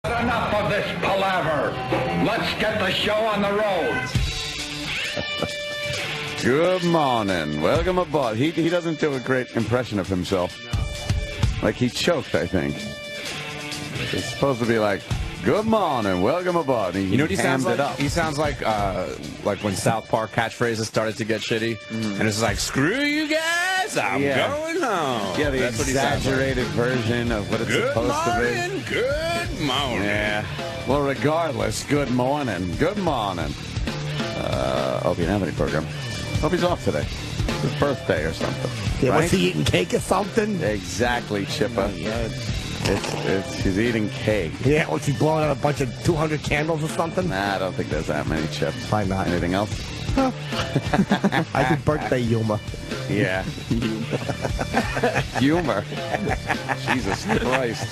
Enough of this palaver. Let's get the show on the road. Good morning. Welcome aboard. He doesn't do a great impression of himself. Like he choked, I think. It's supposed to be like, good morning, welcome aboard. You know what he sounds like? He sounds like when South Park catchphrases started to get shitty, and it's like, screw you guys, I'm going home. Yeah, the exaggerated version of what it's supposed to be. Good morning. Yeah. Well, regardless, good morning. Good morning. Opie and Anthony program. Opie's off today. It's his birthday or something. Yeah, right? was he eating cake or something? Exactly, Chippa. Yeah. He's eating cake. Yeah, was he blowing out a bunch of 200 candles or something? Nah, I don't think there's that many, Chip. Probably not. Anything else? I did birthday humor. Yeah. Humor. Jesus Christ.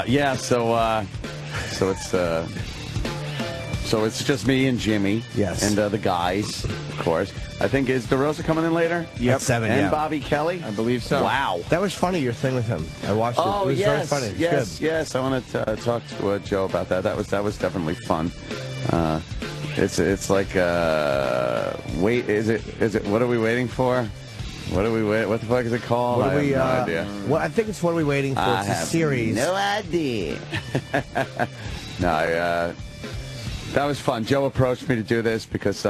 Yeah, so it's just me and Jimmy. Yes. And the guys, of course. I think, is DeRosa coming in later? Yep. At 7, and yeah. Bobby Kelly? I believe so. Wow. That was funny, your thing with him. I watched it. Oh, it was yes, very funny. yes, Good. yes. I want to talk to Joe about that. That was definitely fun. It's like wait, is it? What are we waiting for? What the fuck is it called? I have no idea. I think it's What Are We Waiting For? It's a series. No idea. No, that was fun. Joe approached me to do this because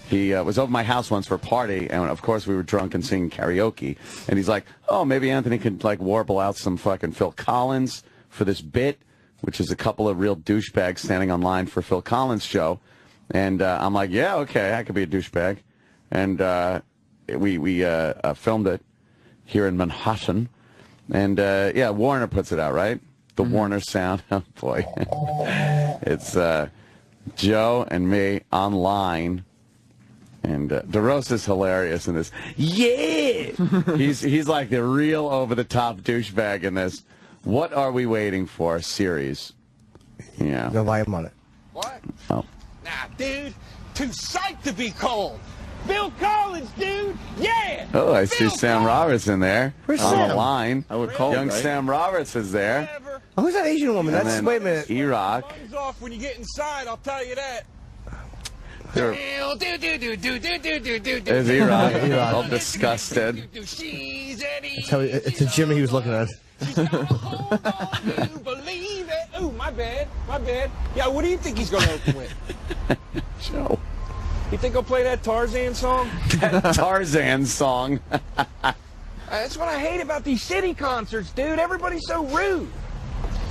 he was over my house once for a party, and of course we were drunk and singing karaoke. And he's like, "Oh, maybe Anthony could like warble out some fucking Phil Collins for this bit," which is a couple of real douchebags standing on line for Phil Collins' show. And I'm like, "Yeah, okay, I could be a douchebag." And we filmed it here in Manhattan, and yeah, Warner puts it out, right? The Warner sound. Oh boy, it's Joe and me online. And DeRosa's hilarious in this. Yeah! he's like the real over-the-top douchebag in this. What Are We Waiting For series. Yeah. No volume on it. What? Oh. Nah, dude. Too psyched to be cold. Bill Collins, dude. Yeah! Oh, I see Sam Roberts in there. Where's on Sam? the line. I would call Young right? Sam Roberts is there. Whatever. Oh, who's that Asian woman? And That's then wait a minute. E-Rock. Buttons off when you get inside, I'll tell you that. There- There's E-Rock. All disgusted. It's a Jimmy he was looking at. You believe it? Oh, my bad. Yeah, what do you think he's going to open with? Joe. You think he'll play that Tarzan song? That Tarzan song. That's what I hate about these city concerts, dude. Everybody's so rude.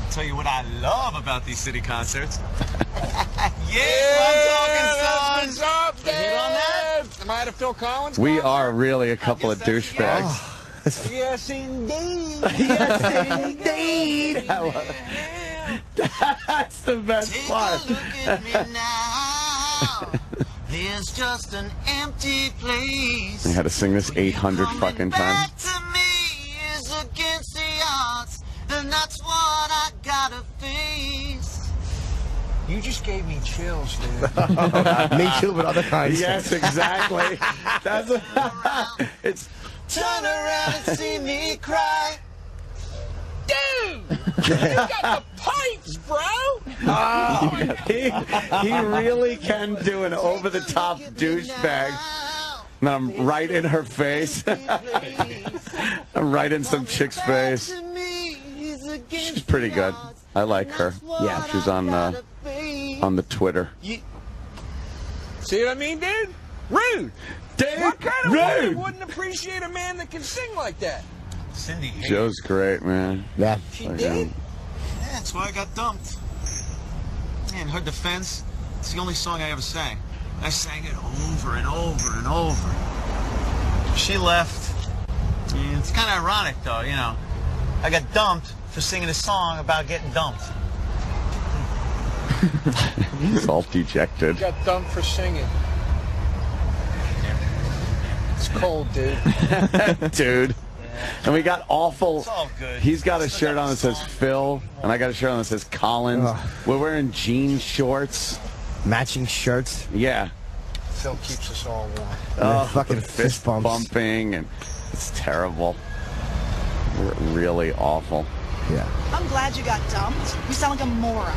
Tell you what I love about these city concerts. What's up, dude? Hit on that? Am I at a Phil Collins We concert? are really a couple of douchebags. Yes, indeed. Yes, indeed. That's the best Take part. a look at me now. There's just an empty place. I had to sing this 800 fucking times. Back to me is against the odds, and that's what I gotta face. You just gave me chills, dude. Me too, but other kinds. Yes, exactly. That's it's. Turn around and see me cry. Dude! You got the pipes, bro! He really can do an over-the-top douchebag. And I'm right in her face. I'm right in some chick's face. She's pretty good. I like her. Yeah, she's on the Twitter. See what I mean, dude? Rude! Dude, What kind of woman rude. wouldn't appreciate a man that can sing like that? Cindy hates Joe's great, man. Yeah. She Like, did? Yeah, that's why I got dumped. Yeah, in her defense, it's the only song I ever sang. I sang it over and over and over. She left. Yeah, it's kind of ironic, though, you know. I got dumped for singing a song about getting dumped. He's all dejected. Got dumped for singing. It's cold, dude. Dude. And we got awful. It's all good. He's got a shirt on that says Phil, and I got a shirt on that says Collins. Ugh. We're wearing jean shorts. Matching shirts. Yeah. Phil keeps us all warm. Oh, fucking fist bumps. bumping, and it's terrible. We're really awful. Yeah. I'm glad you got dumped. You sound like a moron.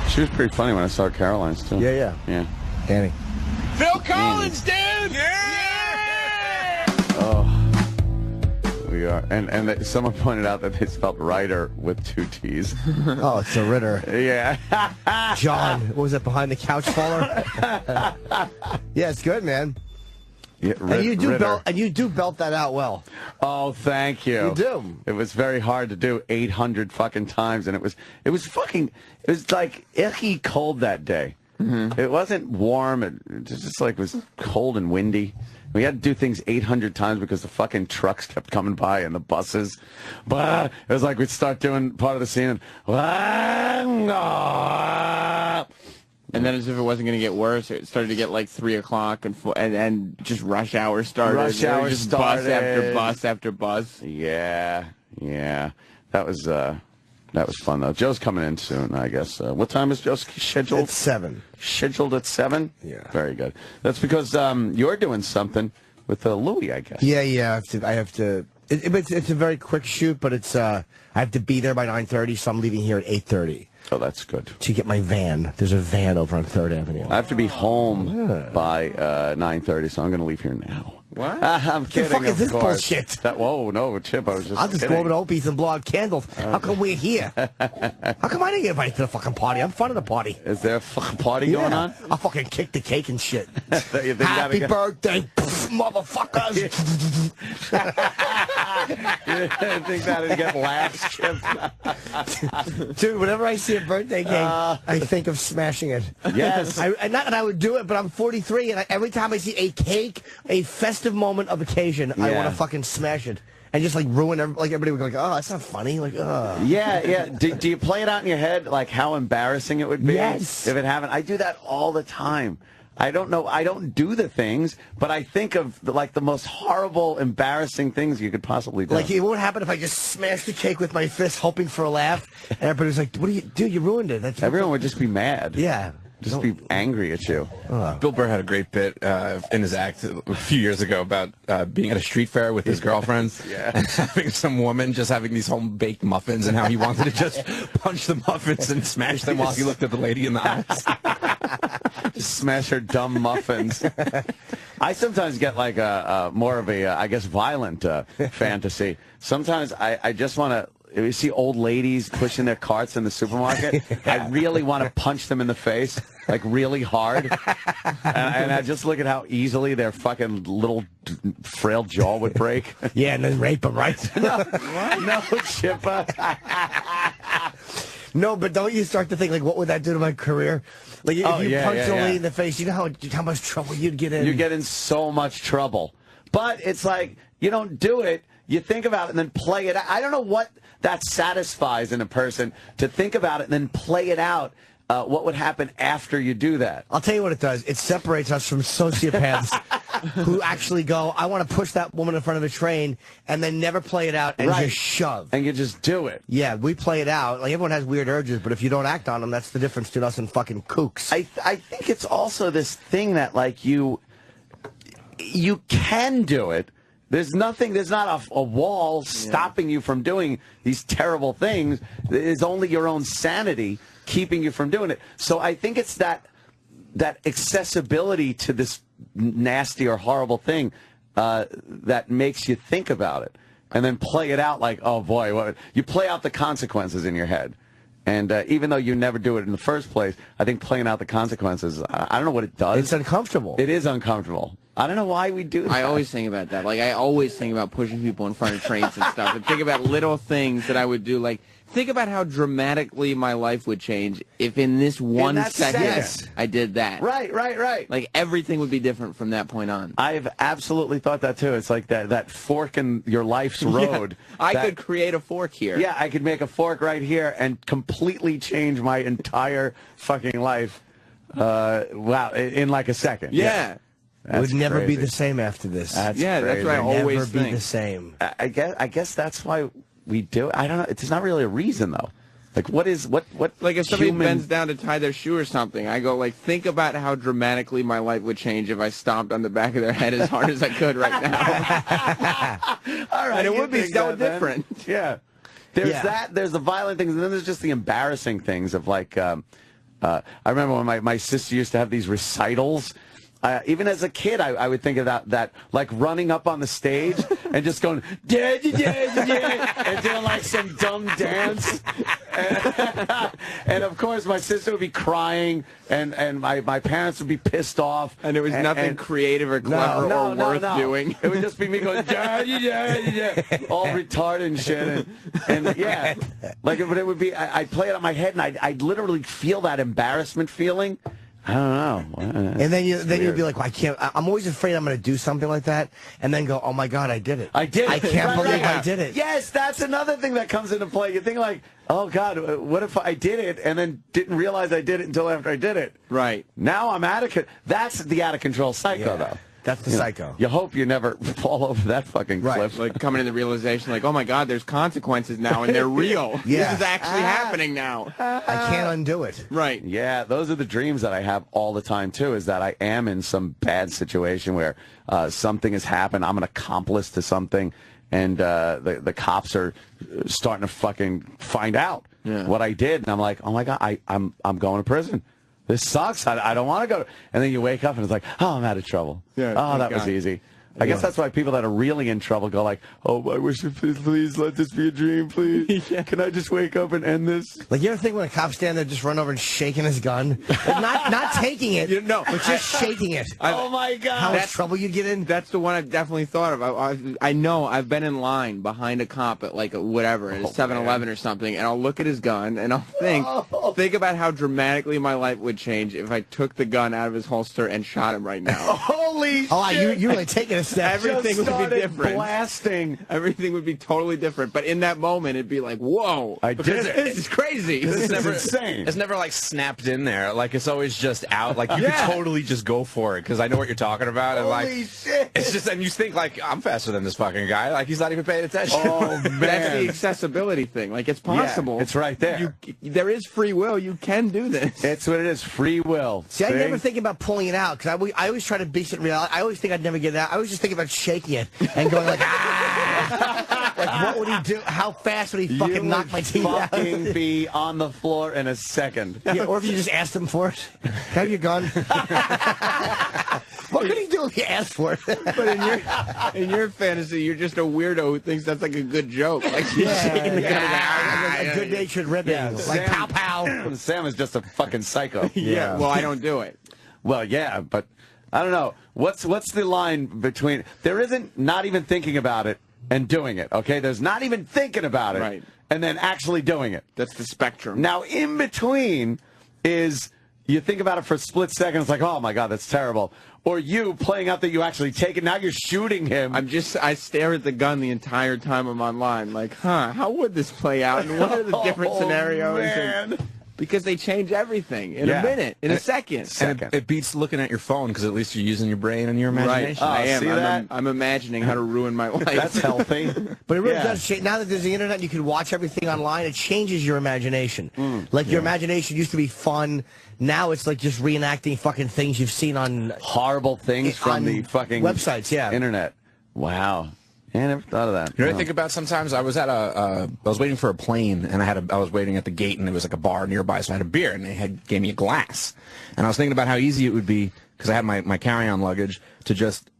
She was pretty funny when I saw Caroline's, too. Yeah. Yeah. Annie. Phil Collins, dude! We are. And someone pointed out that they spelled Ryder with 2 T's. Oh, it's a Ritter. Yeah. John, what was that, behind the couch faller? Yeah, it's good, man. Yeah, And you do belt that out well. Oh, thank you. You do. It was very hard to do 800 fucking times, and it was like icky cold that day. It wasn't warm. It just like was cold and windy. We had to do things 800 times because the fucking trucks kept coming by and the buses. But it was like we'd start doing part of the scene and then as if it wasn't going to get worse, it started to get like 3 o'clock and just rush hour started. Rush hour just started. Bus after bus after bus. Yeah. That was fun though. Joe's coming in soon, I guess. What time is Joe scheduled? It's 7. Scheduled at 7? Yeah. Very good. That's because you're doing something with Louie, I guess. Yeah. I have to. It's a very quick shoot, but it's I have to be there by 9:30, so I'm leaving here at 8:30. Oh, that's good. To get my van. There's a van over on 3rd Avenue. I have to be home by 9:30, so I'm going to leave here now. What? I'm kidding, the fuck is this course. bullshit? Whoa, no, Chip, I was just I'll just kidding. go over to Opie's and blow out candles. How come we're here? How come I didn't get invited to the fucking party? I'm fun of the party. Is there a fucking party going on? I'll fucking kick the cake and shit. You think Happy that'll birthday, motherfuckers. You think that'd get laughs, Chip? Dude, whenever I see a birthday cake, I think of smashing it. Yes. Not that I would do it, but I'm 43, and every time I see a cake, a festive moment of occasion, I want to fucking smash it. And just like ruin everybody would go like, oh, that's not funny. Like, oh. Yeah. Do you play it out in your head, like how embarrassing it would be? Yes. If it happened. I do that all the time. I don't know. I don't do the things, but I think of the most horrible, embarrassing things you could possibly do. Like, it won't happen if I just smash the cake with my fist, hoping for a laugh. And everybody's like, what do you do? You ruined it. Everyone would just be mad. Yeah. Just be angry at you. Bill Burr had a great bit in his act a few years ago about being at a street fair with his girlfriends and having some woman just having these home-baked muffins and how he wanted to just punch the muffins and smash them while he looked at the lady in the eyes. Just smash her dumb muffins. I sometimes get like more of a, I guess, violent fantasy. Sometimes I just want to, if you see old ladies pushing their carts in the supermarket, I really want to punch them in the face, like really hard. And I just look at how easily their fucking little frail jaw would break. Yeah, and then rape them, right? No, Chippa. No, but don't you start to think, like, what would that do to my career? Like, if you punch a lady in the face, you know how much trouble you'd get in? You get in so much trouble. But it's like, you don't do it. You think about it and then play it out. I don't know what that satisfies in a person, to think about it and then play it out. What would happen after you do that? I'll tell you what it does. It separates us from sociopaths who actually go, I want to push that woman in front of a train, and then never play it out and just shove. And you just do it. Yeah, we play it out. Like, everyone has weird urges, but if you don't act on them, that's the difference between us and fucking kooks. I think it's also this thing that, like, you can do it. There's not a wall stopping you from doing these terrible things. It's only your own sanity keeping you from doing it. So I think it's that accessibility to this nasty or horrible thing that makes you think about it and then play it out like, oh boy, you play out the consequences in your head. And even though you never do it in the first place, I think playing out the consequences, I don't know what it does. It's uncomfortable. It is uncomfortable. I don't know why we do that. I always think about that. Like, I always think about pushing people in front of trains and stuff. And think about little things that I would do. Like, think about how dramatically my life would change if in this one second I did that. Right. Like, everything would be different from that point on. I've absolutely thought that, too. It's like that fork in your life's road. I could create a fork here. Yeah, I could make a fork right here and completely change my entire fucking life. Wow, in like a second. Yeah. It would never be the same after this. That's what I always never think. be the same. I guess that's why we do it. I don't know. It's not really a reason, though. Like, what like, if somebody bends down to tie their shoe or something, I go, like, think about how dramatically my life would change if I stomped on the back of their head as hard as I could right now. All right. And it would be so different. Yeah. There's that. There's the violent things, and then there's just the embarrassing things of like. I remember when my sister used to have these recitals. Even as a kid, I would think of that like running up on the stage and just going, and doing like some dumb dance. And of course, my sister would be crying, and my parents would be pissed off. And it was nothing creative or clever or worth doing. It would just be me going, all retarded and shit. And yeah, like, but it would be, I'd play it on my head, and I'd literally feel that embarrassment feeling. I don't know. And then you'd be like, well, I can't. I'm always afraid I'm going to do something like that, and then go, oh my God, I did it. I did it. I can't believe I did it. Yes, that's another thing that comes into play. You think like, oh God, what if I did it and then didn't realize I did it until after I did it? Right. Now I'm out of control. That's the out of control psycho, though. That's the psycho. You hope you never fall over that fucking cliff. Like coming to the realization, like, oh my God, there's consequences now, and they're real. This is actually happening now. I can't undo it. Right. Yeah, those are the dreams that I have all the time, too, is that I am in some bad situation where something has happened, I'm an accomplice to something, and the cops are starting to fucking find out what I did. And I'm like, oh my God, I'm going to prison. This sucks. I don't want to go. And then you wake up and it's like, oh, I'm out of trouble. Yeah, oh, that was easy. I guess that's why people that are really in trouble go like, oh, I wish you please let this be a dream, please. Can I just wake up and end this? Like, you ever think when a cop stand there just run over and shaking his gun? Like, not taking it, but just shaking it. Oh, my God. How much trouble you'd get in? That's the one I've definitely thought of. I know I've been in line behind a cop at like whatever, at a 7-Eleven or something, and I'll look at his gun and I'll think about how dramatically my life would change if I took the gun out of his holster and shot him right now. Holy shit. Oh, you really taking a step. Everything would be different. Blasting. Everything would be totally different. But in that moment, it'd be like, whoa. I did it. This is crazy. This is never insane. It's never like snapped in there. Like it's always just out. Like you could totally just go for it because I know what you're talking about. And Holy shit. It's just, and you think like I'm faster than this fucking guy. Like he's not even paying attention. Oh man, that's the accessibility thing. Like it's possible. Yeah, it's right there. There is free will. You can do this. It's what it is. Free will. See, I never think about pulling it out because I always try to base it in reality. I always think I'd never get it out. I always just think about shaking it and going like, ah! Like, what would he do? How fast would he fucking knock my teeth out? Fucking be on the floor in a second. Yeah, or if you just asked him for it. Have your gun? What could he do if you asked for it? But in your fantasy, you're just a weirdo who thinks that's like a good joke. Like shaking the gun. Like a good-natured ribbon. Like pow pow. Sam is just a fucking psycho. Yeah. Well, I don't do it. Well, yeah, but I don't know. What's the line between... There isn't not even thinking about it and doing it, okay? There's not even thinking about it right. and then actually doing it. That's the spectrum. Now, in between is you think about it for a split second. It's like, oh, my God, that's terrible. Or you playing out that you actually take it. Now you're shooting him. I stare at the gun the entire time I'm online. Like, how would this play out? And what are the different scenarios? Man. Because they change everything in a minute, in a second. And it beats looking at your phone because at least you're using your brain and your imagination. Right. I am. See that? I'm imagining how to ruin my life. That's healthy. But it really does change. Now that there's the internet, you can watch everything online. It changes your imagination. Like your imagination used to be fun. Now it's like just reenacting fucking things you've seen on horrible things from the fucking websites. Yeah, internet. Wow. Yeah, I never thought of that. You know what I think about sometimes? I was at I was waiting for a plane, and I was waiting at the gate, and it was like a bar nearby, so I had a beer, and they gave me a glass. And I was thinking about how easy it would be, because I had my carry-on luggage, to just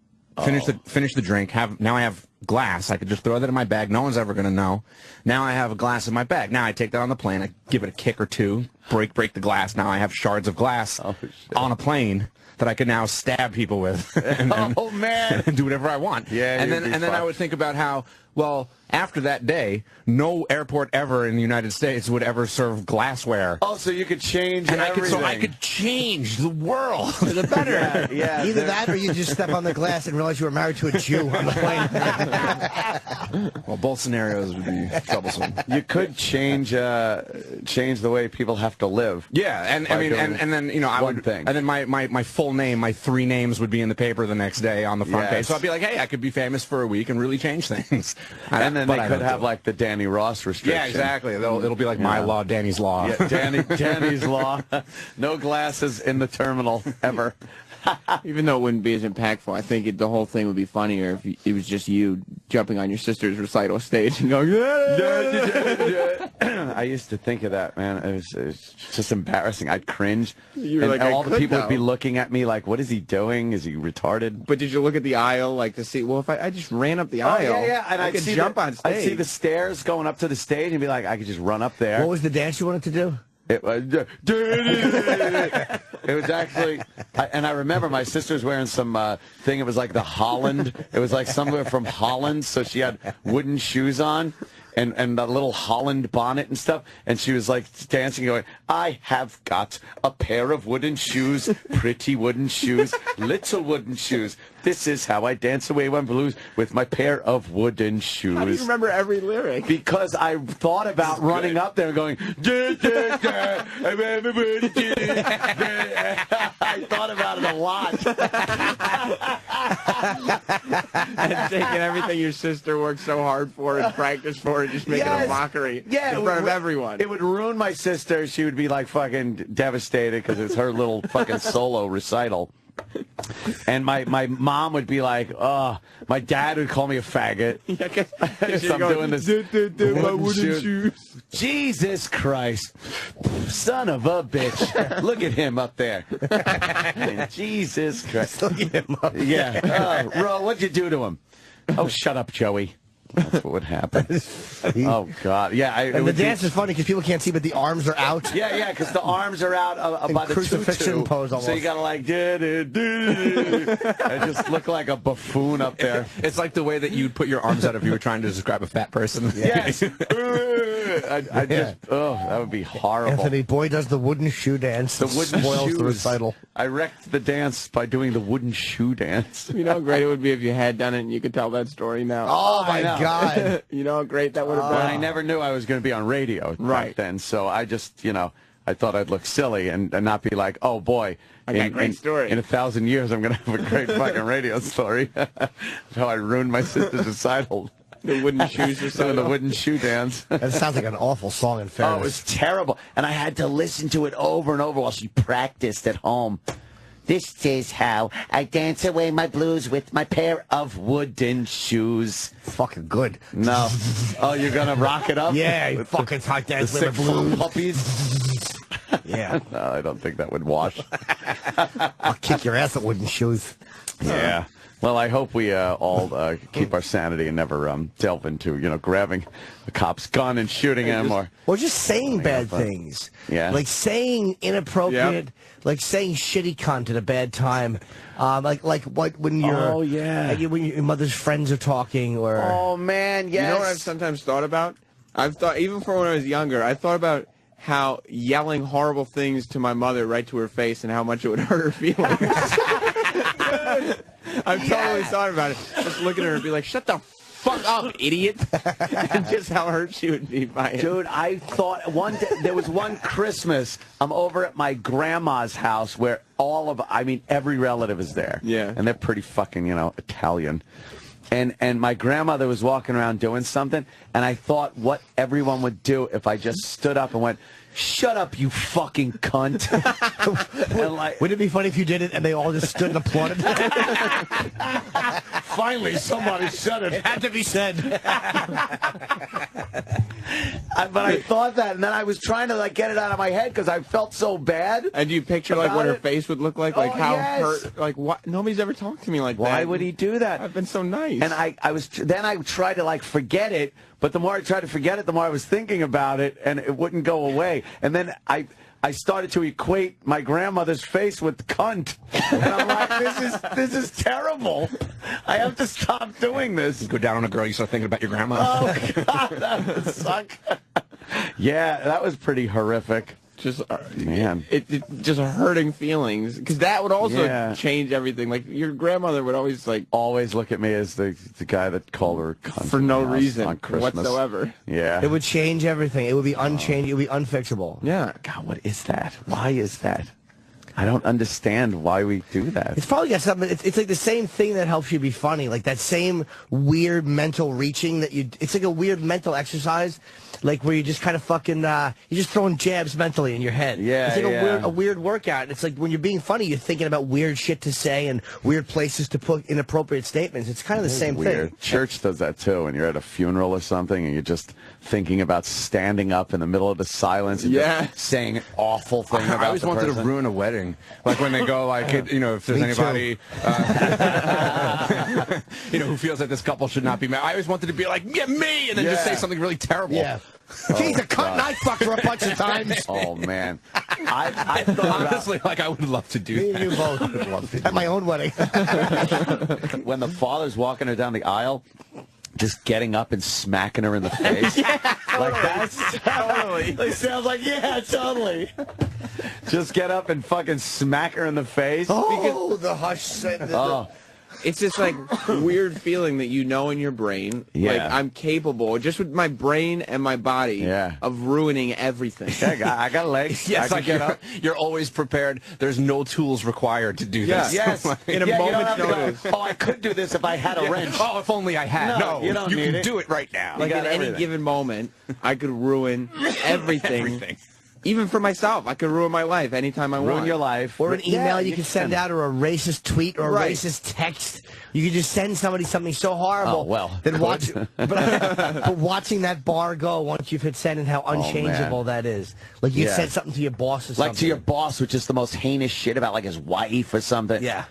finish the drink. Now I have glass. I could just throw that in my bag. No one's ever going to know. Now I have a glass in my bag. Now I take that on the plane. I give it a kick or two, break the glass. Now I have shards of glass on a plane that I could now stab people with and do whatever I want. Yeah, and then I would think about how, well, after that day, no airport ever in the United States would ever serve glassware. Oh, so you could change and everything. I could change the world for the better. Yeah, either that or you just step on the glass and realize you were married to a Jew on the plane. Well, both scenarios would be troublesome. You could change the way people have to live. Yeah, and I mean, and then I would, and then my full name, my 3 names would be in the paper the next day on the front page. So I'd be like, hey, I could be famous for a week and really change things. And then they could have like the Danny Ross restriction. Yeah, exactly. It'll be like my law, Danny's law. Yeah, Danny's law. No glasses in the terminal ever. Even though it wouldn't be as impactful, I think the whole thing would be funnier if it was just you jumping on your sister's recital stage and going, I used to think of that, man. It was just embarrassing. I'd cringe. You were and like, I all the could, people though. would be looking at me like, what is he doing? Is he retarded? But did you look at the aisle like to see, well, if I just ran up the aisle, yeah. And I I'd could see jump on stage. I'd see the stairs going up to the stage and be like, I could just run up there. What was the dance you wanted to do? It was, it was actually, and I remember my sister was wearing some thing. It was like the Holland. It was like somewhere from Holland. So she had wooden shoes on and a little Holland bonnet and stuff. And she was like dancing, going, I have got a pair of wooden shoes, pretty wooden shoes, little wooden shoes. This is how I dance away my blues with my pair of wooden shoes. How do you remember every lyric? Because I thought about running up there and going, I thought about it a lot. And taking everything your sister worked so hard for and practiced for and just making a mockery in front of everyone. It would ruin my sister. She would be like fucking devastated because it's her little fucking solo recital. And my mom would be like, oh, my dad would call me a faggot. So I'm doing this. My wooden shoes. Jesus Christ. Son of a bitch. Look at him up there. Jesus Christ. Look at him up there. Yeah. Ro, what'd you do to him? Oh, shut up, Joey. That's what would happen. Oh, God. Yeah. And the dance is funny because people can't see, but the arms are out. Yeah, because the arms are out by the crucifixion tutu, pose almost. so you got to like, I just look like a buffoon up there. It's like the way that you'd put your arms out if you were trying to describe a fat person. Yes. I just, that would be horrible. Anthony Boy does the wooden shoe dance. The wooden spoils shoes. the recital. I wrecked the dance by doing the wooden shoe dance. You know how great it would be if you had done it and you could tell that story now. Oh, my know. God. You know how great that would have But been? I never knew I was going to be on radio back then, so I just, I thought I'd look silly and not be like, oh, boy. I got a great story. In 1,000 years, I'm going to have a great fucking radio story. How I ruined my sister's recital. The wooden shoes or Doing the wooden shoe dance. That sounds like an awful song in fairness. Oh, it was terrible. And I had to listen to it over and over while she practiced at home. This is how I dance away my blues with my pair of wooden shoes. Fucking good. No. Oh, you're going to rock it up? Yeah, you fucking hot The dance with sick the blues. puppies? Yeah. No, I don't think that would wash. I'll kick your ass at wooden shoes. Yeah. Well, I hope we all keep our sanity and never delve into, grabbing a cop's gun and shooting him or just saying bad things. Yeah. Like saying inappropriate, like saying shitty cunt at a bad time. Like when you're... Oh, yeah. Like when your mother's friends are talking or... Oh, man, yes. You know what I've sometimes thought about? I've thought, even for when I was younger, I thought about how yelling horrible things to my mother right to her face and how much it would hurt her feelings. I've totally thought about it. Just looking at her and be like, shut the fuck up, idiot. And just how hurt she would be by it. Dude, I thought there was one Christmas, I'm over at my grandma's house where every relative is there. Yeah. And they're pretty fucking, Italian. And my grandmother was walking around doing something, and I thought what everyone would do if I just stood up and went, shut up, you fucking cunt. And wouldn't it be funny if you did it and they all just stood and applauded? Finally, somebody said it. It had to be said. But I thought that, and then I was trying to get it out of my head because I felt so bad. And do you picture what her face would look like? Like how yes. hurt? Like what? Nobody's ever talked to me like that. Why would he do that? I've been so nice. And I tried to forget it, but the more I tried to forget it, the more I was thinking about it, and it wouldn't go away. And then I started to equate my grandmother's face with cunt. And I'm like, this is terrible. I have to stop doing this. You go down on a girl, you start thinking about your grandma. Oh, God, that would suck. Yeah, that was pretty horrific. Just man, it just hurting feelings because that would also change everything. Like your grandmother would always look at me as the guy that called her cunt for no reason on Christmas whatsoever. Yeah, it would change everything. It would be unchanged. It would be unfixable. Yeah. God, what is that? Why is that? I don't understand why we do that. It's probably got something. It's like the same thing that helps you be funny. Like that same weird mental reaching that you. It's like a weird mental exercise, like where you just kind of fucking. You're just throwing jabs mentally in your head. Yeah, it's like yeah. a weird workout. It's like when you're being funny, you're thinking about weird shit to say and weird places to put inappropriate statements. It's kind of the same Weird. thing. Church does that too. When you're at a funeral or something, and you're just thinking about standing up in the middle of the silence and just saying an awful thing about I always the wanted person. to ruin a wedding. Like when they go, like, if there's anybody, who feels that this couple should not be married. I always wanted to be like, yeah, me, and then just say something really terrible. Yeah. He's a cunt and I fucked her a bunch of times. Oh, man. I thought Honestly, like, I would love to do Me that. and you both would love to. At my own wedding. when the father's walking her down the aisle, just getting up and smacking her in the face. Like that's totally. It sounds like, yeah, totally. Just get up and fucking smack her in the face. Oh, the hush sentence. It's this like weird feeling that you know in your brain, like I'm capable, just with my brain and my body, of ruining everything. Yeah, I got legs. Yes, I like can get up. you're always prepared. There's no tools required to do this. Yes. In a moment's notice. Oh, I could do this if I had a wrench. Oh, if only I had. No, you don't you need can it. do it right now. Like got at any everything. given moment, I could ruin everything. Everything. Even for myself, I could ruin my life anytime I want. Ruin your life. Or an email you can send out, or a racist tweet, or a Right. racist text. You could just send somebody something so horrible. Oh, well, Then good. watch, but watching that bar go once you've hit send and how unchangeable that is. Like you said something to your boss or something. Like to your boss, which is the most heinous shit about like his wife or something. Yeah.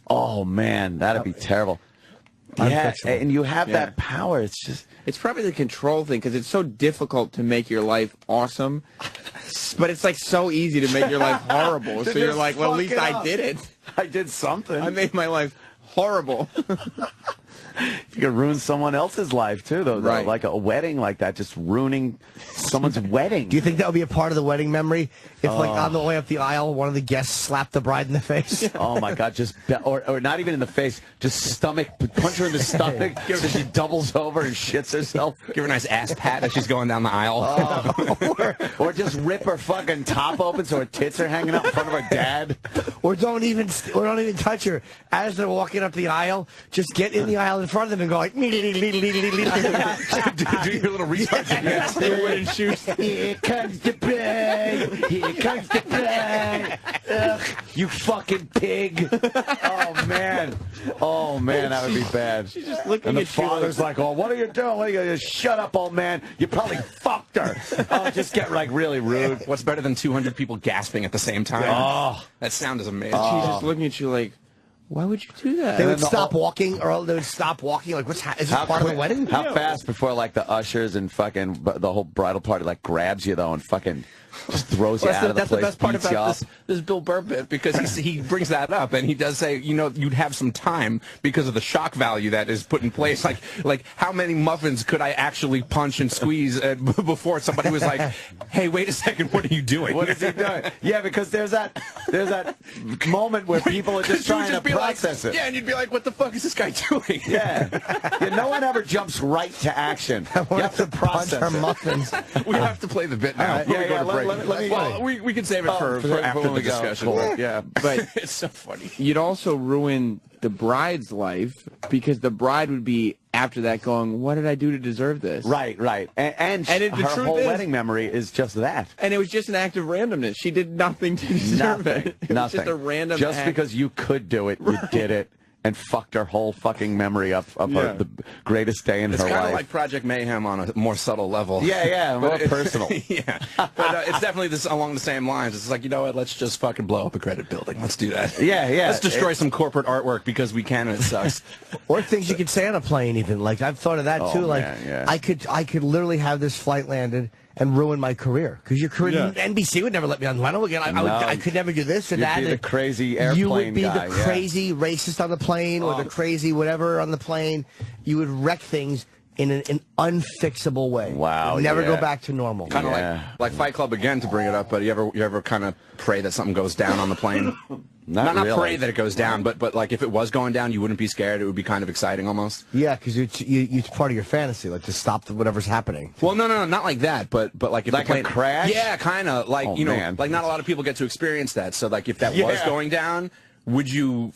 Oh man, that'd be terrible. Yeah, and you have that power. It's just. It's probably the control thing because it's so difficult to make your life awesome, but it's like so easy to make your life horrible. So you're like, well, at least I did it. I did something. I made my life horrible. You could ruin someone else's life too, though. Right. Like a wedding like that, just ruining someone's wedding. Do you think that would be a part of the wedding memory? If, like, on the way up the aisle, one of the guests slapped the bride in the face? Oh my God! Or not even in the face, just stomach, punch her in the stomach so she doubles over and shits herself. Give her a nice ass pat as she's going down the aisle. Or just rip her fucking top open so her tits are hanging out in front of her dad. Or don't even touch her as they're walking up the aisle. Just get in the aisle in front of them and go like, do your little research. Here comes the bride. Here comes the bride. Ugh, you fucking pig. Oh man, that would be bad. She's just looking and the at you father's like, "Oh, what are you doing? What are you doing? Shut up, old man. You probably fucked her." Oh, just get like really rude. What's better than 200 people gasping at the same time? Oh, that sound is amazing. She's just looking at you like, why would you do that? They would stop walking, or they would stop walking. Like, is this part of the wedding? How fast before like the ushers and fucking the whole bridal party like grabs you though and fucking just throws you out of the place. That's the best part beats you about up. this Bill Burr bit, because he brings that up and he does say, you'd have some time because of the shock value that is put in place. Like how many muffins could I actually punch and squeeze before somebody was like, hey, wait a second, what are you doing? What is he doing? Yeah, because there's that moment where people are just trying to process it. Yeah, and you'd be like, what the fuck is this guy doing? Yeah, no one ever jumps right to action. You have to process Punch her it. muffins. We have to play the bit now. Let me We can save it for after when the we go. discussion. Cool. Yeah, But It's so funny. you'd also ruin the bride's life because the bride would be after that going, what did I do to deserve this? right. And the her truth whole is- wedding memory is just that. And it was just an act of randomness. She did nothing to deserve it. It was Nothing. just a random Just act. because you could do it, you did it. And fucked her whole fucking memory up of her, the greatest day in It's her kind of life. like Project Mayhem on a more subtle level. Yeah, more But personal. Yeah, but it's definitely along the same lines. It's like, you know what? Let's just fucking blow up a credit building. Let's do that. Yeah. Let's destroy some corporate artwork because we can and it sucks. Or things you could say on a plane, even. Like, I've thought of that too. Like, man, yeah. I could literally have this flight landed and ruin my career, because your career, NBC would never let me on Leno again. I could never do this or You'd that. be the and crazy airplane You would be guy, the yeah. crazy racist on the plane, or the crazy whatever on the plane. You would wreck things. in an unfixable way. Wow, You'll never yeah. go back to normal. Kind of like Fight Club again, to bring it up, but you ever kind of pray that something goes down on the plane? Not really. pray that it goes down, but like if it was going down, you wouldn't be scared. It would be kind of exciting almost. Yeah, because it's part of your fantasy, like to stop whatever's happening. Well, no, not like that, but like if Like the plane a crash? Yeah, kind of like man. like not a lot of people get to experience that. So like if that was going down, would you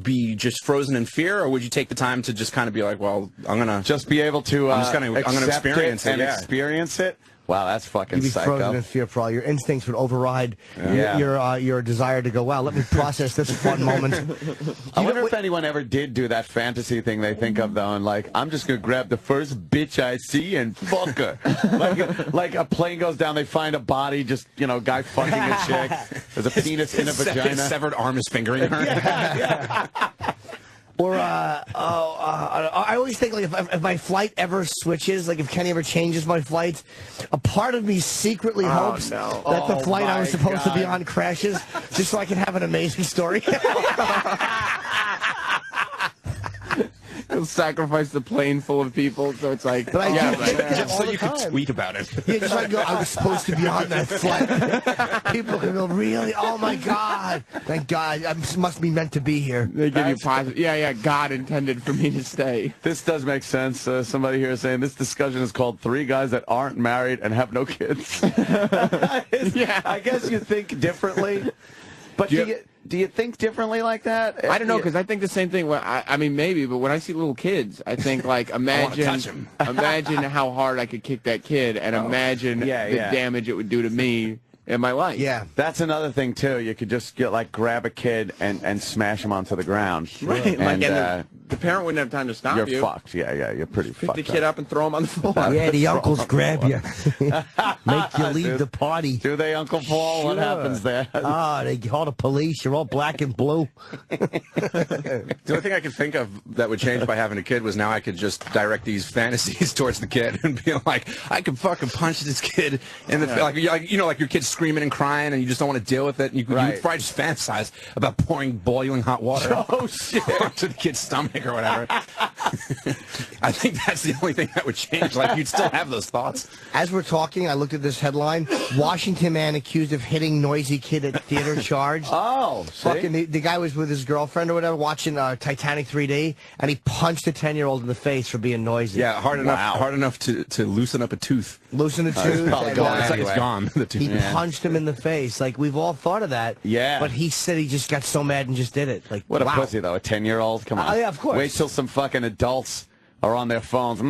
be just frozen in fear, or would you take the time to just kind of be like, well, I'm gonna just be able to I'm gonna experience it and experience it? Wow, that's fucking You'd be psycho. frozen in fear, for all your instincts would override your desire to go, wow, let me process this fun moment. I wonder if anyone ever did do that fantasy thing they think of, though, and like, I'm just going to grab the first bitch I see and fuck her. like a plane goes down, they find a body, just, guy fucking a chick. There's a penis in a vagina. His severed arm is fingering her. Or, I always think, like, if my flight ever switches, like, if Kenny ever changes my flight, a part of me secretly hopes that the flight I was supposed to be on crashes, just so I can have an amazing story. He'll sacrifice the plane full of people, so it's like, But I do think that Just all so the you could time. tweet about it. Yeah, just like go, I was supposed to be on that flight. People can go, really? Oh, my God. Thank God. I must be meant to be here. they give you positive. Yeah, God intended for me to stay. This does make sense. Somebody here is saying this discussion is called Three Guys That Aren't Married and Have No Kids. Yeah. I guess you think differently. But do you think differently like that? I don't know, because I think the same thing. I mean, maybe, but when I see little kids, I think, like, imagine how hard I could kick that kid, and imagine the damage it would do to me in my life. Yeah. That's another thing, too. You could just grab a kid and smash him onto the ground. Right. And, Like, the parent wouldn't have time to stop you're you. fucked. Yeah, you're pretty Pick fucked the kid up and throw him on the floor. Yeah, the uncles grab you. Make you leave the party. Do they, Uncle Paul? What happens there? They call the police. You're all black and blue. The only thing I could think of that would change by having a kid was now I could just direct these fantasies towards the kid and be like, I could fucking punch this kid in the face. Like your kid's screaming and crying and you just don't want to deal with it. And you would probably just fantasize about pouring boiling hot water onto the kid's stomach or whatever. I think that's the only thing that would change. Like, you'd still have those thoughts. As we're talking, I looked at this headline. Washington man accused of hitting noisy kid at theater charged. Oh, fucking the guy was with his girlfriend or whatever watching Titanic 3D, and he punched a 10-year-old in the face for being noisy. Yeah, hard enough to loosen up a tooth. Loosen a tooth. probably gone It's anyway. gone. The tooth. He punched him in the face. Like, we've all thought of that. Yeah. But he said he just got so mad and just did it. Like, What a wow. pussy, though. A 10-year-old? Come on. Yeah, of course. Wait till some fucking adults are on their phones.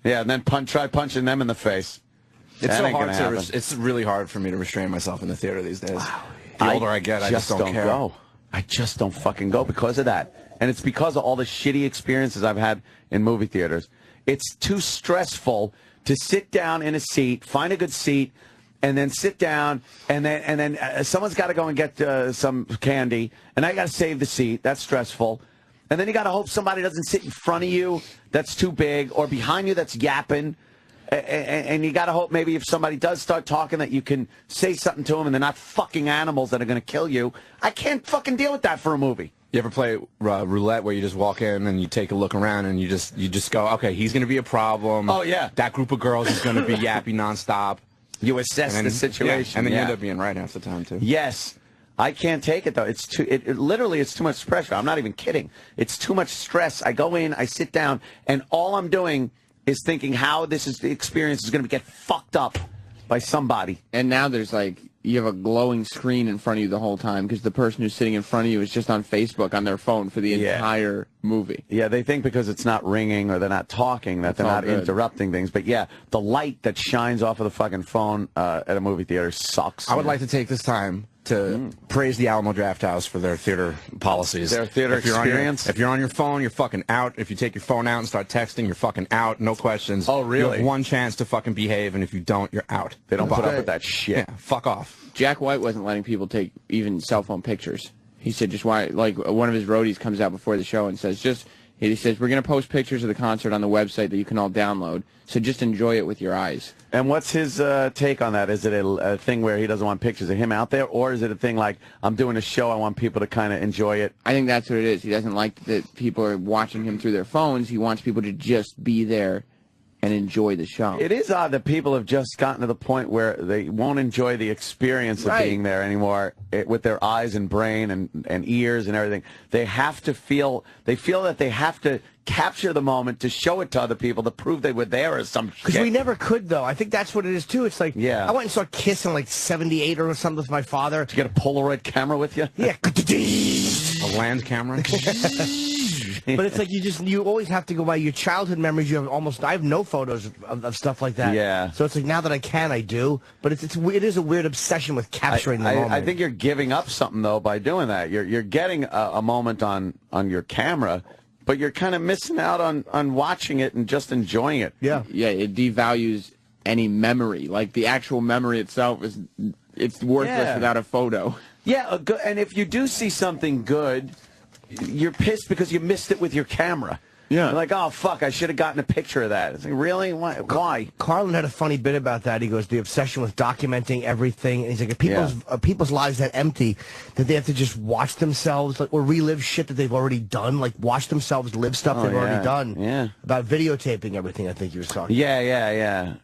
Yeah, and then try punching them in the face. It's That so ain't hard gonna to. happen. It's really hard for me to restrain myself in the theater these days. The older I get, I just don't care. Go. I just don't fucking go because of that. And it's because of all the shitty experiences I've had in movie theaters. It's too stressful to sit down in a seat, find a good seat, and then sit down, and then someone's got to go and get some candy, and I got to save the seat. That's stressful. And then you got to hope somebody doesn't sit in front of you that's too big, or behind you that's yapping. And you got to hope maybe if somebody does start talking that you can say something to them and they're not fucking animals that are going to kill you. I can't fucking deal with that for a movie. You ever play roulette where you just walk in and you take a look around and you just go, okay, he's going to be a problem. Oh, yeah. That group of girls is going to be yappy nonstop. You assess the situation. Yeah, and then you end up being right half the time, too. Yes. I can't take it, though. It's literally, it's too much pressure. I'm not even kidding. It's too much stress. I go in, I sit down, and all I'm doing is thinking how the experience is going to get fucked up by somebody. And now there's you have a glowing screen in front of you the whole time because the person who's sitting in front of you is just on Facebook on their phone for the entire movie. Yeah, they think because it's not ringing or they're not talking that they're not interrupting things. But yeah, the light that shines off of the fucking phone at a movie theater sucks. I would like to take this time to praise the Alamo Drafthouse for their theater policies. Their theater experience? If you're on your phone, you're fucking out. If you take your phone out and start texting, you're fucking out. No questions. Oh, really? You have one chance to fucking behave, and if you don't, you're out. They don't put up with that shit. Yeah, fuck off. Jack White wasn't letting people take even cell phone pictures. He said just why, one of his roadies comes out before the show and says, just He says, we're going to post pictures of the concert on the website that you can all download, so just enjoy it with your eyes. And what's his take on that? Is it a thing where he doesn't want pictures of him out there, or is it a thing like, I'm doing a show, I want people to kind of enjoy it? I think that's what it is. He doesn't like that people are watching him through their phones. He wants people to just be there and enjoy the show. It is odd that people have just gotten to the point where they won't enjoy the experience of being there anymore with their eyes and brain and ears and everything. They have to feel that they have to capture the moment to show it to other people to prove they were there or some shit. Because we never could, though. I think that's what it is, too. It's like, I went and saw Kiss in like 78 or something with my father. Did you get a Polaroid camera with you? Yeah. A land camera? But it's like you always have to go by your childhood memories. I have no photos of stuff like that. Yeah. So it's like now that I can, I do. But it is a weird obsession with capturing the moment. I think you're giving up something though by doing that. You're getting a moment on your camera, but you're kind of missing out on watching it and just enjoying it. Yeah. Yeah, it devalues any memory. Like the actual memory itself it's worthless without a photo. Yeah, and if you do see something good, you're pissed because you missed it with your camera. Yeah. You're like, oh, fuck, I should have gotten a picture of that. It's like, really? Why? Carlin had a funny bit about that. He goes, the obsession with documenting everything. And he's like, people's lives that empty that they have to just watch themselves or relive shit that they've already done, like watch themselves live stuff they've already done. Yeah. About videotaping everything, I think he was talking about.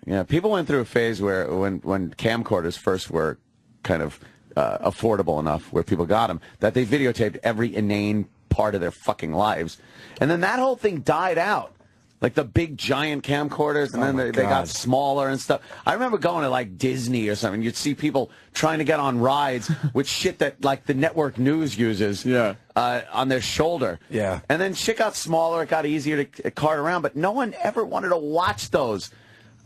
Yeah. People went through a phase where when camcorders first were kind of affordable enough, where people got them, that they videotaped every inane part of their fucking lives. And then that whole thing died out. Like the big giant camcorders, and then they got smaller and stuff. I remember going to like Disney or something. You'd see people trying to get on rides with shit that like the network news uses on their shoulder. Yeah. And then shit got smaller. It got easier to cart around, but no one ever wanted to watch those.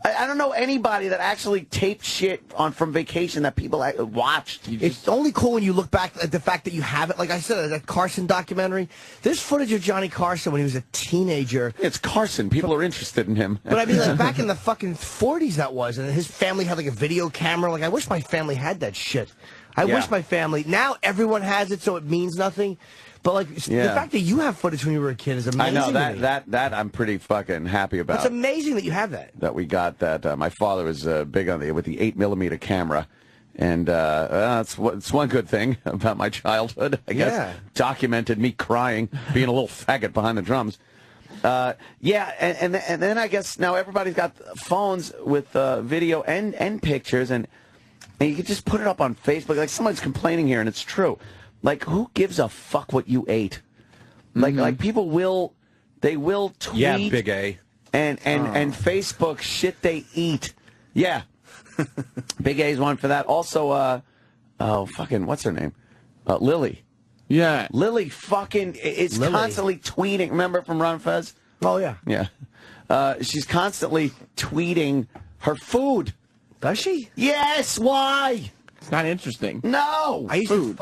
I don't know anybody that actually taped shit from vacation that people watched. It's only cool when you look back at the fact that you have it. Like I said, that Carson documentary, there's footage of Johnny Carson when he was a teenager. It's Carson. People are interested in him. But I mean, like back in the fucking 40s that was, and his family had like a video camera. Like, I wish my family had that shit. I wish my family... Now everyone has it, so it means nothing. But like the fact that you have footage when you were a kid is amazing. I know that I'm pretty fucking happy about. It's amazing that you have that. That we got that. My father was big on with the 8mm camera, and it's one good thing about my childhood. I guess documented me crying, being a little faggot behind the drums. And then I guess now everybody's got phones with video and pictures, and you can just put it up on Facebook. Like someone's complaining here, and it's true. Like, who gives a fuck what you ate? Like people will tweet. Yeah, Big A. And Facebook shit they eat. Yeah. Big A's one for that. Also, what's her name? Lily. Yeah. Lily fucking is constantly tweeting. Remember from Run Fez? Oh, yeah. Yeah. She's constantly tweeting her food. Does she? Yes. Why? It's not interesting. No. I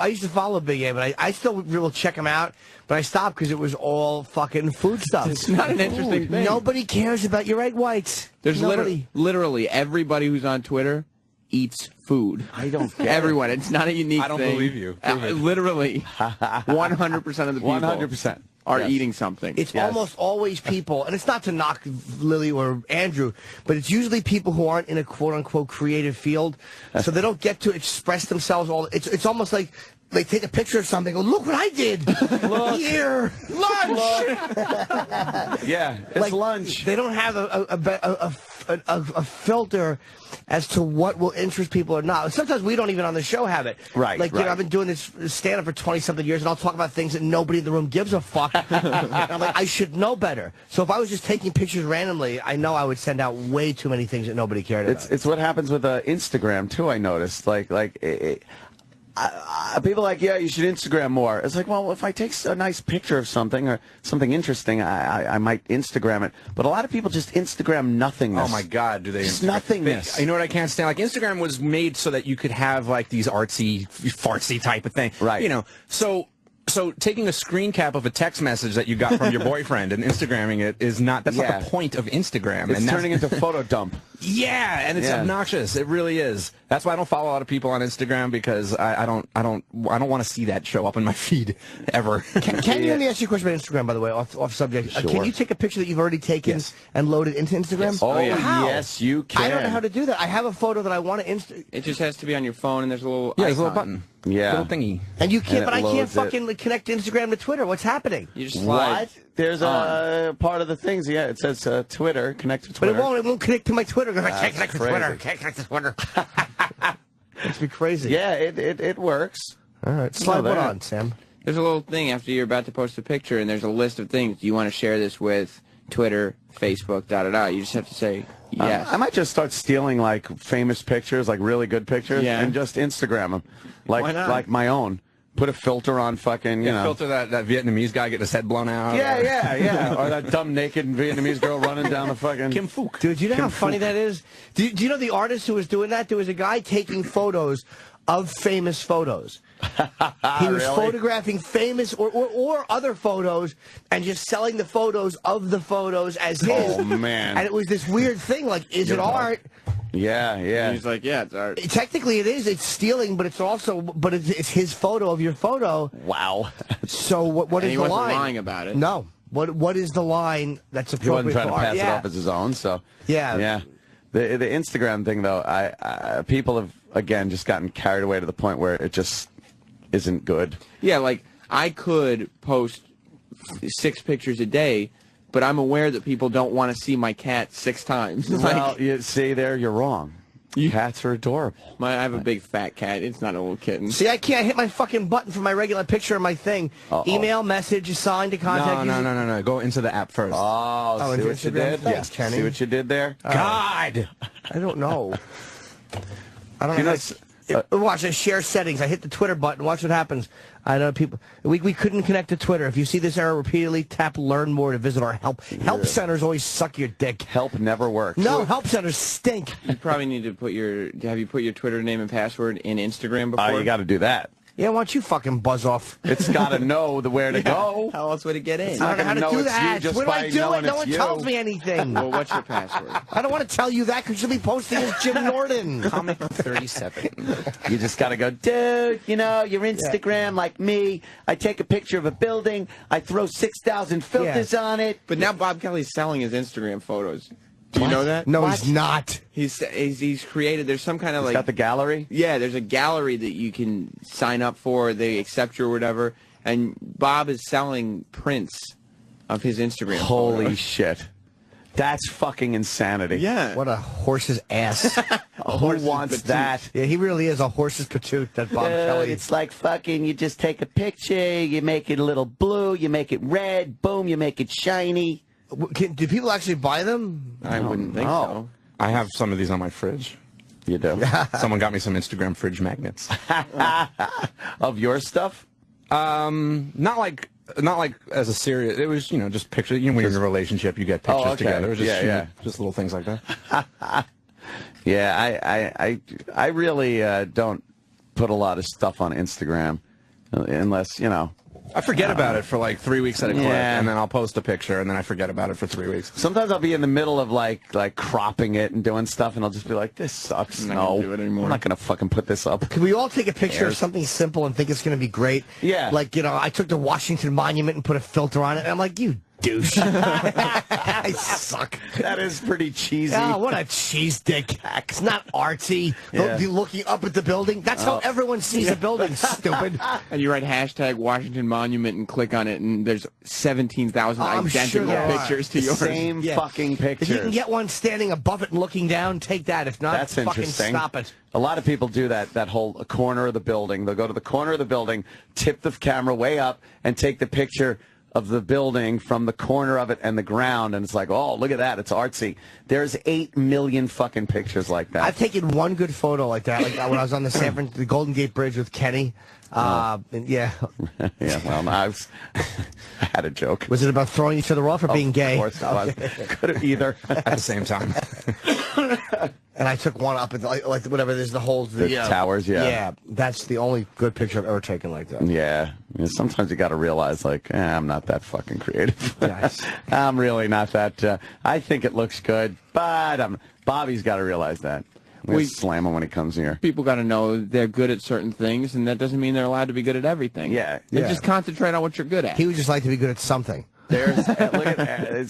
used to follow Big A, but I still will check him out. But I stopped because it was all fucking food stuff. It's not an interesting thing. Nobody cares about your egg whites. There's literally everybody who's on Twitter eats food. I don't get everyone. It's not a unique thing. I don't believe you. Literally, 100% of the people 100% are eating something. It's almost always people, and it's not to knock Lily or Andrew, but it's usually people who aren't in a quote-unquote creative field, so they don't get to express themselves. It's almost like they take a picture of something and go, look what I did. Look. Here. Lunch. Yeah, it's like, lunch. They don't have a filter as to what will interest people or not. Sometimes we don't even on the show have it. Right. Like, you know, I've been doing this stand-up for 20-something years, and I'll talk about things that nobody in the room gives a fuck. And I'm like, I should know better. So if I was just taking pictures randomly, I know I would send out way too many things that nobody cared about. It's what happens with Instagram, too, I noticed. People are like, yeah, you should Instagram more. It's like, well, if I take a nice picture of something or something interesting, I might Instagram it. But a lot of people just Instagram nothingness. Oh, my God, do they? Just nothingness. You know what I can't stand? Like, Instagram was made so that you could have, like, these artsy, fartsy type of thing. Right. You know, so taking a screen cap of a text message that you got from your boyfriend and Instagramming it is not, that's not the point of Instagram. It's turning into photo dump. Yeah, and it's obnoxious. It really is. That's why I don't follow a lot of people on Instagram, because I don't want to see that show up in my feed ever. Can you let me ask you a question about Instagram, by the way, off subject? Sure. Can you take a picture that you've already taken and load it into Instagram? Yes. Oh, yeah. How? Yes, you can. I don't know how to do that. I have a photo that I want to It just has to be on your phone, and there's a little there's a little icon. button. Yeah. Little thingy. And you can't, And but it I can't loads fucking connect Instagram to Twitter. What's happening? You just slide. What? There's a part of the things. Yeah, it says Twitter. Connect to Twitter. But it won't connect to my Twitter because I can't That's connect to Twitter. crazy. Can't connect to Twitter. It's be crazy. Yeah, it works. All right. Slide there. one on, Sam. There's a little thing after you're about to post a picture, and there's a list of things. Do you want to share this with Twitter, Facebook, da-da-da? You just have to say yes. I might just start stealing like famous pictures, like really good pictures, Yeah. and just Instagram them, Why like not? like my own. Put a filter on fucking, you know. Filter that Vietnamese guy getting his head blown out. Yeah. Or that dumb naked Vietnamese girl running down the fucking. Kim Phuc. Dude, do you know how funny that is? Do you know the artist who was doing that? There was a guy taking photos of famous photos. He was Really? photographing famous or other photos and just selling the photos of the photos as his. Oh, man. And it was this weird thing, like, is it art? Yeah. He's like, yeah, it's art. Technically it is. It's stealing, but it's his photo of your photo. Wow. So what And is he the wasn't line? lying about it. No. What is the line that's He appropriate wasn't trying to for art? pass it Yeah. off as his own, so. Yeah. The Instagram thing, though, I people have, again, just gotten carried away to the point where it just isn't good. Yeah, like, I could post 6 pictures a day, but I'm aware that people don't want to see my cat 6 times. Well, you see there, you're wrong. Cats are adorable. I have a big fat cat. It's not a little kitten. See, I can't hit my fucking button for my regular picture of my thing. Email, message, sign to contact. No. Go into the app first. Oh, into see what you Instagram? did? Thanks, Kenny. See what you did there? God! I don't know. I don't You know. know, Watch, I share settings. I hit the Twitter button. Watch what happens. I know people. We couldn't connect to Twitter. If you see this error repeatedly, tap Learn More to visit our help. Help centers always suck your dick. Help never works. No, help centers stink. You probably need to put have you put your Twitter name and password in Instagram before? You got to do that. Yeah, why don't you fucking buzz off? It's got to know where to go. How else would it get in? It's I not don't know how gonna to do know it's you that. just Where do by I do knowing it? No it's one you. tells me anything. Well, what's your password? I don't want to tell you that because you'll be posting as Jim Norton. Comic 37. You just got to go, dude, you know, your Instagram like me. I take a picture of a building. I throw 6,000 filters on it. But now Bob Kelly's selling his Instagram photos. Do you know that? No, he's not. He's created. There's some kind of He's got the gallery. Yeah, there's a gallery that you can sign up for. They accept you or whatever. And Bob is selling prints of his Instagram. Holy photos. shit. That's fucking insanity. Yeah. What a horse's ass. Who wants that? Yeah, he really is a horse's patoot, that Bob Kelly. It's like fucking, you just take a picture, you make it a little blue, you make it red, boom, you make it shiny. Do people actually buy them? I wouldn't think so. I have some of these on my fridge. You do. Someone got me some Instagram fridge magnets. Of your stuff? Not like as a serious. It was, just pictures. When you're in a relationship, you get pictures okay. together. It was just, Yeah. just little things like that. Yeah, I really don't put a lot of stuff on Instagram unless, I forget about it for like 3 weeks at a clip, Yeah. and then I'll post a picture, and then I forget about it for 3 weeks. Sometimes I'll be in the middle of like cropping it and doing stuff, and I'll just be like, "This sucks. I'm not No, gonna do it anymore." I'm not gonna fucking put this up." Can we all take a picture of something simple and think it's going to be great? Yeah. Like, I took the Washington Monument and put a filter on it, and I'm like, you douche. I suck. That is pretty cheesy. Oh, what a cheese dick. It's not artsy. Yeah. Be looking up at the building. That's how everyone sees a building, stupid. And you write hashtag Washington Monument and click on it, and there's 17,000 I'm identical sure there are. pictures to yours. Same Yeah. fucking pictures. If you can get one standing above it and looking down, take that. If not, That's fucking interesting. stop it. A lot of people do that whole corner of the building. They'll go to the corner of the building, tip the camera way up, and take the picture of the building from the corner of it and the ground, and it's like, oh, look at that, it's artsy. There's 8 million fucking pictures like that. I've taken one good photo like that, like when I was on the Golden Gate Bridge with Kenny. And yeah. Yeah, well, I had a joke. Was it about throwing each other off or being gay? Of course it was. Could have either. At the same time. And I took one up at like whatever. There's the whole The towers, yeah. Yeah, that's the only good picture I've ever taken like that. Yeah, You know, sometimes you got to realize, like, I'm not that fucking creative. Yes. I'm really not that. I think it looks good, but Bobby's got to realize that. We slam him when he comes here. People got to know they're good at certain things, and that doesn't mean they're allowed to be good at everything. Yeah. And just concentrate on what you're good at. He would just like to be good at something. Look at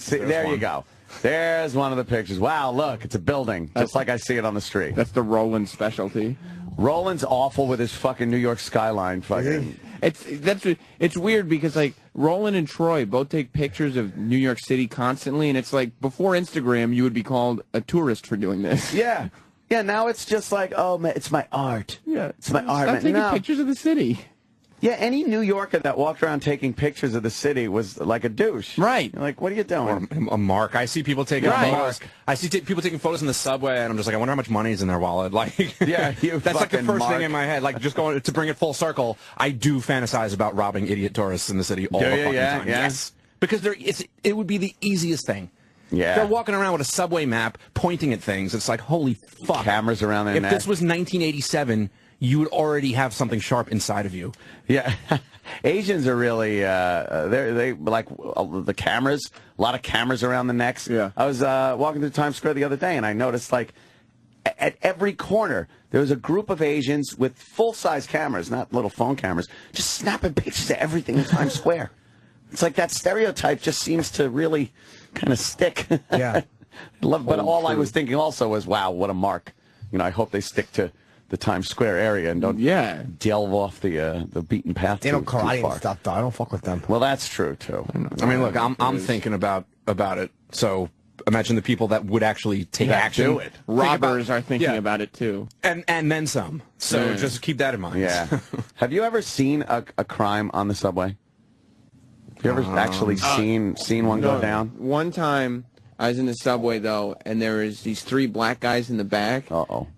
there you go. There's one of the pictures. Wow, look, it's a building, just like I see it on the street. That's the Roland specialty. Roland's awful with his fucking New York skyline. Fucking. It's weird because like Roland and Troy both take pictures of New York City constantly, and it's like before Instagram, you would be called a tourist for doing this. Yeah. Yeah, now it's just like, oh, man, it's my art. Yeah. It's my art. Stop taking pictures of the city. Yeah, any New Yorker that walked around taking pictures of the city was like a douche. Right. You're like, what are you doing? Or a mark. I see people taking photos. I see people taking photos in the subway, and I'm just like, I wonder how much money's in their wallet. Like, yeah, that's like the first thing in my head. Like, just going to bring it full circle. I do fantasize about robbing idiot tourists in the city all the fucking time. Yeah. Yes, because it would be the easiest thing. Yeah. They're walking around with a subway map, pointing at things. It's like, holy fuck. Cameras around their neck. neck. If this was 1987, you would already have something sharp inside of you. Yeah. Asians are really, they like the cameras, a lot of cameras around the necks. Yeah. I was walking through Times Square the other day, and I noticed, like, at every corner, there was a group of Asians with full-size cameras, not little phone cameras, just snapping pictures of everything in Times Square. It's like that stereotype just seems to really kind of stick. Yeah. But all I was thinking also was, wow, what a mark. You know, I hope they stick to the Times Square area and don't delve off the beaten path. They don't karate too far. and stuff, though. I don't fuck with them. Well, that's true too. I mean, look, I'm thinking about it. So imagine the people that would actually take action. Do it. Robbers are thinking about it too, and then some. So just keep that in mind. Yeah. Have you ever seen a crime on the subway? Have you ever actually seen one go down? One time I was in the subway though, and there was these 3 black guys in the back.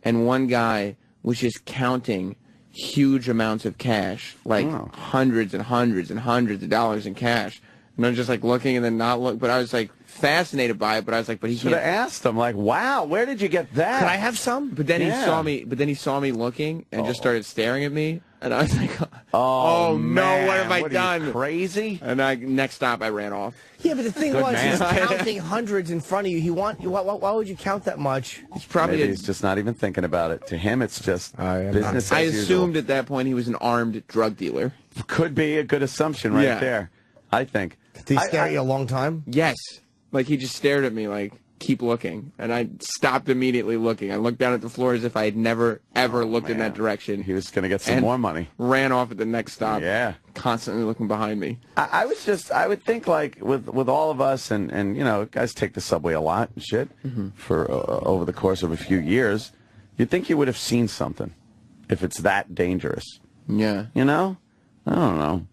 And one guy was just counting huge amounts of cash, like hundreds and hundreds and hundreds of dollars in cash. And I'm just like looking and then not look, but I was like fascinated by it. But I was like, but he should have asked him, like, wow, where did you get that? Could I have some? But then he saw me. But then he saw me looking and just started staring at me. And I was like, oh man, no, what have I done? Are you crazy? And next stop, I ran off. Yeah, but the thing was, he's counting hundreds in front of you. Why would you count that much? It's probably he's just not even thinking about it. To him, it's just business I as assumed usual. at that point he was an armed drug dealer. Could be a good assumption right there. I think. Did he stare at you a long time? Yes. Like, he just stared at me like, keep looking. And I stopped immediately looking. I looked down at the floor as if I had never, ever looked in that direction. He was going to get some more money. Ran off at the next stop. Yeah. Constantly looking behind me. I would think, like, with all of us, and you know, guys take the subway a lot and shit for over the course of a few years, you'd think you would have seen something if it's that dangerous. Yeah. You know? I don't know.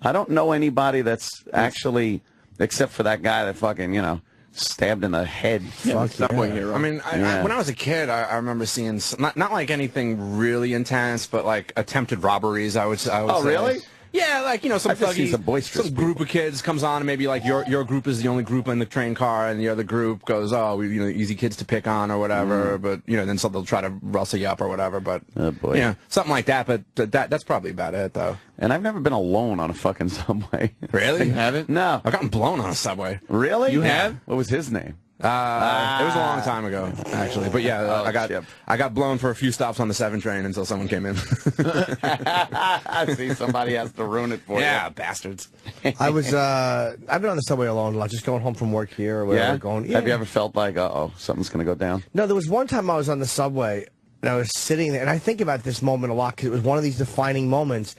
I don't know anybody that's actually, except for that guy that fucking, you know, stabbed in the head. Subway hero. I mean, when I was a kid, I remember seeing not like anything really intense, but like attempted robberies. I would say. Really? Yeah, like, you know, some group of kids comes on, and maybe like your group is the only group in the train car, and the other group goes, you know, easy kids to pick on or whatever. But you know, then so they'll try to rustle you up or whatever. But boy. You know, something like that. But that's probably about it, though. And I've never been alone on a fucking subway. Really? You haven't? No. I've gotten blown on a subway. Really? You have? What was his name? It was a long time ago, actually. But yeah, I got blown for a few stops on the 7 train until someone came in. See, somebody has to ruin it for you. Yeah, bastards. I've been on the subway alone a lot, just going home from work here or whatever. Have you ever felt like, something's going to go down? No, there was one time I was on the subway, and I was sitting there, and I think about this moment a lot because it was one of these defining moments.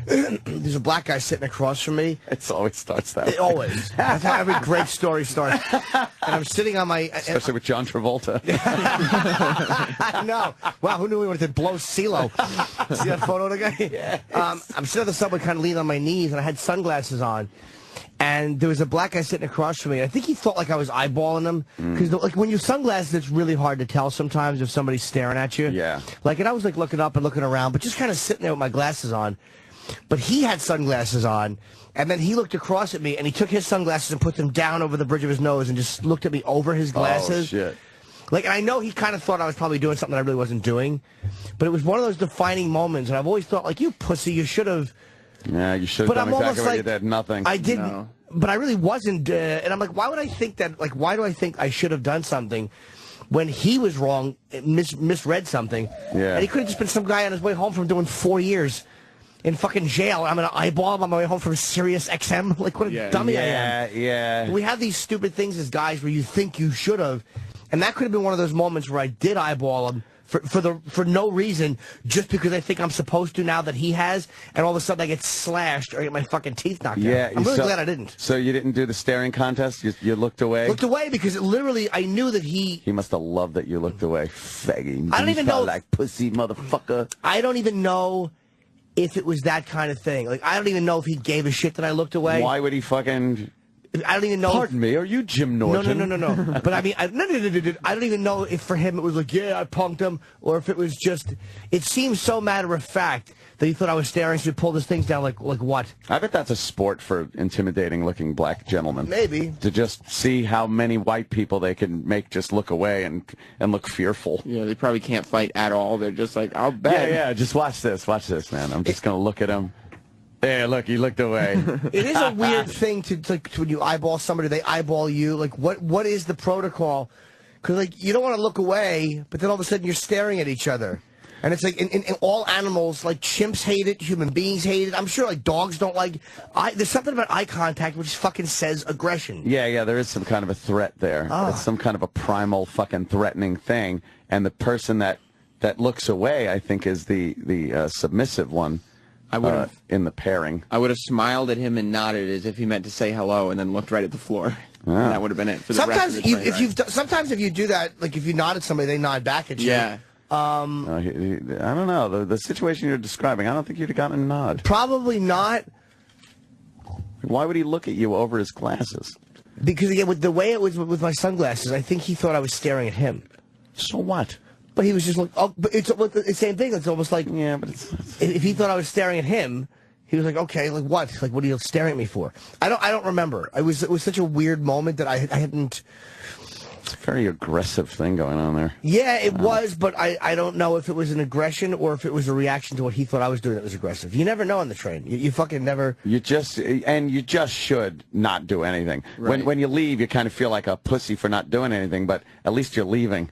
There's a black guy sitting across from me. It always starts that way. Always. That's how every great story starts. And I'm sitting on my... Especially with John Travolta. No. Wow, who knew we wanted to blow CeeLo? See that photo of the guy? Yes. I'm sitting on the subway kind of leaning on my knees, and I had sunglasses on. And there was a black guy sitting across from me. I think he thought like I was eyeballing him. Because like when you have sunglasses, it's really hard to tell sometimes if somebody's staring at you. Yeah. Like, and I was like looking up and looking around, but just kind of sitting there with my glasses on. But he had sunglasses on. And then he looked across at me, and he took his sunglasses and put them down over the bridge of his nose and just looked at me over his glasses. Oh, shit. Like, and I know he kind of thought I was probably doing something I really wasn't doing. But it was one of those defining moments. And I've always thought, like, you pussy, you should have Yeah, you should have done exactly what you did. Nothing. I didn't, but I really wasn't. And I'm like, why would I think that? Like, why do I think I should have done something when he was wrong, misread something? Yeah. And he could have just been some guy on his way home from doing 4 years in fucking jail. I'm going to eyeball him on my way home from Sirius XM. Like, what a dummy I am. Yeah. We have these stupid things as guys where you think you should have. And that could have been one of those moments where I did eyeball him for no reason, just because I think I'm supposed to now that he has, and all of a sudden I get slashed or I get my fucking teeth knocked out. I'm really glad I didn't. So you didn't do the staring contest? You looked away? Looked away because literally I knew that he must have loved that you looked away. Faggy. I don't even know. Like pussy motherfucker. I don't even know if it was that kind of thing. Like, I don't even know if he gave a shit that I looked away. Why would he fucking... I don't even know. Pardon me, are you Jim Norton? No. But I mean, I don't even know if for him it was like, yeah, I punked him, or if it was just. It seems so matter of fact that he thought I was staring, so he pulled his things down like what? I bet that's a sport for intimidating-looking black gentlemen. Maybe. To just see how many white people they can make just look away and look fearful. Yeah, they probably can't fight at all. They're just like, I'll bet. Yeah, just watch this, man. I'm just going to look at him. Yeah, look, he looked away. It is a weird thing to when you eyeball somebody, they eyeball you. Like, what is the protocol? Because, like, you don't want to look away, but then all of a sudden you're staring at each other. And it's like, in all animals, like, chimps hate it, human beings hate it. I'm sure, like, dogs don't like... There's something about eye contact which fucking says aggression. Yeah, there is some kind of a threat there. It's some kind of a primal fucking threatening thing. And the person that looks away, I think, is the submissive one. I would have in the pairing. I would have smiled at him and nodded as if he meant to say hello, and then looked right at the floor. And that would have been it for the rest of the train. Sometimes if you do that, like if you nod at somebody, they nod back at you. Yeah. I don't know the situation you're describing. I don't think you'd have gotten a nod. Probably not. Why would he look at you over his glasses? Because again, with the way it was with my sunglasses, I think he thought I was staring at him. So what? But he was just like, oh, but it's the same thing. It's almost like, yeah, but if he thought I was staring at him, he was like, okay, like what? Like, what are you staring at me for? I don't remember. It was such a weird moment that I hadn't. It's a very aggressive thing going on there. Yeah, it was, but I don't know if it was an aggression or if it was a reaction to what he thought I was doing that was aggressive. You never know on the train. You fucking never. You just should not do anything. Right. When you leave, you kind of feel like a pussy for not doing anything, but at least you're leaving.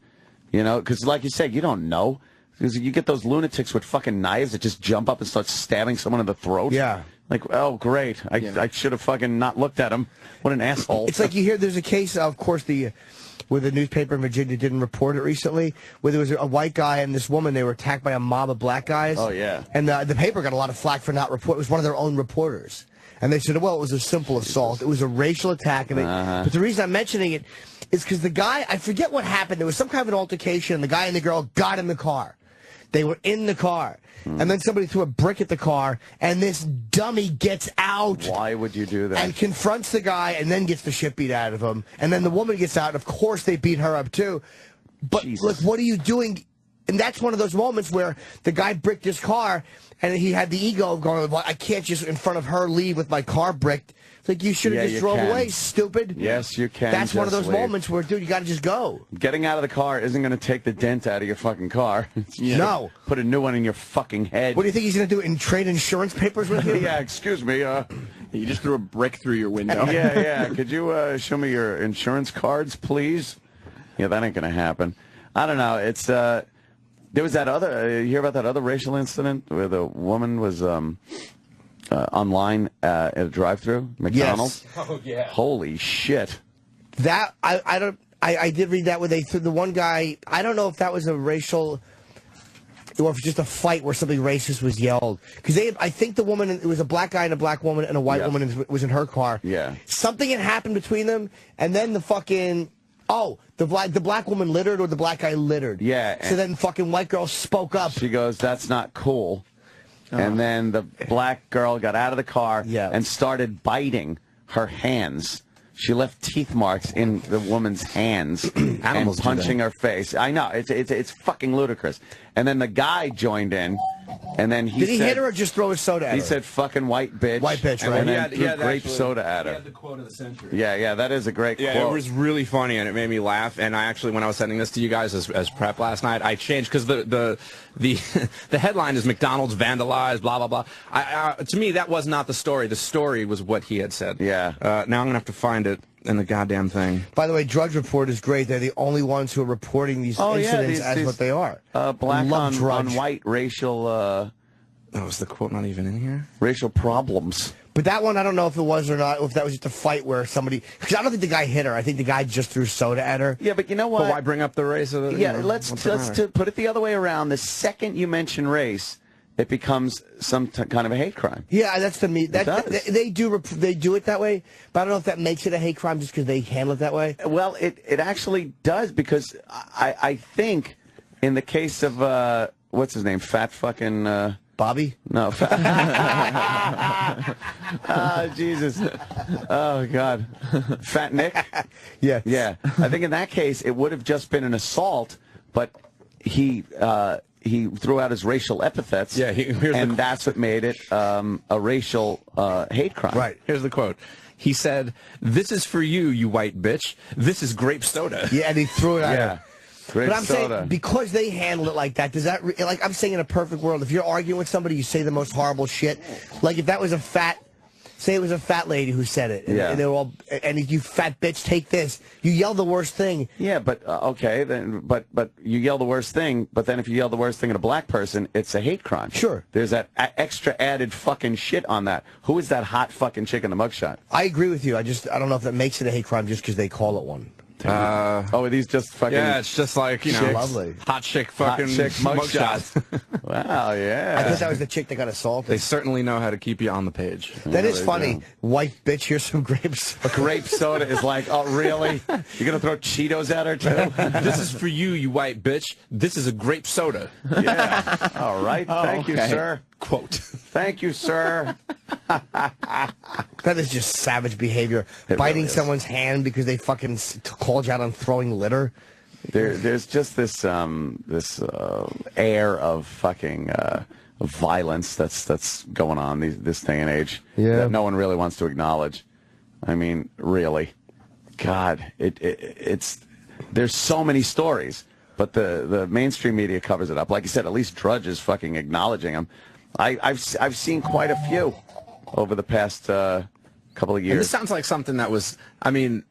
You know, because like you said, you don't know. Because you get those lunatics with fucking knives that just jump up and start stabbing someone in the throat. Yeah. Like, oh, great. I should have fucking not looked at him. What an asshole. It's like you hear there's a case, of course, where the newspaper in Virginia didn't report it recently, where there was a white guy and this woman, they were attacked by a mob of black guys. Oh, yeah. And the paper got a lot of flack for not reporting. It was one of their own reporters. And they said, well, it was a simple assault. It was a racial attack. But the reason I'm mentioning it is because the guy, I forget what happened. There was some kind of an altercation, and the guy and the girl got in the car. They were in the car. And then somebody threw a brick at the car, and this dummy gets out. Why would you do that? And confronts the guy, and then gets the shit beat out of him. And then the woman gets out, and of course they beat her up too. But look, what are you doing? And that's one of those moments where the guy bricked his car, and he had the ego of going, well, I can't just in front of her leave with my car bricked. It's like, you should have just drove away, stupid. Yes, you can. That's one of those moments where, dude, you got to just go. Getting out of the car isn't going to take the dent out of your fucking car. No. Put a new one in your fucking head. What do you think he's going to do, and trade insurance papers with you? Yeah, excuse me. You just threw a brick through your window. Yeah. Could you show me your insurance cards, please? Yeah, that ain't going to happen. I don't know. It's there was that other. You hear about that other racial incident where the woman was online at a drive-through McDonald's? Yes. Oh yeah. Holy shit. That I did read that where they threw the one guy. I don't know if that was a racial, or if it's just a fight where something racist was yelled. Because I think the woman, it was a black guy and a black woman, and a white woman was in her car. Yeah. Something had happened between them, and then the fucking. Oh, the black woman littered, or the black guy littered. Yeah. So then fucking white girl spoke up. She goes, that's not cool. And then the black girl got out of the car and started biting her hands. She left teeth marks in the woman's hands and punching her face. I know. It's fucking ludicrous. And then the guy joined in And then Did he hit her or just throw his soda at her? He said fucking white bitch. White bitch, right? And then threw grape soda at her. He had the quote of the century. Yeah, that is a great quote. Yeah, it was really funny, and it made me laugh. And I actually, when I was sending this to you guys as prep last night, I changed, because the headline is McDonald's vandalized, blah, blah, blah. To me, that was not the story. The story was what he had said. Yeah. Now I'm going to have to find it in the goddamn thing. By the way, Drudge Report is great. They're the only ones who are reporting these incidents as what they are. Black on white racial... Oh, is the quote not even in here? Racial problems. But that one, I don't know if it was or not, if that was just a fight where somebody... Because I don't think the guy hit her. I think the guy just threw soda at her. Yeah, but you know what? But why bring up the race of the... Yeah, let's put it the other way around. The second you mention race, it becomes some kind of a hate crime. Yeah, that's to me. They do it that way, but I don't know if that makes it a hate crime just because they handle it that way. Well, it actually does, because I think in the case of, what's his name? Fat fucking... Bobby? No. Jesus. Oh, God. Fat Nick? Yeah. Yeah. I think in that case, it would have just been an assault, but he threw out his racial epithets, and that's what made it a racial hate crime. Right. Here's the quote. He said, "This is for you, you white bitch. This is grape soda." Yeah, and he threw it at her. Grape but I'm soda. saying, because they handle it like that, does that, like, I'm saying in a perfect world, if you're arguing with somebody, you say the most horrible shit. Like, if that was say it was a fat lady who said it, and they were all, and you fat bitch, take this, you yell the worst thing. Yeah, but, okay, then, but you yell the worst thing, but then if you yell the worst thing at a black person, it's a hate crime. Sure. There's that extra added fucking shit on that. Who is that hot fucking chick in the mugshot? I agree with you. I don't know if that makes it a hate crime just because they call it one. Are these just fucking... Yeah, it's just like, you know, lovely. hot chick fucking mugshot. Wow, yeah. I thought that was the chick that got assaulted. They certainly know how to keep you on the page. That is funny. White bitch, here's some grapes. A grape soda is like, oh, really? You're going to throw Cheetos at her, too? This is for you, you white bitch. This is a grape soda. Yeah. All right. Thank you, sir. Quote. Thank you, sir. That is just savage behavior. Biting really someone's hand because they fucking called you out on throwing litter. There's just this air of fucking violence that's going on this day and age that no one really wants to acknowledge. I mean, really, God, it's there's so many stories, but the mainstream media covers it up. Like you said, at least Drudge is fucking acknowledging them. I've seen quite a few over the past couple of years. And this sounds like something that was, I mean,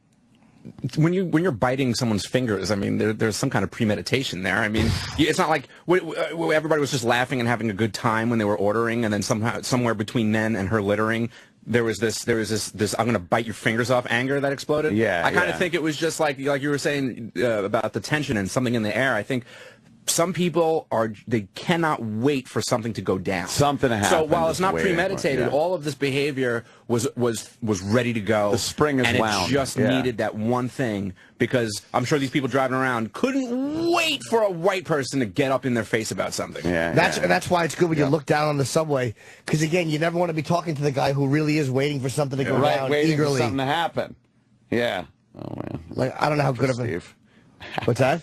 when you're biting someone's fingers, I mean, there's some kind of premeditation there. I mean, it's not like everybody was just laughing and having a good time when they were ordering, and then somewhere between then and her littering, there was this I'm gonna bite your fingers off anger that exploded. Yeah, I kind of think it was just like you were saying about the tension and something in the air. I think some people they cannot wait for something to go down. Something to happen. So while it's not premeditated, all of this behavior was ready to go. The spring is wound. And it just needed that one thing, because I'm sure these people driving around couldn't wait for a white person to get up in their face about something. Yeah, that's why it's good when you look down on the subway, because again, you never want to be talking to the guy who really is waiting for something to go down waiting eagerly. for something to happen. Yeah. Oh man. Like, I don't know how good of a... Steve. What's that?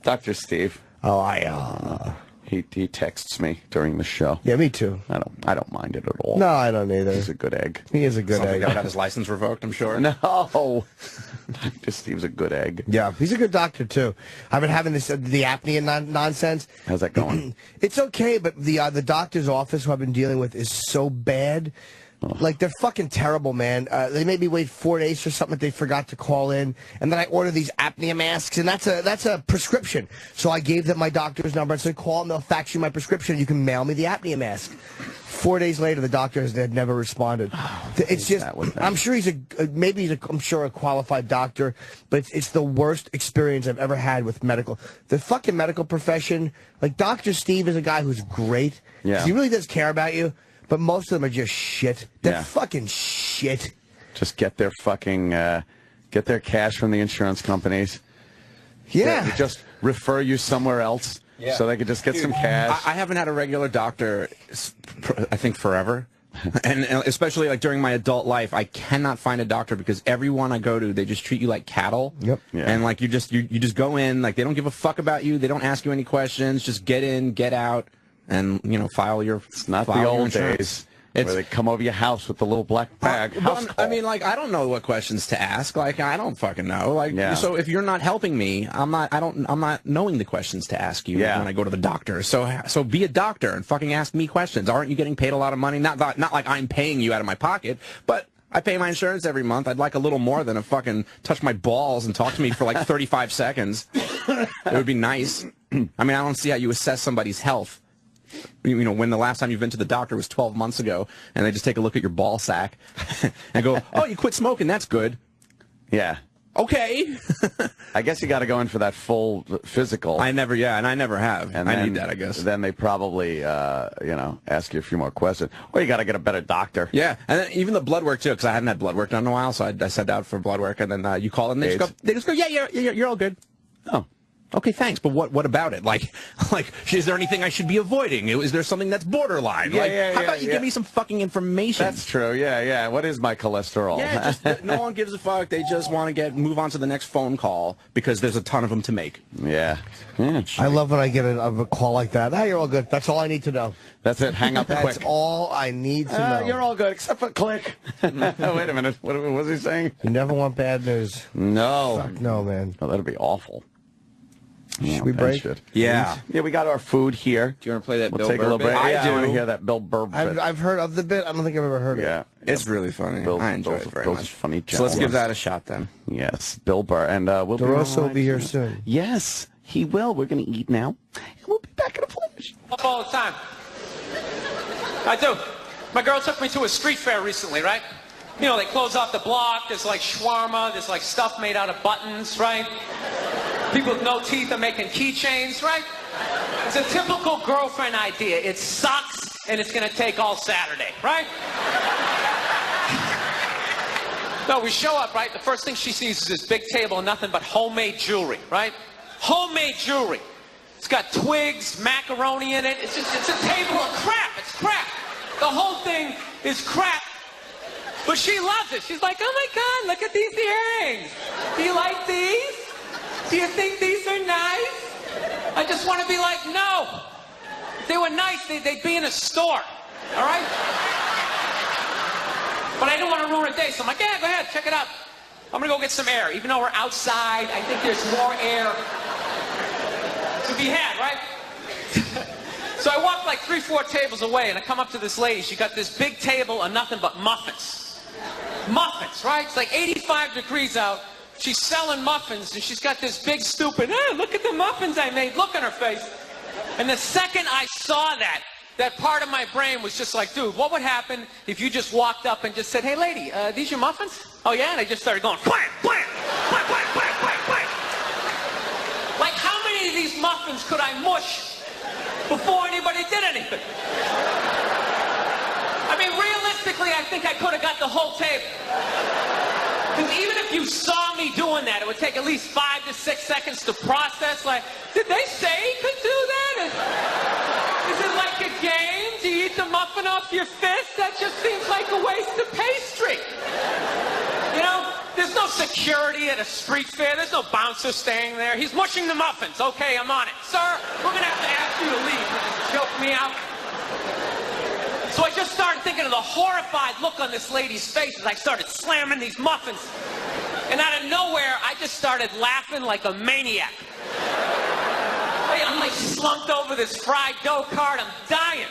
Dr. Steve. Oh, he texts me during the show. Yeah, me too. I don't mind it at all. No, I don't either. He's a good egg. He is a good egg. That would have his license revoked, I'm sure. No. Dr. Steve's a good egg. Yeah, he's a good doctor too. I've been having the apnea nonsense. How's that going? It's okay, but the doctor's office who I've been dealing with is so bad. Like, they're fucking terrible, man. They made me wait 4 days for something that they forgot to call in, and then I ordered these apnea masks, and that's a prescription. So I gave them my doctor's number and said, call them, they'll fax you my prescription, you can mail me the apnea mask. 4 days later, the doctor had never responded. It's just, I'm sure I'm sure a qualified doctor, but it's the worst experience I've ever had with medical. The fucking medical profession, like Dr. Steve is a guy who's great. Yeah. He really does care about you. But most of them are just shit. They're fucking shit. Just get their fucking, get their cash from the insurance companies. Yeah. They just refer you somewhere else so they could just get some cash. I haven't had a regular doctor, I think, forever. And especially like during my adult life, I cannot find a doctor because everyone I go to, they just treat you like cattle. Yep. Yeah. And like you just go in, like they don't give a fuck about you. They don't ask you any questions. Just get in, get out. and file your. It's not the old days. Where they come over your house with the little black bag. I mean, like, I don't know what questions to ask. Like, I don't fucking know. Like, so if you're not helping me, I'm not knowing the questions to ask you when I go to the doctor. So be a doctor and fucking ask me questions. Aren't you getting paid a lot of money? Not like I'm paying you out of my pocket, but I pay my insurance every month. I'd like a little more than a fucking touch my balls and talk to me for like 35 seconds. It would be nice. I mean, I don't see how you assess somebody's health. When the last time you've been to the doctor was 12 months ago, and they just take a look at your ball sack and go, "Oh, you quit smoking. That's good." Yeah. Okay. I guess you got to go in for that full physical. And I never have. And I need that, I guess. Then they probably, ask you a few more questions. Or you got to get a better doctor. Yeah, and then even the blood work, too, because I hadn't had blood work done in a while, so I sent out for blood work, and then you call them, and they just go, yeah, you're all good. Oh. Okay, thanks, but what about it? Like, is there anything I should be avoiding? Is there something that's borderline? How about you give me some fucking information? That's true, yeah. What is my cholesterol? Yeah, just, no one gives a fuck. They just want to move on to the next phone call because there's a ton of them to make. Yeah. I love when I get a call like that. Hey, you're all good. That's all I need to know. That's it. Hang up quick. That's all I need to know. You're all good, except for click. Wait a minute. What was he saying? You never want bad news. No. Fuck no, man. Oh, that'd be awful. Should we break? Yeah, we got our food here. Do you want to play that We'll Bill take a little Burr break. bit? I want to hear that Bill Burr bit. I've heard of the bit. I don't think I've ever heard of it. Yeah. It's really funny. I enjoy it very much. Funny so let's give that a shot then. Yes, Bill Burr. And we'll DeRosa will be here soon. Yes, he will. We're going to eat now. And we'll be back in a flash. Up all the time. I do. My girl took me to a street fair recently, right? They close off the block. There's like shawarma. There's like stuff made out of buttons, right? People with no teeth are making keychains, right? It's a typical girlfriend idea. It sucks, and it's going to take all Saturday, right? No, we show up, right? The first thing she sees is this big table and nothing but homemade jewelry, right? Homemade jewelry. It's got twigs, macaroni in it. It's a table of crap. It's crap. The whole thing is crap. But she loves it. She's like, oh my God, look at these earrings. Do you like these? Do you think these are nice? I just want to be like, no. If they were nice, they'd be in a store. All right? But I didn't want to ruin her day, so I'm like, yeah, go ahead, check it out. I'm going to go get some air. Even though we're outside, I think there's more air to be had, right? So I walk like 3-4 tables away, and I come up to this lady. She got this big table of nothing but muffins. Muffins, right? It's like 85 degrees out. She's selling muffins, and she's got this big, stupid, look at the muffins I made, look on her face. And the second I saw that part of my brain was just like, dude, what would happen if you just walked up and just said, hey, lady, these your muffins? Oh, yeah? And I just started going, blam, blam, blam, blam, blam, blam, blam. Like, how many of these muffins could I mush before anybody did anything? I mean, realistically, I think I could have got the whole table. Because even if you saw me doing that, it would take at least 5 to 6 seconds to process. Like, did they say he could do that? Is it like a game? Do you eat the muffin off your fist? That just seems like a waste of pastry. There's no security at a street fair. There's no bouncer staying there. He's mushing the muffins. Okay, I'm on it. Sir, we're going to have to ask you to leave. Choke me out. So I just started thinking of the horrified look on this lady's face as I started slamming these muffins. And out of nowhere, I just started laughing like a maniac. I'm like slumped over this fried dough cart. I'm dying.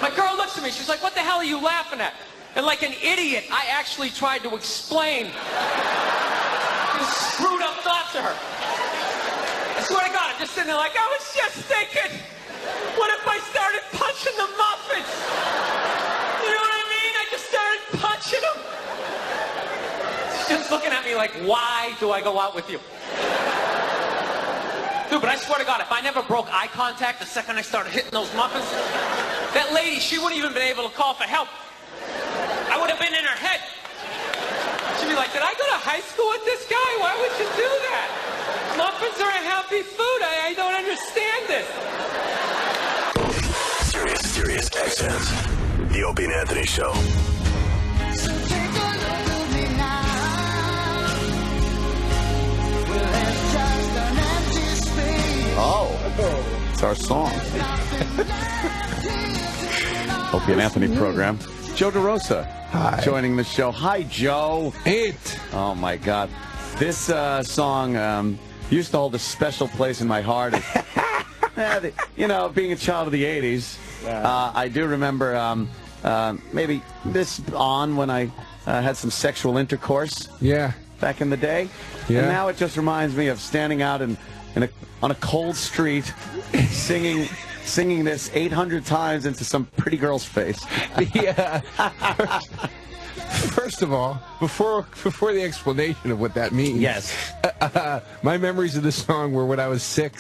My girl looks at me. She's like, what the hell are you laughing at? And like an idiot, I actually tried to explain this screwed up thought to her. I swear to God, I'm just sitting there like, I was just thinking, what if I started punching the muffins? You know what I mean? I just started punching them. She's just looking at me like, why do I go out with you? Dude, but I swear to God, if I never broke eye contact the second I started hitting those muffins, that lady, she wouldn't even been able to call for help. I would have been in her head. She'd be like, did I go to high school with this guy? Why would you do that? Muffins are a healthy food. I don't understand this. Sirius XM, the Opie and Anthony Show. So take a look at me now. Well, it's just an empty space. Oh. That's our song. Opie and Anthony program. Joe DeRosa. Hi. Joining the show. Hi, Joe. Oh, my God. This song used to hold a special place in my heart. You know, being a child of the 80s, I do remember maybe this on when I had some sexual intercourse. Yeah. Back in the day. Yeah. And now it just reminds me of standing out on a cold street singing this 800 times into some pretty girl's face. Yeah. First of all, before the explanation of what that means, yes, my memories of this song were when I was 6,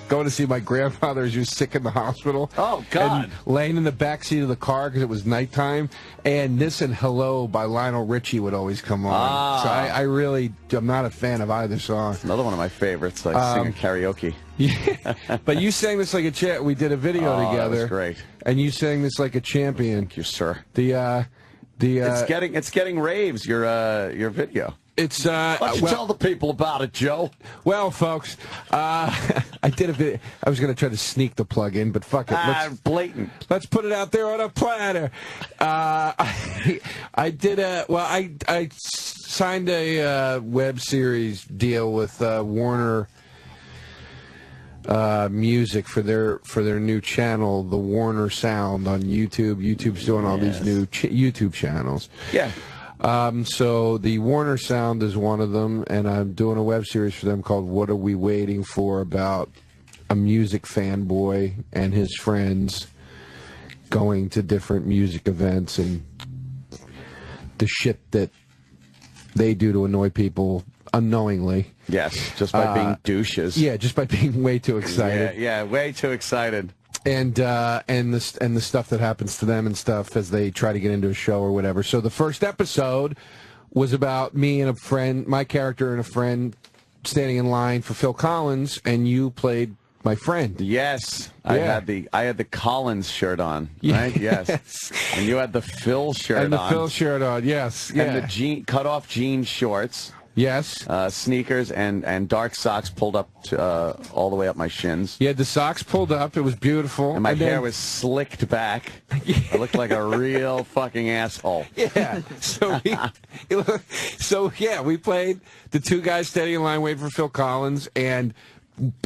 going to see my grandfather as he was sick in the hospital. Oh, God. And laying in the backseat of the car because it was nighttime, and this and Hello by Lionel Richie would always come on. So I'm not a fan of either song. Another one of my favorites, like singing karaoke. Yeah, but you sang this like a champ. We did a video together. That was great. And you sang this like a champion. Thank you, sir. It's getting raves. Your video. It's why don't you tell the people about it, Joe? Well, folks, I did a video. I was going to try to sneak the plug in, but fuck it. Blatant. Let's put it out there on a platter. I signed a web series deal with Warner Music for their new channel, the Warner Sound on YouTube. YouTube's doing all these new YouTube channels. Yeah. So the Warner Sound is one of them, and I'm doing a web series for them called What Are We Waiting For, about a music fanboy and his friends going to different music events and the shit that they do to annoy people unknowingly. Yes, just by being douches. Yeah, just by being way too excited. Yeah, way too excited. And the stuff that happens to them and stuff as they try to get into a show or whatever. So the first episode was about me and a friend, my character and a friend, standing in line for Phil Collins, and you played my friend. Yes, yeah. I had the Collins shirt on, right? Yes. And you had the Phil shirt on. And the Phil shirt on, yes. And the cut-off jean shorts. Yes. Sneakers and dark socks pulled up to, all the way up my shins. Yeah, the socks pulled up. It was beautiful. And my hair was slicked back. I looked like a real fucking asshole. Yeah. We played the two guys standing in line waiting for Phil Collins, and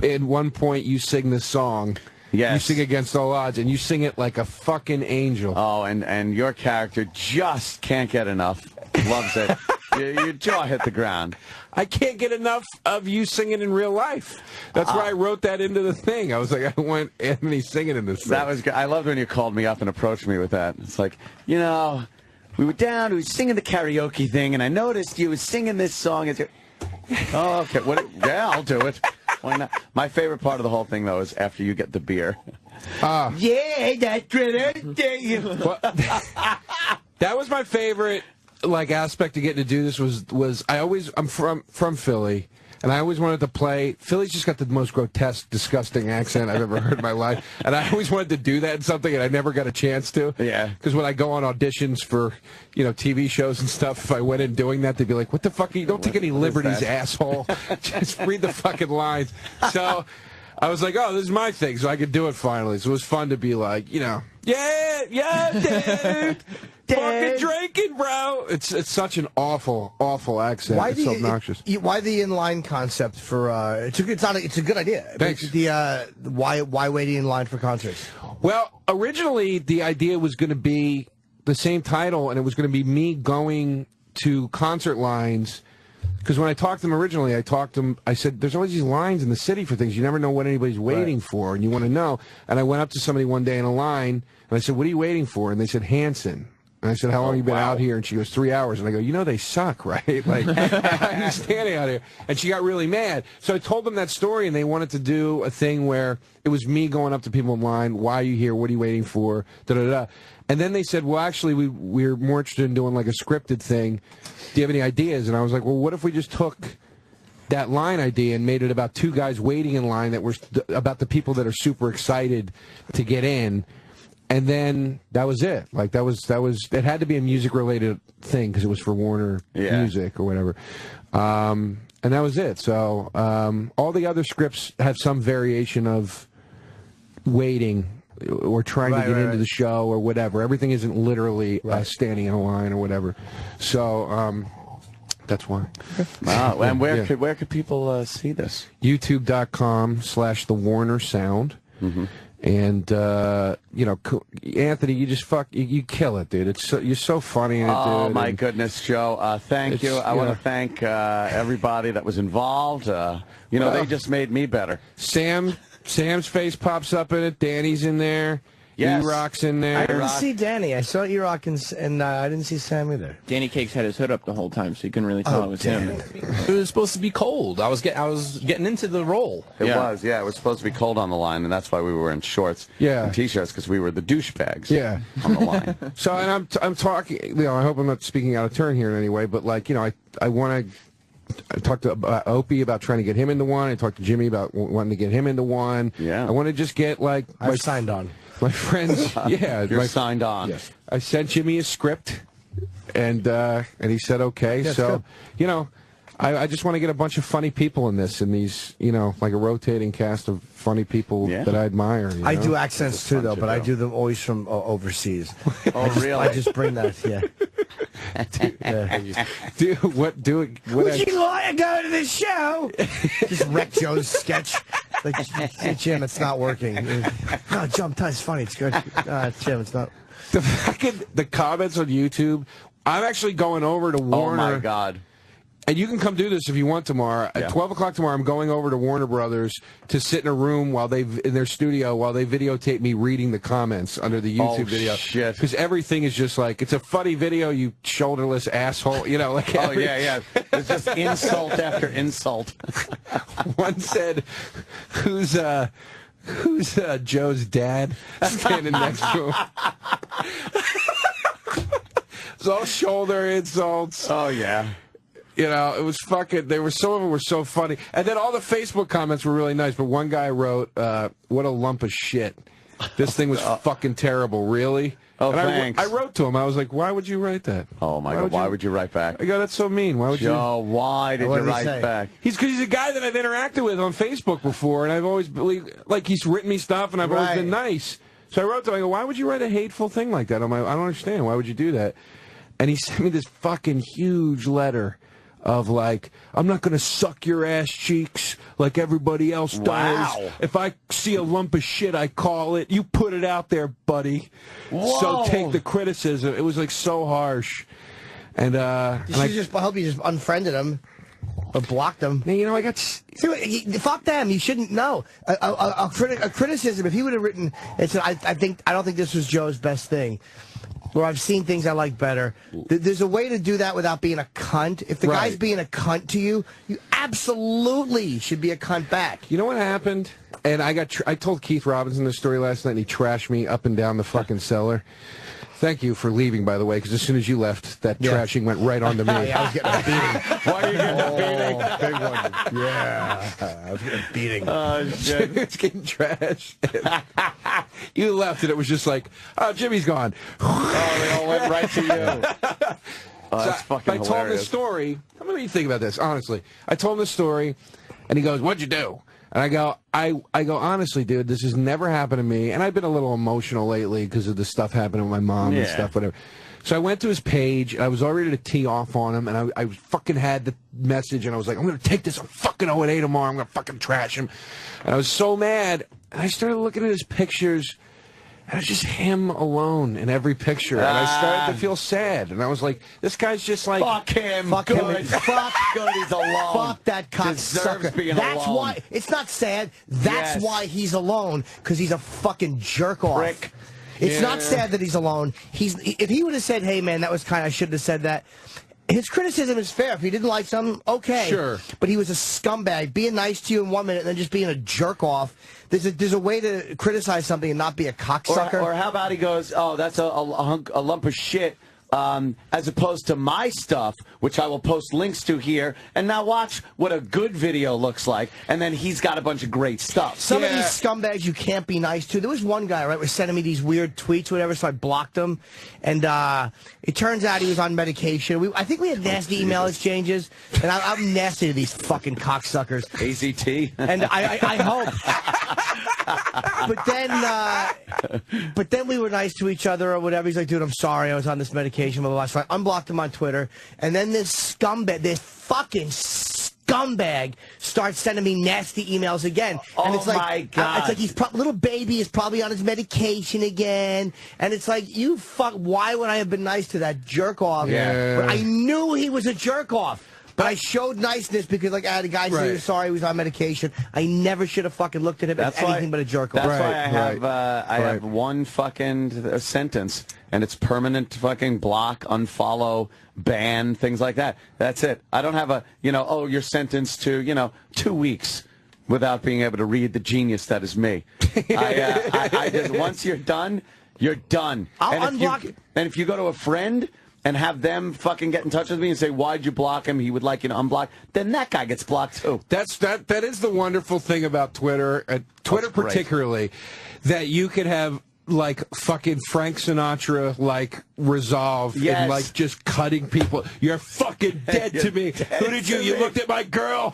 at one point you sing this song. Yes. You sing Against All Odds, and you sing it like a fucking angel. Oh, and your character just can't get enough. Loves it. Your jaw hit the ground. I can't get enough of you singing in real life. That's why I wrote that into the thing. I was like, I want Anthony singing in this thing. That was good. I loved when you called me up and approached me with that. It's like, we were singing the karaoke thing, and I noticed you was singing this song. Oh, okay. Yeah, I'll do it. Why not? My favorite part of the whole thing, though, is after you get the beer. Yeah, that's great. That was my favorite aspect of getting to do this was I'm from Philly, and I always wanted to play. Philly's just got the most grotesque, disgusting accent I've ever heard in my life, and I always wanted to do that in something, and I never got a chance to. Yeah. Because when I go on auditions for TV shows and stuff, if I went in doing that, they'd be like, "What the fuck? You don't take any liberties, asshole. Just read the fucking lines." So I was like, "Oh, this is my thing," so I could do it finally. So it was fun to be like, yeah, dude. Fucking drinking, bro. It's such an awful accent. It's so obnoxious. Why the inline concept for? It's a good idea. Thanks. Why waiting in line for concerts? Well, originally the idea was going to be the same title, and it was going to be me going to concert lines. Because when I talked to them originally, I said, there's always these lines in the city for things. You never know what anybody's waiting for, and you want to know. And I went up to somebody one day in a line, and I said, what are you waiting for? And they said, Hanson. And I said, how long have you been out here? And she goes, 3 hours. And I go, they suck, right? Like, I'm standing out here. And she got really mad. So I told them that story, and they wanted to do a thing where it was me going up to people in line, why are you here? What are you waiting for? Da-da-da. And then they said, well, actually, we're more interested in doing like a scripted thing. Do you have any ideas? And I was like, well, what if we just took that line idea and made it about two guys waiting in line that were about the people that are super excited to get in? And then that was it. Like that was it had to be a music related thing because it was for Warner Music or whatever. And that was it. So all the other scripts have some variation of waiting or trying to get into the show or whatever. Everything isn't literally standing in a line or whatever. So that's why. Wow. And where could people see this? YouTube.com/The Warner Sound. Mm-hmm. And Anthony, you just you kill it, dude. You're so funny in it, dude. Oh my goodness, Joe! Thank you. I want to thank everybody that was involved. They just made me better. Sam's face pops up in it. Danny's in there. Yes. E-Rock's in there. I didn't see Danny. I saw E-Rock and I didn't see Sam either. Danny Cakes had his hood up the whole time, so you couldn't really tell it was him. It was supposed to be cold. I was getting into the role. It was supposed to be cold on the line, and that's why we were in shorts and T-shirts, because we were the douchebags on the line. So, and I'm talking, I hope I'm not speaking out of turn here in any way, but I want to. I talked to Opie about trying to get him into one. I talked to Jimmy about wanting to get him into one. Yeah. I want to just get I've signed on. My friends, You're signed on. Yes. I sent Jimmy a script, and he said okay. Yes, so, I just want to get a bunch of funny people in this, and these, like a rotating cast of funny people that I admire. I do accents too, though, but I do them always from overseas. Oh, really? I just bring that, Would you like to go to the show? Just wreck Joe's sketch. Jim, it's not working. No, Jim, it's funny. It's good. Jim, it's not. The comments on YouTube. I'm actually going over to Warner. Oh my God. And you can come do this if you want tomorrow. At 12 o'clock tomorrow, I'm going over to Warner Brothers to sit in a room in their studio while they videotape me reading the comments under the YouTube video. Shit. Because everything is just it's a funny video, you shoulderless asshole. It's just insult after insult. One said, who's Joe's dad standing next to him? It's all shoulder insults. Oh, yeah. It was fucking. Some of them were so funny, and then all the Facebook comments were really nice. But one guy wrote, "What a lump of shit! This thing was fucking terrible, really." Oh, and thanks. I wrote to him. I was like, "Why would you write that?" Oh my God! Why would you write back? I go, "That's so mean. Why would Joe, why did you write back?" Because he's a guy that I've interacted with on Facebook before, and I've always believed he's written me stuff, and I've always been nice. So I wrote to him. I go, "Why would you write a hateful thing like that?" I don't understand. Why would you do that? And he sent me this fucking huge letter. Of I'm not going to suck your ass cheeks like everybody else does. Wow. If I see a lump of shit, I call it. You put it out there, buddy. Whoa. So take the criticism. It was so harsh. And I hope you just unfriended him or blocked him. I got. Fuck them. You shouldn't know. A criticism. If he would have written, I don't think this was Joe's best thing. Where I've seen things I like better. There's a way to do that without being a cunt. If the guy's being a cunt to you, you absolutely should be a cunt back. You know what happened? And I told Keith Robinson this story last night, and he trashed me up and down the fucking cellar. Thank you for leaving, by the way, because as soon as you left, that trashing went right onto me. I was getting a beating. Why are you getting a beating? Big one. Yeah. I was getting a beating. Oh, shit. It's getting trashed. You left, and it was just oh, Jimmy's gone. Oh, they all went right to you. That's fucking hilarious. I told him the story. What do you think about this, honestly? I told him the story, and he goes, "What'd you do?" And I go, honestly, dude, this has never happened to me. And I've been a little emotional lately because of the stuff happening with my mom and stuff, whatever. So I went to his page, and I was all ready to tee off on him, and I fucking had the message, and I was like, I'm going to take this on fucking O&A tomorrow. I'm going to fucking trash him. And I was so mad, and I started looking at his pictures, and it was just him alone in every picture. And I started to feel sad. And I was like, this guy's just fuck him. Fuck good. him. Fuck good. He's alone. Fuck that cocksucker. That's alone. why. It's not sad. That's why he's alone, because he's a fucking jerk off. Prick. It's not sad that he's alone. If he would have said, hey, man, that was I shouldn't have said that. His criticism is fair. If he didn't like something, okay. Sure. But he was a scumbag, being nice to you in 1 minute and then just being a jerk off. There's a way to criticize something and not be a cocksucker. Or how about he goes, oh, that's a lump of shit, as opposed to my stuff, which I will post links to here. And now watch what a good video looks like. And then he's got a bunch of great stuff. Some of these scumbags you can't be nice to. There was one guy, right, was sending me these weird tweets, whatever, so I blocked him. And it turns out he was on medication. I think we had nasty email exchanges. And I'm nasty to these fucking cocksuckers. AZT. And I hope. but then we were nice to each other or whatever. He's like, dude, I'm sorry, I was on this medication, blah, blah, blah. So I unblocked him on Twitter. And then this fucking scumbag starts sending me nasty emails again. And it's like, my God. It's like little baby is probably on his medication again. And it's like, why would I have been nice to that jerk off? Yeah. But I knew he was a jerk off. But I showed niceness because, like, I had a guy say, sorry, he was on medication. I never should have fucking looked at him as anything but a jerk off. That's why I have one fucking sentence, and it's permanent fucking block, unfollow, ban, things like that. That's it. I don't have you're sentenced to, 2 weeks without being able to read the genius that is me. I just, once you're done, you're done. I'll unblock. And if you go to a friend and have them fucking get in touch with me and say, why'd you block him? He would like you to unblock. Then that guy gets blocked, too. That is the wonderful thing about Twitter, Twitter particularly, that you could have, like, fucking Frank Sinatra, like, resolve and, like, just cutting people. You're fucking dead to me. Who did you? You looked at my girl.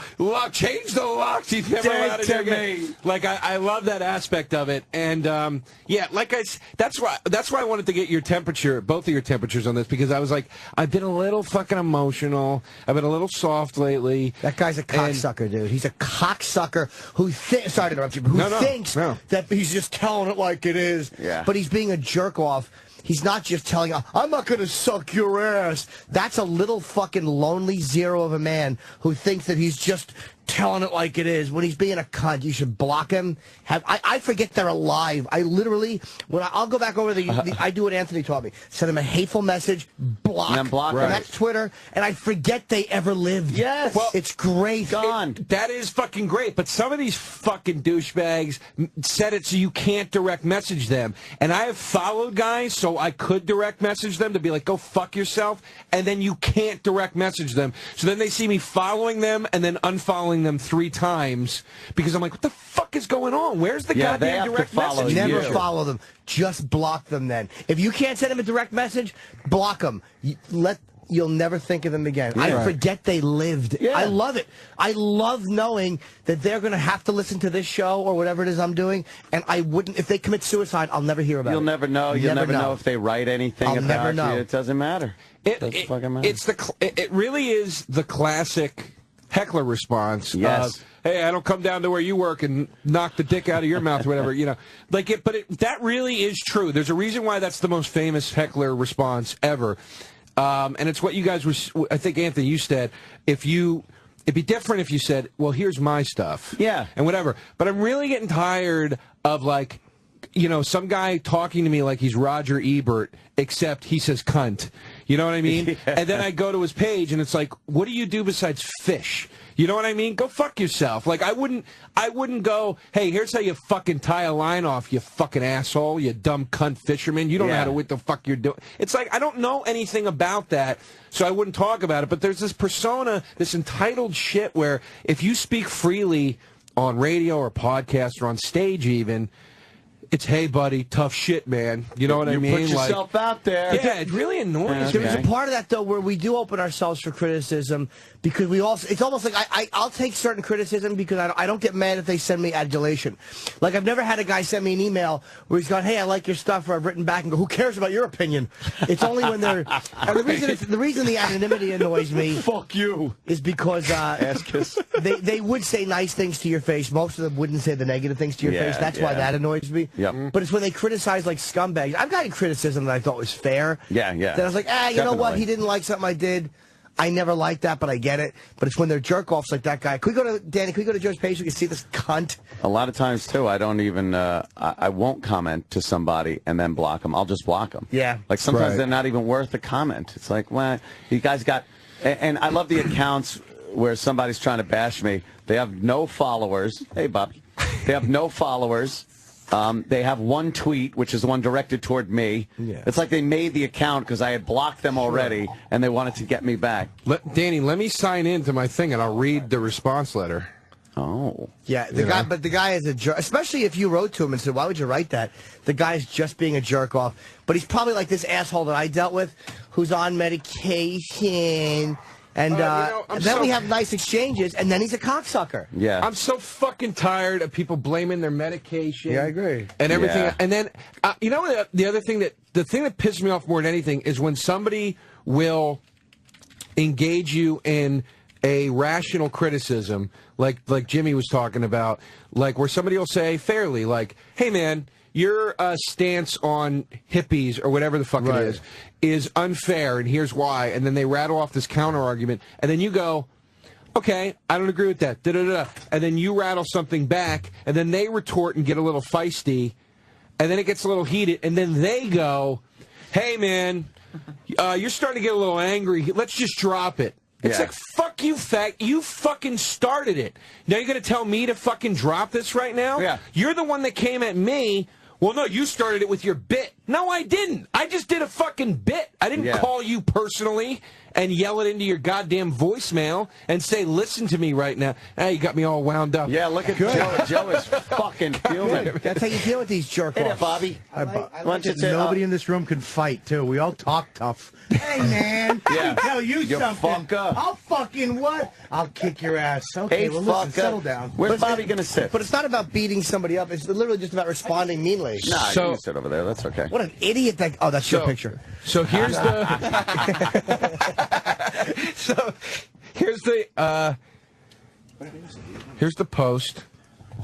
Change the locks. He's never allowed to me. Like, I love that aspect of it. And, that's why I wanted to get your temperature, both of your temperatures on this, because I was like, I've been a little fucking emotional. I've been a little soft lately. That guy's a cocksucker, dude. He's a cocksucker who sorry to interrupt you, but who thinks that he's just telling it like it is. Yeah. But he's being a jerk off. He's not just telling, I'm not going to suck your ass. That's a little fucking lonely zero of a man who thinks that he's just telling it like it is. When he's being a cunt, you should block him. I forget they're alive. I literally, I'll go back over I do what Anthony taught me. Send him a hateful message, block. And then block. And that's Twitter. And I forget they ever lived. Yes. Well, it's great. Gone. That is fucking great. But some of these fucking douchebags said it so you can't direct message them. And I have followed guys so I could direct message them to be like, go fuck yourself. And then you can't direct message them. So then they see me following them and then unfollowing them 3 times because I'm like, what the fuck is going on? Where's the goddamn direct message? Never follow them. Just block them then. If you can't send them a direct message, block them. You'll never think of them again. I forget they lived. Yeah. I love it. I love knowing that they're going to have to listen to this show or whatever it is I'm doing, and I wouldn't, if they commit suicide, I'll never hear about it. You'll never know. You'll never know if they write anything about you. It doesn't matter. It doesn't fucking matter. It really is the classic heckler response. Yes. Hey, I don't come down to where you work and knock the dick out of your mouth or whatever, that really is true. There's a reason why that's the most famous heckler response ever. And it's what you guys were, I think, Anthony, you said, it'd be different if you said, well, here's my stuff. Yeah. And whatever. But I'm really getting tired of, like, some guy talking to me like he's Roger Ebert, except he says cunt. You know what I mean? Yeah. And then I go to his page, and it's like, what do you do besides fish? You know what I mean? Go fuck yourself. Like, I wouldn't go, hey, here's how you fucking tie a line off, you fucking asshole, you dumb cunt fisherman. You don't know what the fuck you're doing. It's like, I don't know anything about that, so I wouldn't talk about it. But there's this persona, this entitled shit where if you speak freely on radio or podcast or on stage even, it's, hey, buddy, tough shit, man. You know what I mean? You put yourself out there. Yeah, it really annoys me. There's a part of that, though, where we do open ourselves for criticism because it's almost like I'll take certain criticism because I don't get mad if they send me adulation. Like, I've never had a guy send me an email where he's gone, hey, I like your stuff, or I've written back and go, who cares about your opinion? It's only when they're... And the reason the anonymity annoys me... Fuck you. ...is because they would say nice things to your face. Most of them wouldn't say the negative things to your face. That's why that annoys me. Yep. But it's when they criticize like scumbags. I've gotten criticism that I thought was fair. Yeah. That I was like, you know what? He didn't like something I did. I never liked that, but I get it. But it's when they're jerk-offs like that guy. Can we go to Joe's page so we can see this cunt? A lot of times, too, I don't even, I won't comment to somebody and then block them. I'll just block them. Yeah. Like, sometimes they're not even worth a comment. It's like, well, you guys got, and I love the accounts where somebody's trying to bash me. They have no followers. Hey, Bobby. They have no followers. They have one tweet, which is the one directed toward me. Yeah. It's like they made the account because I had blocked them already, and they wanted to get me back. Danny, let me sign in to my thing, and I'll read the response letter. Oh. Yeah, but the guy is a jerk, especially if you wrote to him and said, why would you write that? The guy's just being a jerk off. But he's probably like this asshole that I dealt with who's on medication. And then we so- have nice exchanges, and then he's a cocksucker. Yeah. I'm so fucking tired of people blaming their medication. Yeah, I agree. And everything. Yeah. And then, you know, the other thing the thing that pisses me off more than anything is when somebody will engage you in a rational criticism, like Jimmy was talking about, like where somebody will say fairly, like, "Hey, man, your stance on hippies or whatever the fuck it is unfair, and here's why." And then they rattle off this counter argument, and then you go, "Okay, I don't agree with that." Da-da-da. And then you rattle something back, and then they retort and get a little feisty, and then it gets a little heated, and then they go, "Hey, man, you're starting to get a little angry. Let's just drop it." It's like, fuck you, you fucking started it. Now you're going to tell me to fucking drop this right now? Yeah. You're the one that came at me. Well, no, you started it with your bit. No, I didn't. I just did a fucking bit. I didn't call you personally and yell it into your goddamn voicemail and say, "Listen to me right now." Hey, you got me all wound up. Yeah, look at Joe. Joe is fucking fuming. That's how you deal with these jerk offs. Hey there, Bobby. I like that nobody in this room can fight, too. We all talk tough. Hey, man, let me tell you something. Fucker. I'll fucking what? I'll kick your ass. Okay, Hey, well, listen, fucker. settle down. Where's Bobby going to sit? But it's not about beating somebody up. It's literally just about responding meanly. Nah, So- you can sit over there. That's okay. What an idiot! That's your picture. So here's so here's the post.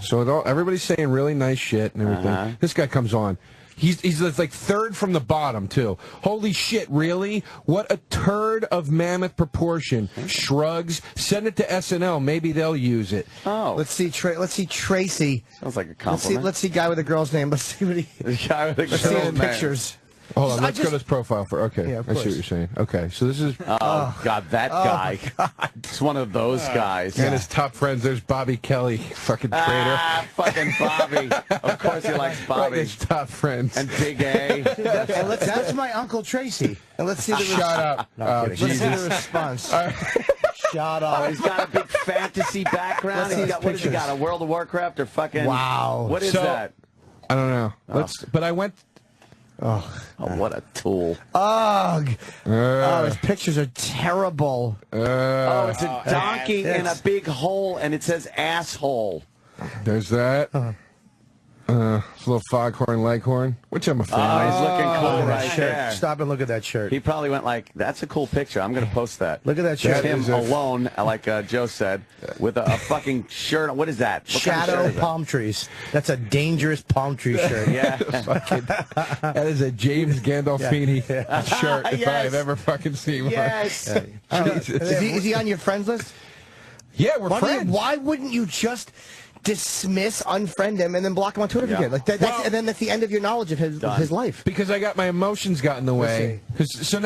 So everybody's saying really nice shit and everything. This guy comes on. He's like third from the bottom too. Holy shit! Really? What a turd of mammoth proportion. Shrugs. Send it to SNL. Maybe they'll use it. Oh, Let's see Tracy. sounds like a compliment. Let's see guy with a girl's name. Let's see what he. The guy with the Let's see girl's the name. pictures. Hold on. I Let's go to his profile for. Okay, Yeah, of I see what course. you're saying. Okay, so this is. Oh, God, that guy. It's one of those guys. And his top friends, there's Bobby Kelly, fucking traitor. Ah, fucking Bobby. Of course he likes Right, Bobby. his top friends. And Big A. That's my Uncle Tracy. And let's see the Shut up. Oh, Let's see Jesus. the response. Shut Oh, up. he's got a big fantasy background. He's got, what has he got, a World of Warcraft or fucking... Wow. What is So- that? I don't know. But I went. Oh, what a tool. Ugh. His pictures are terrible. Oh, it's a donkey in a big hole, and it says asshole. There's that. It's a little foghorn leghorn, which I'm a fan Oh, of. he's looking cool Look at right that shirt. there. Stop and look at that shirt. He probably went like, that's a cool picture. I'm going to post that. Look at that shirt. Just him is a- alone, like Joe said, with a fucking shirt. What is that? What kind of shirt Shadow is that? palm trees. That's a dangerous palm tree shirt. Yeah. That is a James Gandolfini shirt if Yes. I've ever fucking seen one. Yes. Is he on your friends list? Yeah, we're friends. Why wouldn't you just dismiss, unfriend him, and then block him on Twitter again? Like and then that's the end of your knowledge of his life. Because I got my emotions got in the way. So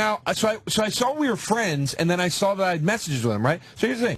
I saw we were friends, and then I saw that I had messages with him, right? So here's the thing.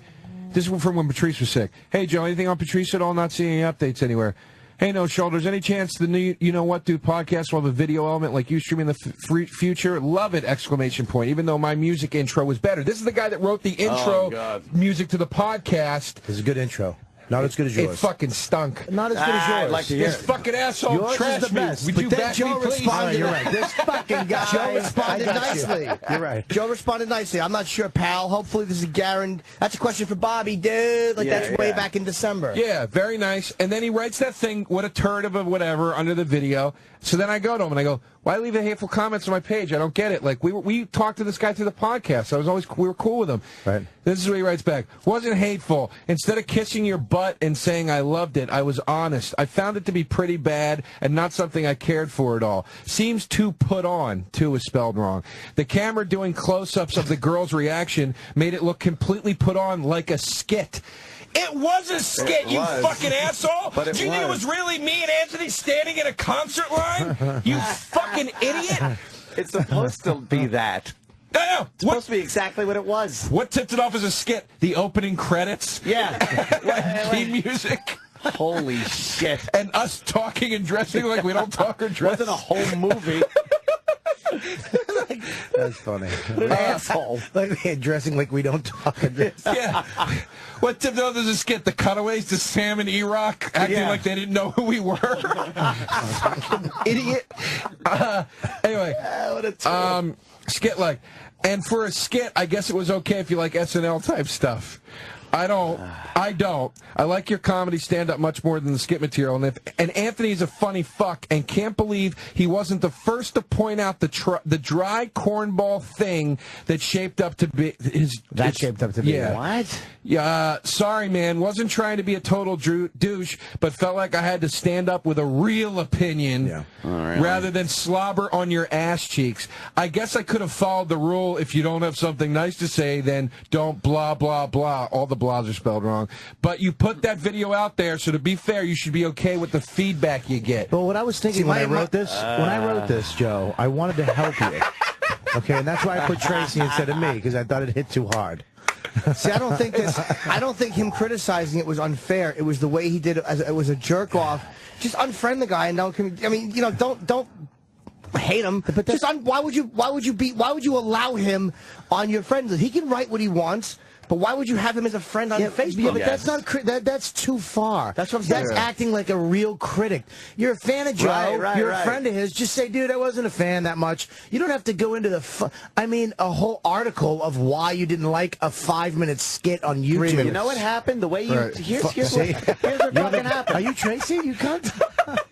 This is from when Patrice was sick. Hey, Joe, anything on Patrice at all? Not seeing any updates anywhere. Hey, No Shoulders, any chance the new You Know What Dude podcast will have a video element like you stream in the future? Love it! Exclamation point. Even though my music intro was better. This is the guy that wrote the intro music to the podcast. This is a good intro. Not as good as yours. It fucking stunk. Not as good as yours. I'd like to hear This it. fucking asshole Yours trashed is the best. me. Would But you then back Joe me, please? responded. You're right. This fucking guy. Joe responded I got you. nicely. You're right. Joe responded nicely. I'm not sure, pal. Hopefully this is a guarantee. That's a question for Bobby, dude. Like that's way back in December. Yeah, very nice. And then he writes that thing, what a turd of a whatever, under the video. So then I go to him and I go, why leave the hateful comments on my page? I don't get it. Like, we talked to this guy through the podcast. We were cool with him. Right. This is what he writes back. Wasn't hateful. Instead of kissing your butt and saying I loved it, I was honest. I found it to be pretty bad and not something I cared for at all. Seems too put on. Too is spelled wrong. The camera doing close-ups of the girl's reaction made it look completely put on like a skit. It was a skit, you fucking asshole! But Do you think it was really me and Anthony standing in a concert line? You fucking idiot! It's supposed to be that. No, It's supposed to be exactly what it was. what tipped it off as a skit? The opening credits? Yeah. Theme music? Holy shit. And us talking and dressing like we don't talk or dress? Wasn't a whole movie. That's funny. Asshole. Like they're dressing like we don't talk. Yeah. What tipped it off as a skit? The cutaways to Sam and E-Rock acting like they didn't know who we were? Fucking idiot. Anyway. What a tool. Skit like, and for a skit, I guess it was okay if you like SNL type stuff. I don't. I like your comedy stand-up much more than the skit material. And Anthony's a funny fuck and can't believe he wasn't the first to point out the dry cornball thing that shaped up to be his. Shaped up to be what? Yeah. Sorry, man. Wasn't trying to be a total douche, but felt like I had to stand up with a real opinion rather than slobber on your ass cheeks. I guess I could have followed the rule: if you don't have something nice to say, then don't blah blah blah. All the blahs are spelled wrong. But you put that video out there, so to be fair, you should be okay with the feedback you get. But what I was thinking when I wrote this, Joe, I wanted to help you. Okay, and that's why I put Tracy instead of me, because I thought it hit too hard. See, I don't think him criticizing it was unfair. It was the way he did it. It was a jerk off. Just unfriend the guy and don't. I mean, don't hate him. But just why would you allow him on your friends list? He can write what he wants. But why would you have him as a friend on Facebook? Yeah, but that's not that's too far. That's what I'm saying. That's acting like a real critic. You're a fan of Joe. You're a friend of his. Just say, dude, I wasn't a fan that much. You don't have to go into a whole article of why you didn't like a 5-minute skit on YouTube. You know what happened? The way you here's what fucking happened. Are you Tracy? You cunt?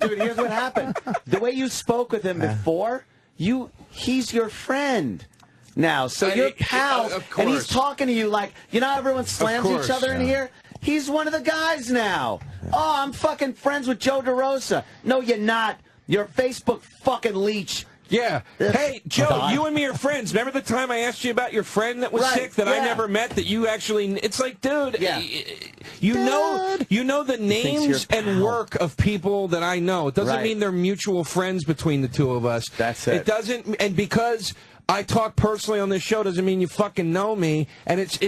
Dude, here's what happened. The way you spoke with him before, he's your friend. Now, so you're pal, and he's talking to you like, everyone slams each other in here? He's one of the guys now. Oh, I'm fucking friends with Joe DeRosa. No, you're not. You're a Facebook fucking leech. Yeah. Hey, Joe, you and me are friends. Remember the time I asked you about your friend that was sick that I never met, that you actually... It's like, dude, you know the names and work of people that I know. It doesn't mean they're mutual friends between the two of us. That's it. It doesn't... And because... I talk personally on this show doesn't mean you fucking know me, and it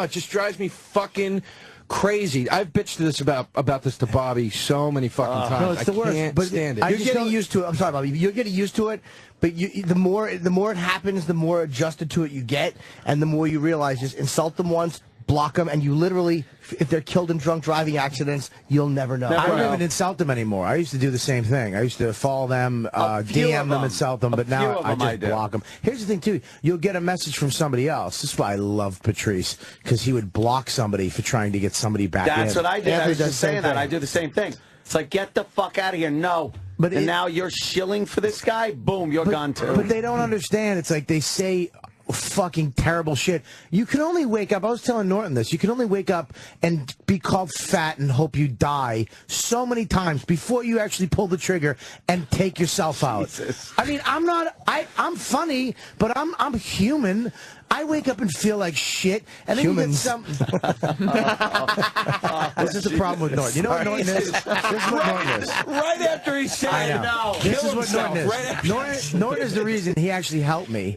just drives me fucking crazy. I've bitched this about this to Bobby so many fucking times. No, it's the worst. Can't stand it. You're getting used to it. I'm sorry, Bobby. You're getting used to it, but the more it happens, the more adjusted to it you get, and the more you realize just insult them once, block them, and you literally, if they're killed in drunk driving accidents, you'll never know. I don't even insult them anymore. I used to do the same thing. I used to follow them, DM them, insult them, but now I just block them. Here's the thing, too. You'll get a message from somebody else. This is why I love Patrice, because he would block somebody for trying to get somebody back in. That's what I did. I was just saying that. I do the same thing. It's like, get the fuck out of here. No. And now you're shilling for this guy? Boom, you're gone, too. But they don't understand. It's like they say... fucking terrible shit. You can only wake up, I was telling Norton this, you can only wake up and be called fat and hope you die so many times before you actually pull the trigger and take yourself out. Jesus. I mean, I'm funny, but I'm human. I wake up and feel like shit, and then you get some... This is the problem with Norton. You know what Norton is? This is what Norton is. Right after he said, I know. This is what Norton is. Norton is the reason he actually helped me.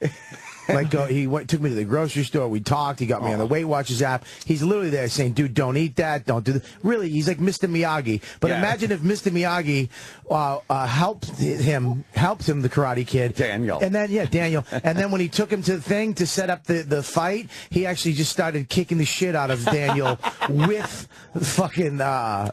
Like took me to the grocery store. We talked. He got me on the Weight Watchers app. He's literally there saying, "Dude, don't eat that. Don't do that." Really, he's like Mr. Miyagi. But imagine if Mr. Miyagi helped him, the Karate Kid, Daniel, and then Daniel, and then when he took him to the thing to set up the fight, he actually just started kicking the shit out of Daniel with fucking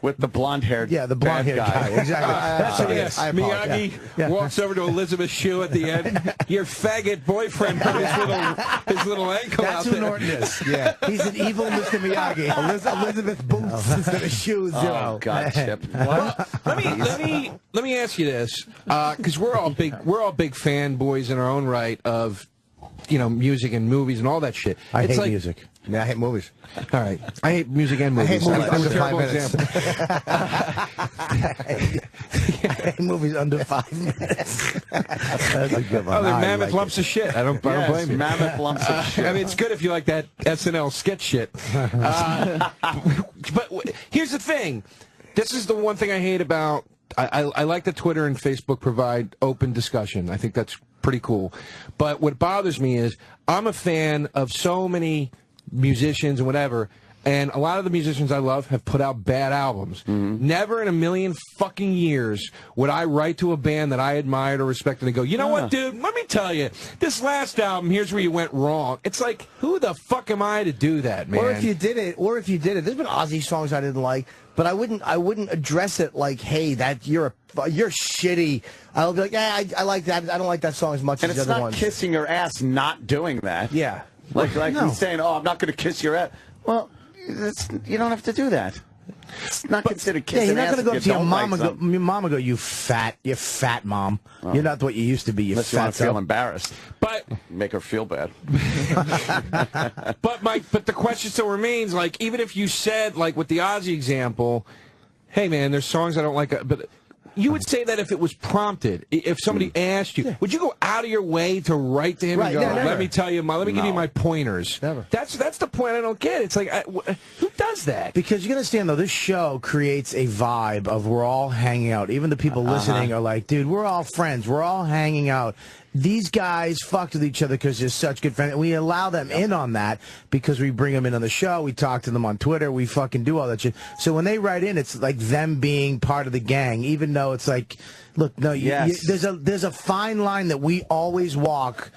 with the blonde-haired the blonde-haired guy. Exactly. That's what it is. Miyagi walks over to Elizabeth's shoe at the end. Your faggot boyfriend put his little ankle That's out who there. Norton is. Yeah, he's an evil Mr. Miyagi. Elizabeth boots instead of shoes. Oh God, Chip. Well, let me ask you this, because we're all big fanboys in our own right of music and movies and all that shit. I hate music. Yeah, I hate movies. All right, I hate music and movies. I hate movies under 5 minutes. I hate movies under 5 minutes. That's a good one. Oh, they're mammoth lumps of shit. I don't blame you. Mammoth lumps of shit. I mean, it's good if you like that SNL sketch shit. But here's the thing. This is the one thing I hate about... I like that Twitter and Facebook provide open discussion. I think that's pretty cool. But what bothers me is I'm a fan of so many musicians and whatever, And a lot of the musicians I love have put out bad albums. Never in a million fucking years would I write to a band that I admired or respected and go, you know what, dude, let me tell you, this last album, here's where you went wrong. It's like, who the fuck am I to do that, man? Or if you did it, there's been Ozzy songs I didn't like, but I wouldn't address it like, hey, that you're shitty. I'll be like, yeah, I like that. I don't like that song as much as the other ones. And it's not kissing your ass not doing that. Yeah. Like he's saying, oh, I'm not going to kiss your ass. Well, you don't have to do that. It's not considered kissing. Yeah, you're not going to go up to your mama. Go, you fat mom. Oh. You're not what you used to be. You Unless fat. You want to feel embarrassed, but make her feel bad. but the question still remains. Like, even if you said, like with the Ozzy example, hey man, there's songs I don't like, but you would say that if it was prompted, if somebody asked you, would you go out of your way to write to him and go, let me tell you, let me give you my pointers? Never. That's the point I don't get. It's like, who does that? Because you understand, though, this show creates a vibe of we're all hanging out. Even the people listening are like, dude, we're all friends. We're all hanging out. These guys fucked with each other because they're such good friends. And we allow them in on that because we bring them in on the show. We talk to them on Twitter. We fucking do all that shit. So when they write in, it's like them being part of the gang, even though it's like, look, no, there's a fine line that we always walk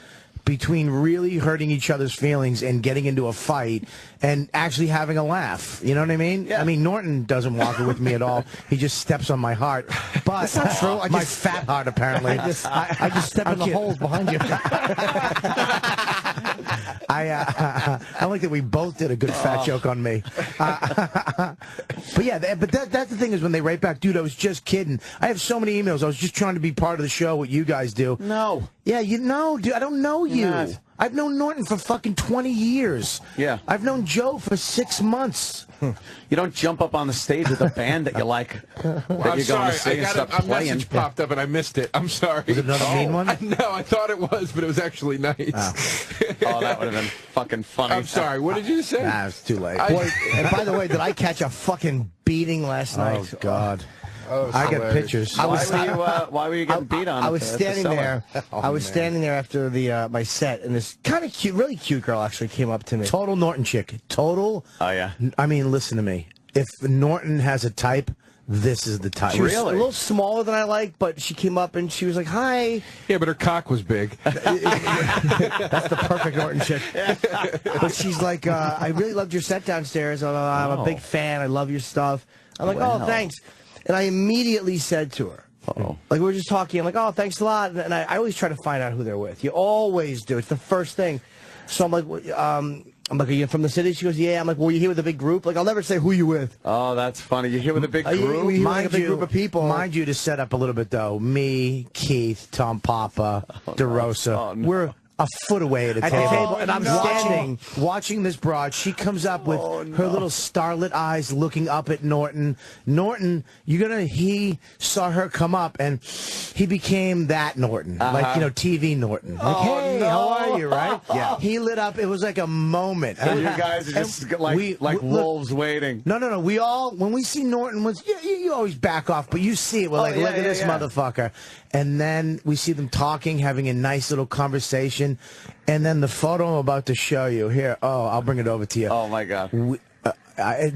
between really hurting each other's feelings and getting into a fight and actually having a laugh. You know what I mean? Yeah. I mean, Norton doesn't walk it with me at all. He just steps on my heart. But that's not true. My fat heart, apparently. I just step in the holes behind you. I like that we both did a good fat joke on me. But yeah, that's the thing is when they write back, dude, I was just kidding. I have so many emails. I was just trying to be part of the show, what you guys do. No. Yeah, you know, dude, I don't know you. Not. I've known Norton for fucking 20 years. Yeah. I've known Joe for 6 months. You don't jump up on the stage with a band that you like, that you're going to see and start a playing. message popped up and I missed it. I'm sorry. Was it another mean one? No, I thought it was, but it was actually nice. Oh, that would have been fucking funny. I'm sorry. What did you say? Nah, it's too late. Boy, and by the way, did I catch a fucking beating last night? Oh, God. I got pictures. Why were you getting beat on? I was standing there. I was standing there after the my set, and this kind of cute, really cute girl actually came up to me. Total Norton chick. Total. Oh, yeah. I mean, listen to me. If Norton has a type, this is the type. She was a little smaller than I like, but she came up and she was like, "Hi." Yeah, but her cock was big. That's the perfect Norton chick. But she's like, "I really loved your set downstairs. I'm a big fan. I love your stuff." I'm like, "Oh, thanks." And I immediately said to her, like, we were just talking, I'm like, "Oh, thanks a lot." And I always try to find out who they're with. You always do. It's the first thing. So I'm like, "Are you from the city?" She goes, "Yeah." I'm like, "Well, you here with a big group?" Like, I'll never say who you with. Oh, that's funny. You here with a big group? With a big group of people. Mind you, to set up a little bit, though, me, Keith, Tom Papa, DeRosa, we're a foot away at a table. And I'm watching this broad. She comes up with her little starlit eyes looking up at Norton. Norton, he saw her come up, and he became that Norton. Like, TV Norton. Like, hey, how are you, right? Yeah. He lit up. It was like a moment. And you guys are just like wolves waiting. No. We all, when we see Norton, you always back off, but you see it. We're like, look at this motherfucker. And then we see them talking, having a nice little conversation. And then the photo I'm about to show you here. Oh, I'll bring it over to you. Oh, my God.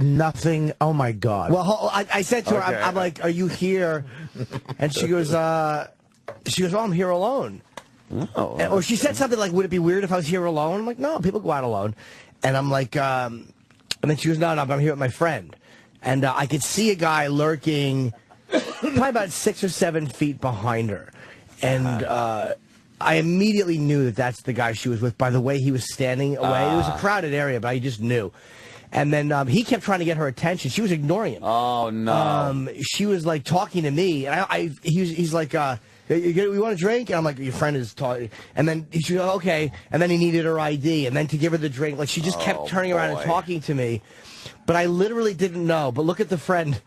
Nothing. Oh, my God. Well, I said to her, I'm like, "Are you here?" And she goes, "Oh, I'm here alone." Oh. Or she said something like, "Would it be weird if I was here alone?" I'm like, "No, people go out alone." And I'm like, and then she goes, no, I'm here with my friend. And I could see a guy lurking probably about 6 or 7 feet behind her. And I immediately knew that that's the guy she was with by the way he was standing away. It was a crowded area, but I just knew. And then he kept trying to get her attention. She was ignoring him. Oh, no. She was, like, talking to me. And he's like, "You want a drink?" And I'm like, "Your friend is talking." And then she goes, "Okay." And then he needed her ID. And then to give her the drink, like, she just kept turning around and talking to me. But I literally didn't know. But look at the friend.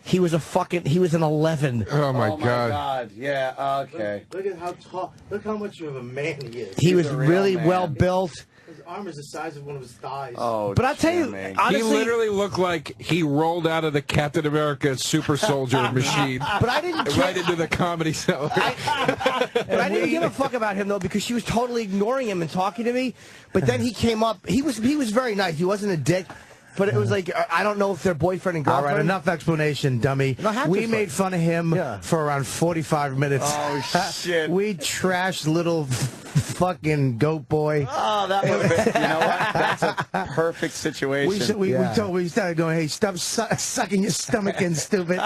He was an 11. Oh, my God. Yeah, okay. Look at how tall, look how much of a man he is. He was really well built. His arm is the size of one of his thighs. Oh, but I'll tell you, honestly, he literally looked like he rolled out of the Captain America super soldier machine. But I didn't right into the comedy cellar. But I didn't give a fuck about him though, because she was totally ignoring him and talking to me. But then he came up. He was very nice. He wasn't a dick. but it was like, I don't know if they're boyfriend and All girlfriend. right, enough explanation, dummy. We made fun of him for around 45 minutes. Oh, shit. We trashed little fucking goat boy. Oh, that would have been, you know what? That's a perfect situation. We started going, hey, stop sucking your stomach in, stupid.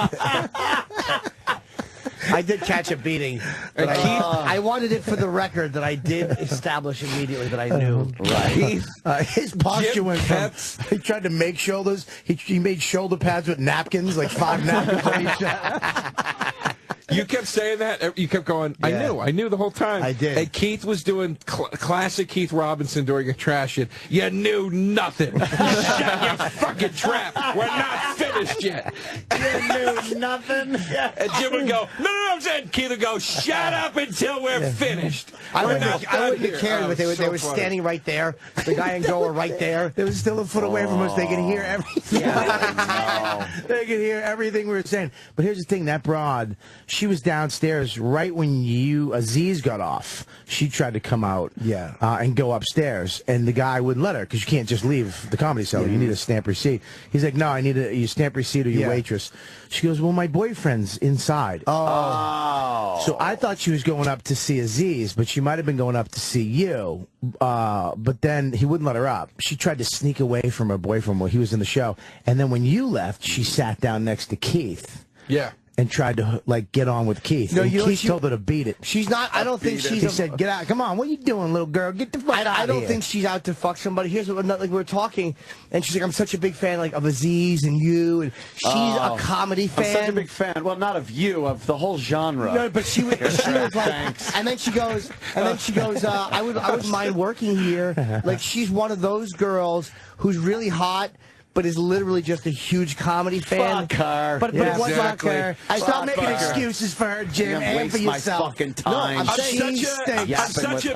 I did catch a beating. But I wanted it for the record that I did establish immediately that I knew. Right. His posture went from, he tried to make shoulders. He made shoulder pads with napkins, like 5 napkins on each. You kept saying that. You kept going, I knew the whole time. I did. And Keith was doing classic Keith Robinson during a trash it. You knew nothing. Shut your fucking trap. We're not finished yet. You knew nothing. And Jim would go, no, I'm saying. Keith would go, shut up until we're finished. I wouldn't have cared, but they were standing right there. The guy and girl were right there. They were still a foot away from us. They could hear everything. They could hear everything we were saying. But here's the thing, that broad, she was downstairs right when Aziz got off. She tried to come out and go upstairs, and the guy wouldn't let her because you can't just leave the Comedy Cellar. You need a stamp receipt. He's like, no, I need your stamp receipt or your waitress. She goes, well, my boyfriend's inside. So I thought she was going up to see Aziz, but she might have been going up to see you. But then he wouldn't let her up. She tried to sneak away from her boyfriend while he was in the show. And then when you left, she sat down next to Keith. Yeah. And tried to get on with Keith. No, and Keith told her to beat it. She's not. I don't think she's. He said, "Get out! Come on! What are you doing, little girl? Get the fuck out!" I don't think she's out to fuck somebody. Here's what we were talking, and she's like, "I'm such a big fan of Aziz and you, and she's a comedy fan." I'm such a big fan. Well, not of you, of the whole genre. No, but she was like, Thanks. and then she goes, I wouldn't mind working here. Like she's one of those girls who's really hot, but is literally just a huge comedy fan. Fuck her. But Yeah, it wasn't exactly. her. Stop making excuses for her, Jim, and for yourself. My fucking time. No, I'm such a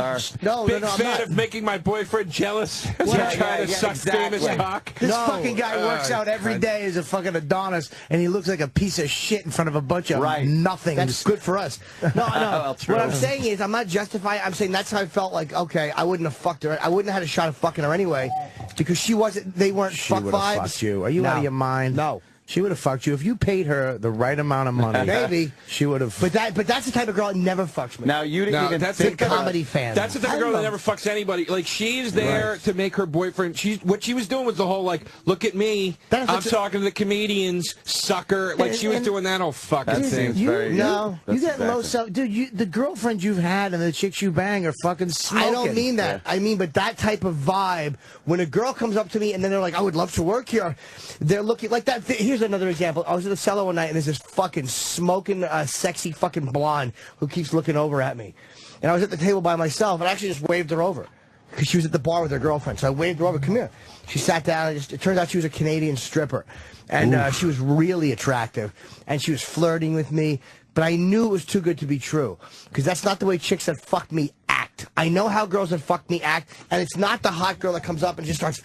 big fan of making my boyfriend jealous as I'm trying to suck famous cock. This fucking guy works out every day as a fucking Adonis, and he looks like a piece of shit in front of a bunch of nothing. That's good for us. No, Well, what I'm saying is, I'm not justifying. I'm saying that's how I felt. Like, okay, I wouldn't have fucked her. I wouldn't have had a shot of fucking her anyway, because she wasn't. They weren't fuck vibes. Fucked you. Are you out of your mind? No. She would have fucked you if you paid her the right amount of money. Maybe she would have. But that's the type of girl that never fucks me. Now you didn't even that's think a comedy fan. That's the type of girl that never fucks anybody. Like she's there to make her boyfriend. What she was doing was the whole like, look at me. I'm talking to the comedians, sucker. Like she was doing that whole fucking thing. You get low self, dude. The girlfriends you've had and the chicks you bang are fucking smoking. I don't mean that. I mean, but that type of vibe. When a girl comes up to me and then they're like, "I would love to work here," they're looking like that. Here's another example. I was at the cellar one night and there's this fucking smoking, sexy fucking blonde who keeps looking over at me. And I was at the table by myself and I actually just waved her over because she was at the bar with her girlfriend. So I waved her over. Come here. She sat down. And it turns out she was a Canadian stripper. And she was really attractive. And she was flirting with me. But I knew it was too good to be true because that's not the way chicks that fucked me act. I know how girls that fuck me act, and it's not the hot girl that comes up and just starts,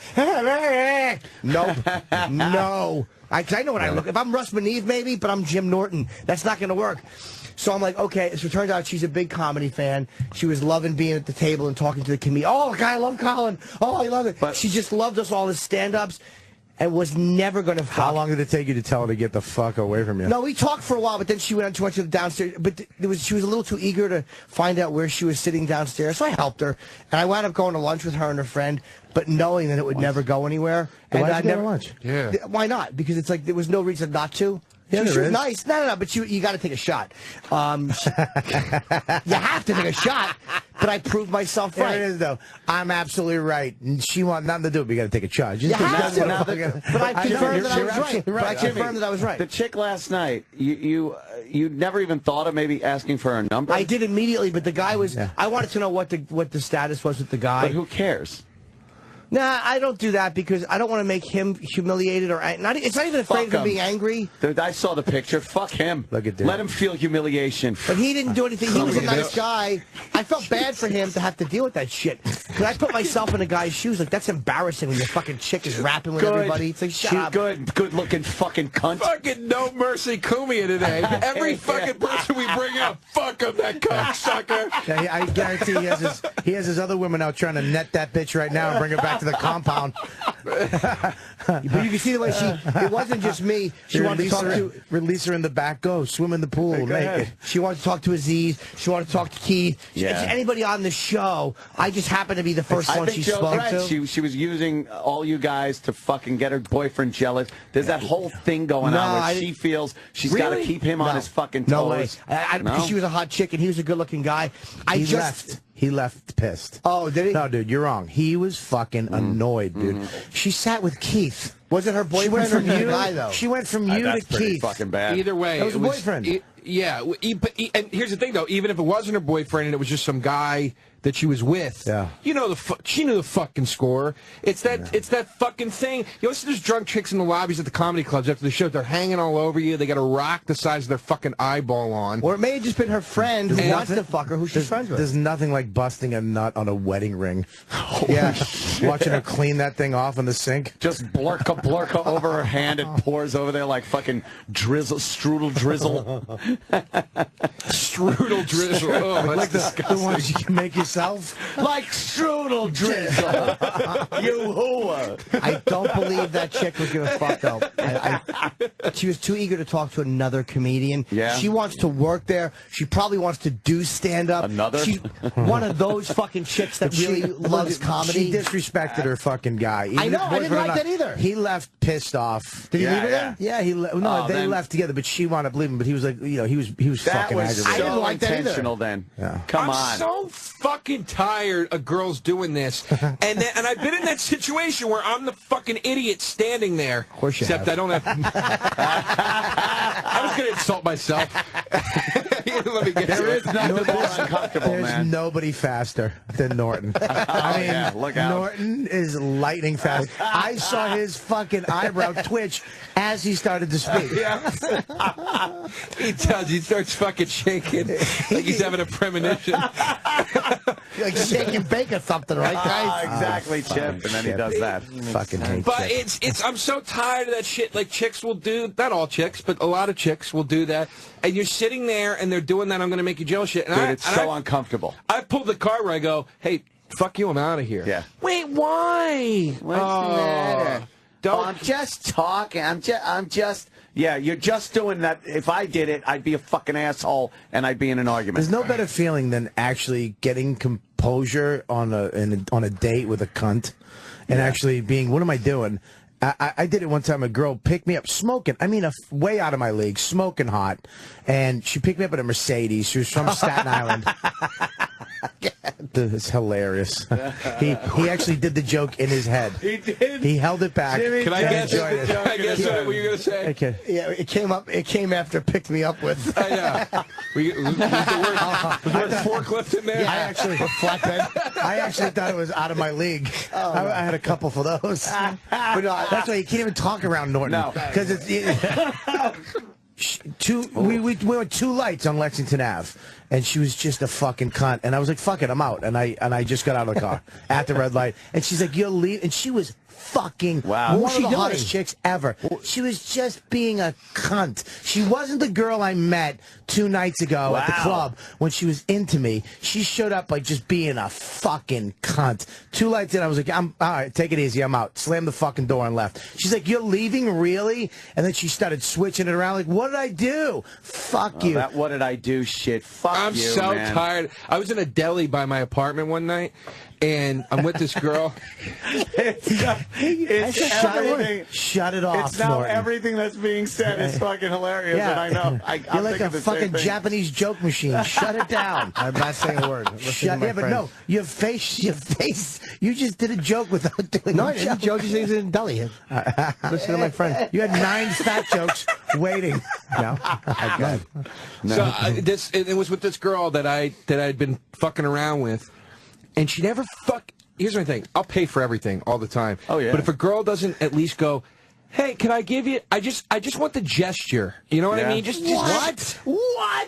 nope, no. Because I know what I look. If I'm Russ Maneve, maybe, but I'm Jim Norton. That's not going to work. So I'm like, okay. So it turns out she's a big comedy fan. She was loving being at the table and talking to the comedian. Oh, God, I love Colin. Oh, I love it. But she just loved us all as stand-ups and was never going to fuck. How long did it take you to tell her to get the fuck away from you? No, we talked for a while, but then she went on too much to the downstairs. But she was a little too eager to find out where she was sitting downstairs, so I helped her. And I wound up going to lunch with her and her friend, but knowing that it would never go anywhere. And why'd you go to lunch? Yeah. Why not? Because it's like there was no reason not to. Yeah, she there was is. nice. No, but you got to take a shot. You have to take a shot. But I proved myself right. There it is, though. I'm absolutely right. And she wants nothing to do, but you got to take a charge. You have to. But I confirmed that I was right. But I confirmed that I was right. The chick last night, you never even thought of maybe asking for her number? I did immediately, but the guy was. I wanted to know what the status was with the guy. But who cares? Nah, I don't do that because I don't want to make him humiliated or it's not even afraid of him being angry. Dude, I saw the picture. Fuck him. Look at that. Let him feel humiliation. But he didn't do anything. He was a nice guy. I felt bad for him to have to deal with that shit. Because I put myself in a guy's shoes. Like, that's embarrassing when your fucking chick is rapping with everybody. It's like, shut up. Good looking fucking cunt. Fucking no mercy Kumia today. Every fucking person we bring up, fuck him, that cocksucker. Yeah, I guarantee he has his other women out trying to net that bitch right now and bring her back to the compound. But you can see the way it wasn't just me. She wanted to talk to... Release her in the back. Go, swim in the pool. Go naked. ahead. She wanted to talk to Aziz. She wanted to talk to Keith. Yeah. Anybody on the show, I just happened to be the first one she spoke to. She was using all you guys to fucking get her boyfriend jealous. There's that whole thing going on where she feels she's got to keep him on his fucking toes. No way. Because she was a hot chick and he was a good-looking guy. He left pissed. Oh, did he? No, dude, you're wrong. He was fucking annoyed, dude. She sat with Keith. Was it her boyfriend or the guy, though? She went from you to Keith. Fucking bad. Either way, that was a boyfriend. And here's the thing, though. Even if it wasn't her boyfriend and it was just some guy that she was with, you know, she knew the fucking score. It's that fucking thing. You know, there's drunk chicks in the lobbies at the comedy clubs after the show. They're hanging all over you. They got a rock the size of their fucking eyeball on. Or it may have just been her friend who wants to fuck her, who she's friends with. There's nothing like busting a nut on a wedding ring. Watching her clean that thing off in the sink. Just blurka over her hand. It pours over there like fucking strudel drizzle. Strudel drizzle. Oh, like the ones you can make yourself. Like strudel drizzle. You whore. I don't believe that chick was gonna fuck though. She was too eager to talk to another comedian. Yeah. She wants to work there. She probably wants to do stand-up. Another? One of those fucking chicks that really loves comedy. She disrespected her fucking guy. I know. I didn't like that either. He left pissed off. Did he leave her there? Yeah, they left together, but she wound up leaving. But he was like, he was fucking aggravated. I didn't like that either. Intentional then. Yeah. Come on. I'm so fucking tired of girls doing this, and I've been in that situation where I'm the fucking idiot standing there. Of course you Except have. I don't have. I was gonna insult myself. Let me get There is nothing more uncomfortable, There's man. nobody faster than Norton. I mean, yeah, look out. Norton is lightning fast. I saw his fucking eyebrow twitch as he started to speak. He does. He starts fucking shaking like he's having a premonition. Like shake and bake or something, right, guys? Exactly, Chip. And then he does that. Fucking hate But Chip. I'm so tired of that shit. Like chicks will do, not all chicks, but a lot of chicks will do that. And you're sitting there and they're doing that I'm going to make you jealous shit. And Dude, it's so uncomfortable. I pulled the car where I go, hey, fuck you, I'm out of here. Yeah. Wait, why? What's the matter? Don't. I'm just talking. I'm just. Yeah, you're just doing that. If I did it, I'd be a fucking asshole and I'd be in an argument. There's no better feeling than actually getting composure on a date with a cunt and actually being, what am I doing? I did it one time. A girl picked me up smoking. I mean, way out of my league, smoking hot. And she picked me up in a Mercedes. She was from Staten Island. It's hilarious. He actually did the joke in his head. He did. He held it back. Jimmy, Can I guess? Can I guess what you're gonna say? Okay. Yeah, it came after picked me up with. I know. Was the word forklift in there? Yeah, I actually flatbed. I actually thought it was out of my league. I had a couple for those. But that's why you can't even talk around Norton. No. Because we went 2 lights on Lexington Ave, and she was just a fucking cunt. And I was like, fuck it, I'm out. And I just got out of the car at the red light. And she's like, you'll leave. And she was fucking one of the hottest chicks ever. She was just being a cunt. She wasn't the girl I met 2 nights ago at the club when she was into me. She showed up like just being a fucking cunt. 2 lights in, I was like, I'm all right, take it easy, I'm out. Slammed the fucking door and left. She's like, you're leaving, really? And then she started switching it around like, what did I do? Fuck you. That what did I do shit. Fuck I'm you, so man. tired. I was in a deli by my apartment one night, and I'm with this girl. Shut it off, It's now Norton. everything that's being said is fucking hilarious, and I know. You're like a fucking Japanese joke machine. Shut it down. I'm not saying a word. But no, your face. You just did a joke without doing No, a I didn't. joke. Joke is in deli. Listen to my friend. You had 9 fat jokes waiting. No, So it was with this girl that I'd been fucking around with, and she never fuck. Here's my thing: I'll pay for everything all the time. Oh yeah. But if a girl doesn't at least go, hey, can I give you? I just want the gesture. You know what I mean? Just What?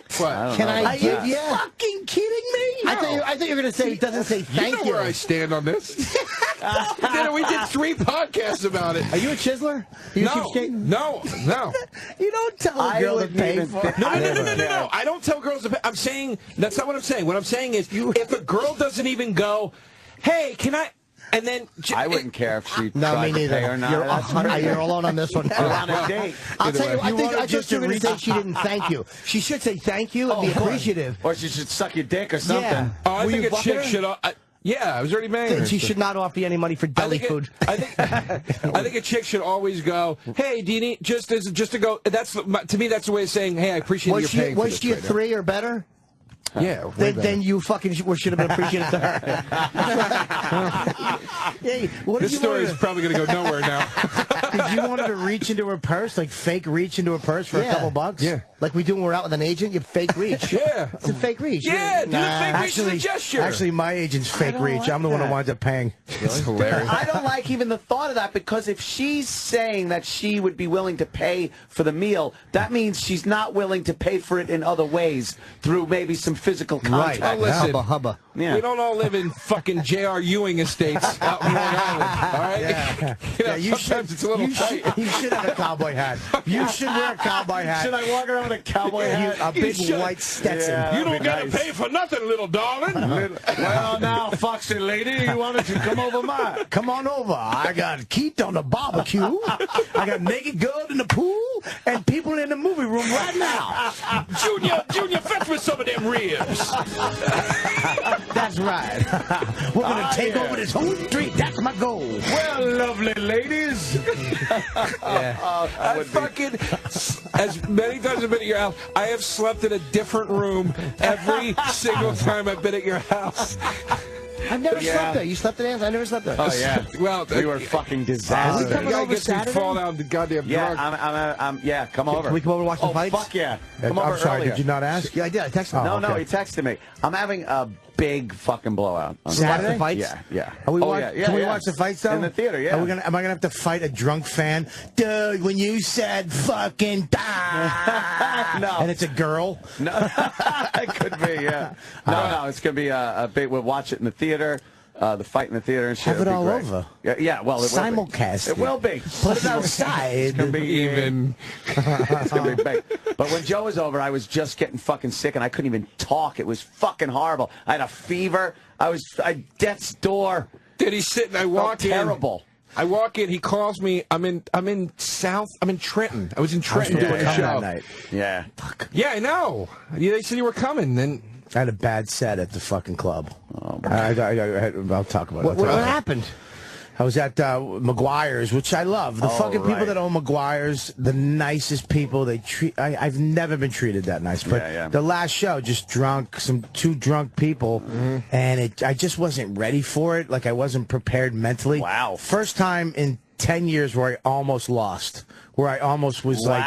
Can I give you? fucking kidding me? I thought you were going to say it doesn't say thank you. Know where I stand on this. We did 3 podcasts about it. Are you a chiseler? You No. You don't tell a girl to pay for it. No. I don't tell girls to pay. I'm saying, that's not what I'm saying. What I'm saying is, if a girl doesn't even go, hey, can I... And then I wouldn't care if she No, tried me to neither. pay or not. You're alone on this one. We're on a date. I'll tell you, way. I You think wanted I just just you were going to to say she didn't thank you. She should say thank you and be appreciative. Or she should suck your dick or something. Yeah. Oh, I Were think you a chick fucking her? should. Yeah, I was already married. She should not offer you any money for deli food. I think a chick should always go, "Hey, do you need just to go?" That's to me. That's the way of saying, "Hey, I appreciate you're paying." Was she a 3 or better? Yeah. Then you fucking should have been appreciative to her. Hey, what This did you story want is probably going to go nowhere now. Did you want her to reach into her purse, like fake reach into her purse for a couple bucks? Yeah. Like we do when we're out with an agent, you fake reach. Yeah. It's a fake reach. Yeah, do the fake reach as a gesture. Actually, my agent's fake reach. I'm the one who winds up paying. That's hilarious. I don't like even the thought of that because if she's saying that she would be willing to pay for the meal, that means she's not willing to pay for it in other ways through maybe some physical contact. Oh, listen, Hubba. Yeah. we don't all live in fucking J.R. Ewing estates out in Long Island, all right? Yeah. You know, you sometimes it's a little tight. You should have a cowboy hat. You should wear a cowboy hat. Should I walk around with a cowboy hat? A big should. white Stetson. Yeah. You don't That'd got be to nice. pay for nothing, little darling. Well, now, Foxy lady, why don't you come over mine? Come on over. I got Keith on the barbecue. I got naked girl in the pool and people in the movie room right now. Junior, fetch me some of them ribs. That's right. We're going to take over this whole street. That's my goal. Well, lovely ladies. I fucking, as many times I've been at your house, I have slept in a different room every single time I've been at your house. I've never slept there. You slept there? I never slept there. Oh, yeah. Well, We were fucking disastrous. the guy gets me fall down the goddamn Yeah, drunk. yeah, come over. Can we come over and watch the fights? Fuck yeah. Come over I'm sorry, earlier. did you not ask? Yeah, I did. I texted him. No, he texted me. I'm having a big fucking blowout. On Saturday? Watch the fights? Yeah. Are we Oh, watch, yeah, can we yeah. watch the fights, though? In the theater, yeah. Am I going to have to fight a drunk fan? Dude, when you said fucking die. No. And it's a girl? No, it could be, yeah. No, it's going to be a big, we'll watch it in the theater. The fight in the theater and shit. Have it It'll be all great. over. Yeah, well, it will be. Simulcast. It will be. Put it outside. It's going to be Even. It's going to be big. But when Joe was over, I was just getting fucking sick, and I couldn't even talk. It was fucking horrible. I had a fever. I death's door. Did he sit and I Felt walk in? terrible. I walk in, he calls me. I'm in Trenton. I was in Trenton doing a Come show. that night. Yeah. Yeah, I know. Yeah, they said you were coming. Then I had a bad set at the fucking club. I'll talk about it. What happened? I was at McGuire's, which I love. The fucking people that own McGuire's, the nicest people. They treat. I've never been treated that nice. But the last show, just drunk, two drunk people, and I just wasn't ready for it. Like I wasn't prepared mentally. Wow. First time in 10 years where I almost lost. Where I almost was like,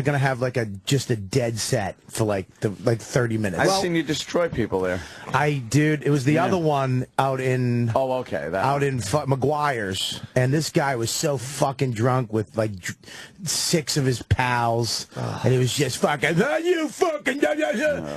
gonna have like just a dead set for like 30 minutes. I've seen you destroy people there. Dude, it was the other one out in McGuire's, and this guy was so fucking drunk with like 6 of his pals, and it was just fucking, you fucking.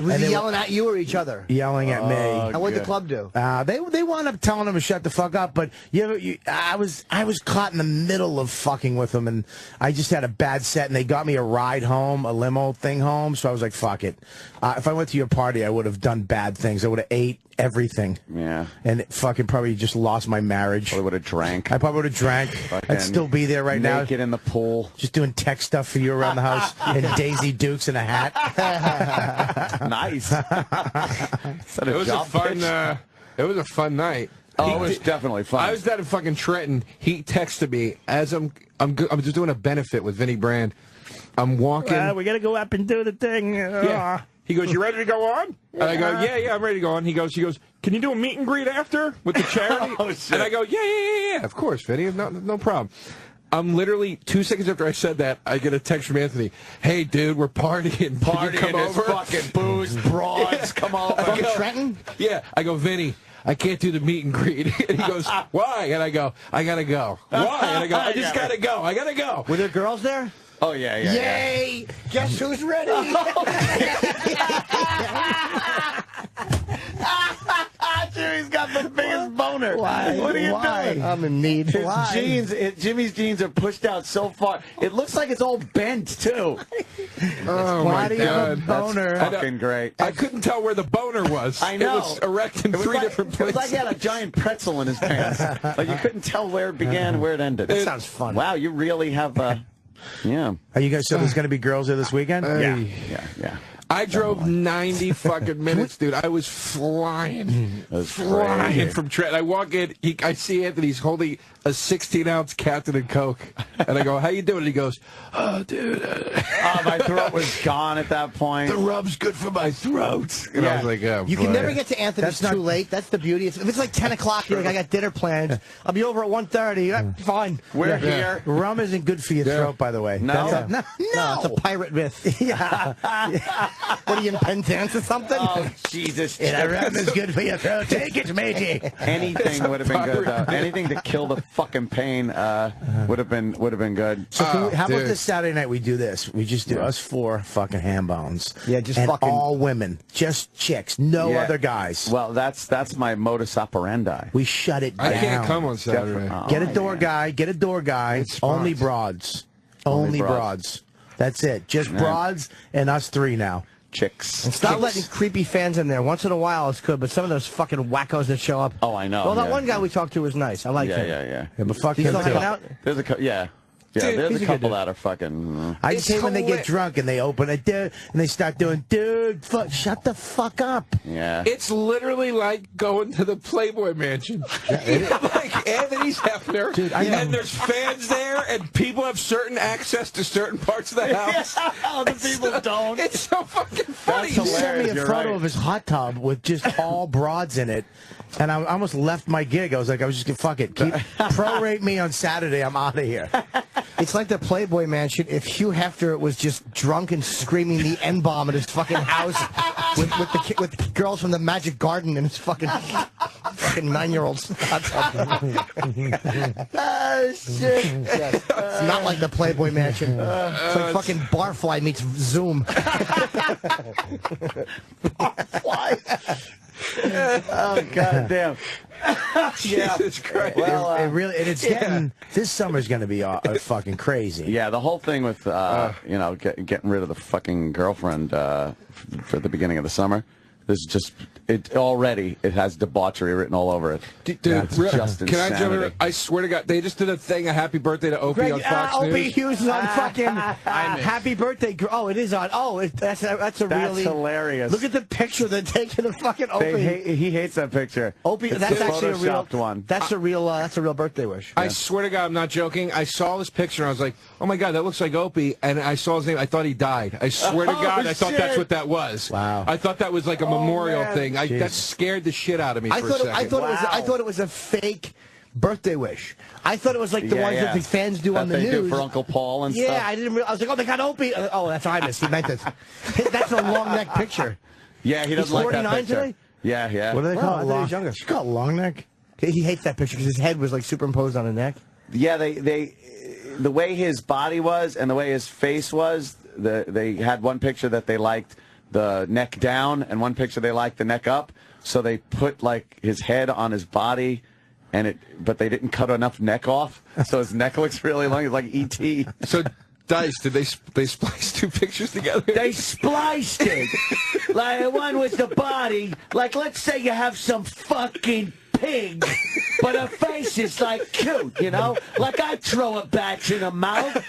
Was he yelling at you or each other? Yelling at me. And what did the club do? They wound up telling him to shut the fuck up, but I was caught in the middle of fucking with them, and I just had a bad set, and they got me a ride home, a limo thing home, so I was like, fuck it. If I went to your party, I would have done bad things. I would have ate everything. Yeah. And fucking probably just lost my marriage. Probably would have drank. I probably would have drank. I'd still be there right now. Naked in the pool. Just doing tech stuff for you around the house and Daisy Dukes in a hat. Nice. it was a fun. It was a fun night. Oh, it was definitely fun. I was down in fucking Trenton. He texted me as I'm just doing a benefit with Vinnie Brand. I'm walking. We gotta go up and do the thing. Yeah. He goes, "You ready to go on?" And I go, "Yeah, I'm ready to go on." He goes, "Can you do a meet and greet after with the charity?" And I go, "Yeah, of course, Vinnie, no problem." I'm literally 2 seconds after I said that, I get a text from Anthony. "Hey, dude, we're partying. Can you come over? Fucking booze, broads, come over." From Trenton? Yeah. I go, "Vinny, I can't do the meet and greet." And he goes, "Why?" And I go, "I gotta go." "Why?" And I go, "I just gotta go. I gotta go." Were there girls there? Oh, yeah. Yay! Guess who's ready? Jimmy's got the biggest boner. Wow. Why? What are you doing? I'm in need. His jeans, Jimmy's jeans are pushed out so far. It looks like it's all bent, too. Oh, my God. Boner. That's fucking great. I couldn't tell where the boner was. I know. It was erect in three different It was places. like he had a giant pretzel in his pants. Like you couldn't tell where it began and where it ended. That sounds fun. Wow, you really have, yeah. Are you guys, so there's going to be girls there this weekend? Yeah. I drove 90 fucking minutes, dude. I was flying. Flying from Trent. I walk in, I see Anthony. He's holding a 16-ounce Captain and Coke. And I go, how you doing? And he goes, oh, dude. My throat was gone at that point. The rub's good for my throat. And I was like, oh, You can never get to Anthony's too late. That's the beauty. If it's like 10 o'clock, you're like, I got dinner planned. I'll be over at 1:30. Fine. We're here. Rum isn't good for your throat, by the way. No. No, it's a pirate myth. Yeah. What are you in Penzance or something? Oh, Jesus. Rum is good for your throat. Take it, matey. Anything would have been good, though. Anything to kill the fucking pain would have been good. So how about this Saturday night we do this? We just do us 4 fucking ham bones. Yeah, just and fucking all women. Just chicks. No other guys. Well, that's my modus operandi. We shut it down. I can't come on Saturday. Get a door guy. Get a door guy. Only broads. Only broads. That's it. Just broads and us 3 now. Chicks. And stop letting creepy fans in there. Once in a while it's good, but some of those fucking wackos that show up. Oh, I know. Well, that one guy we talked to was nice. I like him. Yeah. But fuck He's him still too. hanging out? There's a Dude, there's he's a a couple good that are fucking. I just hate when they get drunk and they open a dude and they start doing, dude, shut the fuck up. Yeah. It's literally like going to the Playboy Mansion. Like Anthony's Hefner, Dude, and there's fans there, and people have certain access to certain parts of the house. Other people don't. It's so fucking funny. He sent me a photo of his hot tub with just all broads in it. And I almost left my gig. I was just going to fuck it. Prorate me on Saturday. I'm out of here. It's like the Playboy Mansion if Hugh Hefner was just drunk and screaming the N-bomb at his fucking house with girls from the Magic Garden and his fucking 9-year-olds. Oh, shit. It's not like the Playboy Mansion. It's like fucking Barfly meets Zoom. Barfly. Oh, goddamn. Jesus Christ. Well, it really, and it's getting, this summer's going to be fucking crazy. Yeah, the whole thing with, getting rid of the fucking girlfriend for the beginning of the summer. This is just, it has debauchery written all over it. Dude, just can I jump in? insanity. I swear to God, they just did a thing, a happy birthday to Opie on Fox Opie News. Hughes is on fucking happy birthday. Oh, it is on. Oh, that's really hilarious. Look at the picture they're taking of fucking Opie. He hates that picture. Opie, It's that's the actually a real photoshopped one. That's a real birthday wish. I swear to God, I'm not joking. I saw this picture and I was like, oh my God, that looks like Opie. And I saw his name. I thought he died. I swear to God, I thought that's what that was. Wow. I thought that was like a memorial man. thing. That scared the shit out of me for a second. I thought it was a fake birthday wish. I thought it was like the ones that the fans do on the they news. do for Uncle Paul and stuff. Yeah, I didn't. I was like, oh, they got Opie. Oh, that's Imus. He meant it. That's a long neck picture. Yeah, he doesn't He's like that 49 picture. today? Yeah. What do they Wow, call I it? thought he was younger. You call it long neck? He hates that picture because his head was like superimposed on a neck. Yeah, the way his body was and the way his face was, they had one picture that they liked the neck down and one picture they liked the neck up. So they put like his head on his body, but they didn't cut enough neck off, so his neck looks really long. It's like E.T. So, Dice, did they splice 2 pictures together? They spliced it. Like one was the body. Like let's say you have some fucking pig, but her face is like cute, you know? Like I'd throw a batch in her mouth.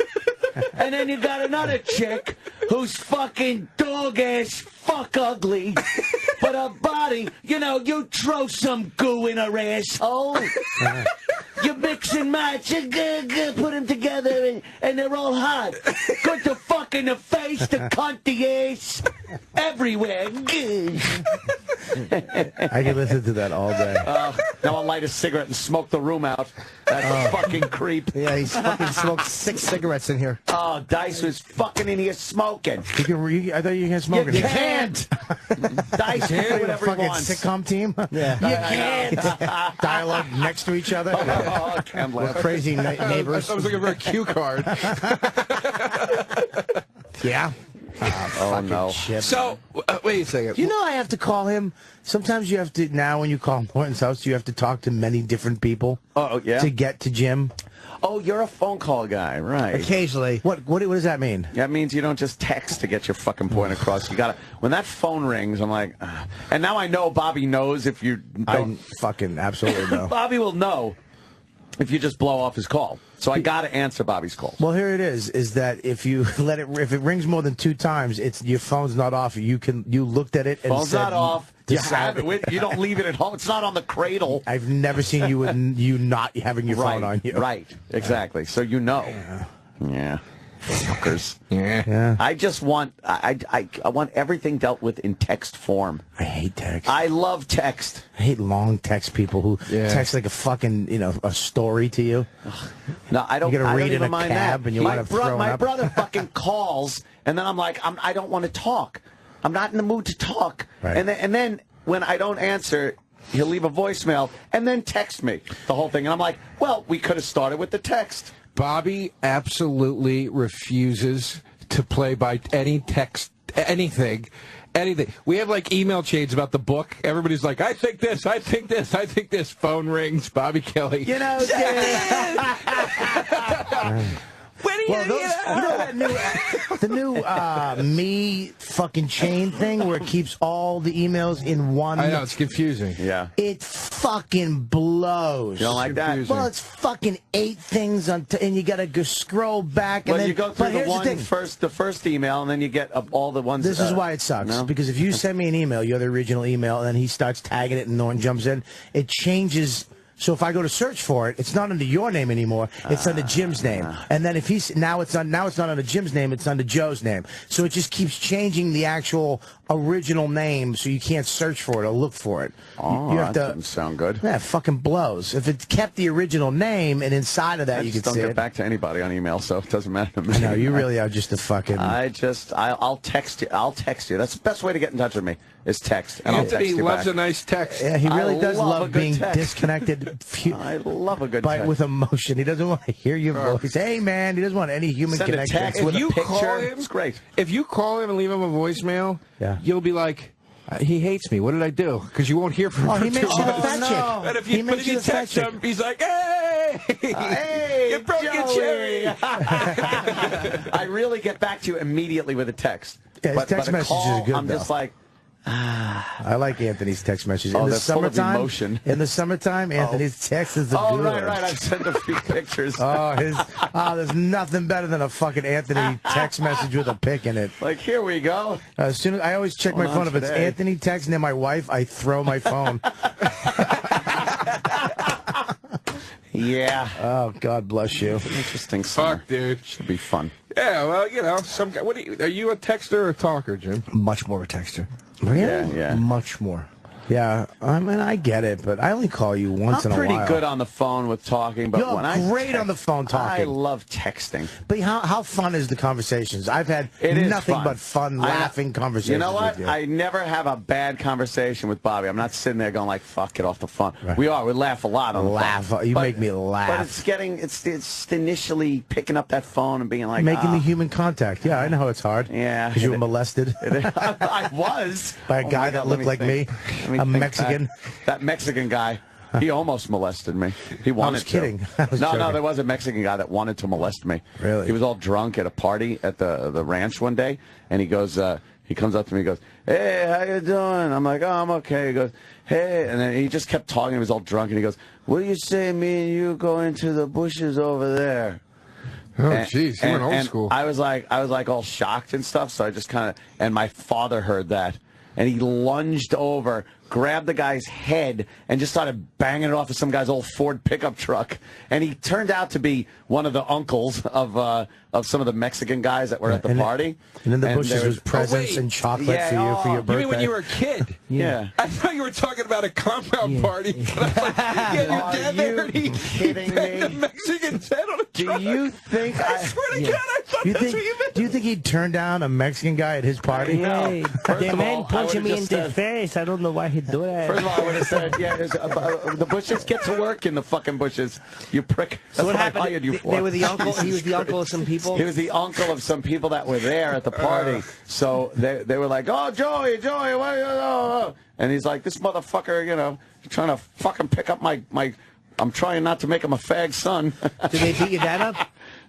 And then you got another chick who's fucking dog-ass fuck ugly, but her body, you throw some goo in her asshole. You mix and match, you put them together, and they're all hot. Good to fuck in the face, the cunt, the ass, everywhere. I can listen to that all day. Now I'll light a cigarette and smoke the room out. That's a fucking creep. Yeah, he's fucking smoked 6 cigarettes in here. Oh, Dice was fucking in here smoking. I thought you can't smoke You it. can't. Dice can do whatever he Fucking wants. sitcom team? Yeah. You can't. Dialogue next to each other? Oh, Ken We're crazy neighbors. I was looking for a cue card. Yeah. Oh, no. Shit. So, wait a second. You know I have to call him. Sometimes you have to, now when you call Morton's house, you have to talk to many different people yeah? to get to Jim. Oh, you're a phone call guy, right? Occasionally. What does that mean? That means you don't just text to get your fucking point across. You gotta, when that phone rings, I'm like, and now I know Bobby knows if you don't. I fucking absolutely know. Bobby will know if you just blow off his call. So I gotta answer Bobby's calls. Well, here it is that if you if it rings more than 2 times, it's your phone's not off. You looked at it and phone's said, not off. You have it with you. Don't leave it at home. It's not on the cradle. I've never seen you with you not having your phone on you. Right, exactly. So you know. Yeah. Fuckers. Yeah. I just want I want everything dealt with in text form. I hate text. I love text. I hate long text people who text like a fucking, a story to you. No, I don't. You gotta I read don't in even a mind cab that. and you my want to throw my up. brother fucking calls, and then I'm like, I don't want to talk. I'm not in the mood to talk. Right. And then when I don't answer, he'll leave a voicemail and then text me the whole thing, and I'm like, well, we could have started with the text. Bobby absolutely refuses to play by any text, anything. We have like email chains about the book. Everybody's like, I think this, I think this, I think this. Phone rings. Bobby Kelly. You know, the new me fucking chain thing where it keeps all the emails in one. I know, it's confusing. Yeah. It fucking blows. You don't like that? Well, it's fucking 8 things and you gotta go scroll back. And Well, then, you go through the first email, and then you get all the ones. This is why it sucks. No? Because if you send me an email, you're the original email, and then he starts tagging it, and no one jumps in. It changes. So if I go to search for it, it's not under your name anymore. It's under Jim's name. And then if now it's not under Jim's name. It's under Joe's name. So it just keeps changing the actual original name, so you can't search for it or look for it. Oh, you have that doesn't sound good. Yeah, it fucking blows. If it kept the original name and inside of that you could don't see get it. back to anybody on email, so it doesn't matter to me. I know, you really are just a fucking. I'll text you. I'll text you. That's the best way to get in touch with me is text. And Anthony I'll text you loves back. a nice text. Yeah, he really does love a love good being text. disconnected. I love a good by, text. with emotion. He doesn't want to hear your voice. Hey, man, he doesn't want any human Send a connection. text with a picture. Call him, it's great. If you call him and leave him a voicemail, you'll be like, he hates me. What did I do? Because you won't hear from him. Oh, he for makes 2 you the months. fat chick. And if you text him, he's like, hey, Hey, you broke your cherry. I really get back to you immediately with a text. Yeah, his text a messages call, are good, I'm just though. like, I like Anthony's text messages. Oh, In the they're full of summertime, emotion. In the summertime, Anthony's text is the good. right. I've sent a few pictures. There's nothing better than a fucking Anthony text message with a pic in it. Like, here we go. As soon as I always check my phone, if it's today. Anthony text and then my wife, I throw my phone. Yeah. Oh, God bless you. Interesting summer. Fuck, dude. Should be fun. Yeah, well, some guy. Are you a texter or a talker, Jim? Much more of a texter. Really? Yeah. Much more. Yeah, I mean, I get it, but I only call you once in a while. I'm pretty good on the phone with talking, but You're when I great on the phone talking. I love texting. But how fun is the conversations? I've had It is nothing fun. but fun, laughing conversations. You know what? with you. I never have a bad conversation with Bobby. I'm not sitting there going like, "Fuck, get off the phone." Right. We laugh a lot on the phone. You make me laugh. But it's initially picking up that phone and being like making the human contact. Yeah, I know it's hard. Yeah, because you were molested. I was by a guy that looked like me, a Mexican. That Mexican guy. He almost molested me. He wanted I was kidding. I was No, joking. there was a Mexican guy that wanted to molest me. Really? He was all drunk at a party at the ranch one day, and he goes, he comes up to me, and goes, "Hey, how you doing?" I'm like, "Oh, I'm okay." He goes, "Hey," and then he just kept talking. He was all drunk, and he goes, "What do you say, me and you go into the bushes over there?" Oh, jeez, you went old school. I was like all shocked and stuff. So I just kind of, and my father heard that, and he lunged over, grabbed the guy's head, and just started banging it off of some guy's old Ford pickup truck. And he turned out to be one of the uncles of some of the Mexican guys that were at the party. And in the bushes was presents and chocolate for you for your birthday. You mean when you were a kid? Yeah. I thought you were talking about a compound party. I was like, your dad there, and he kidding banged me? a Mexican's head on a truck. Do you think I swear to God, I thought Do you think he'd turn down a Mexican guy at his party? Hey, the man punching me in the face. I don't know why he'd do that. First of all, I would have said, yeah, the Bushes, get to work in the fucking bushes, you prick. That's So what I happened? hired you for. They were the uncle. He was the uncle of some people. He was the uncle of some people that were there at the party. So they were like, oh, Joey, what, and he's like, this motherfucker, trying to fucking pick up my I'm trying not to make him a fag son. Did they beat your dad up?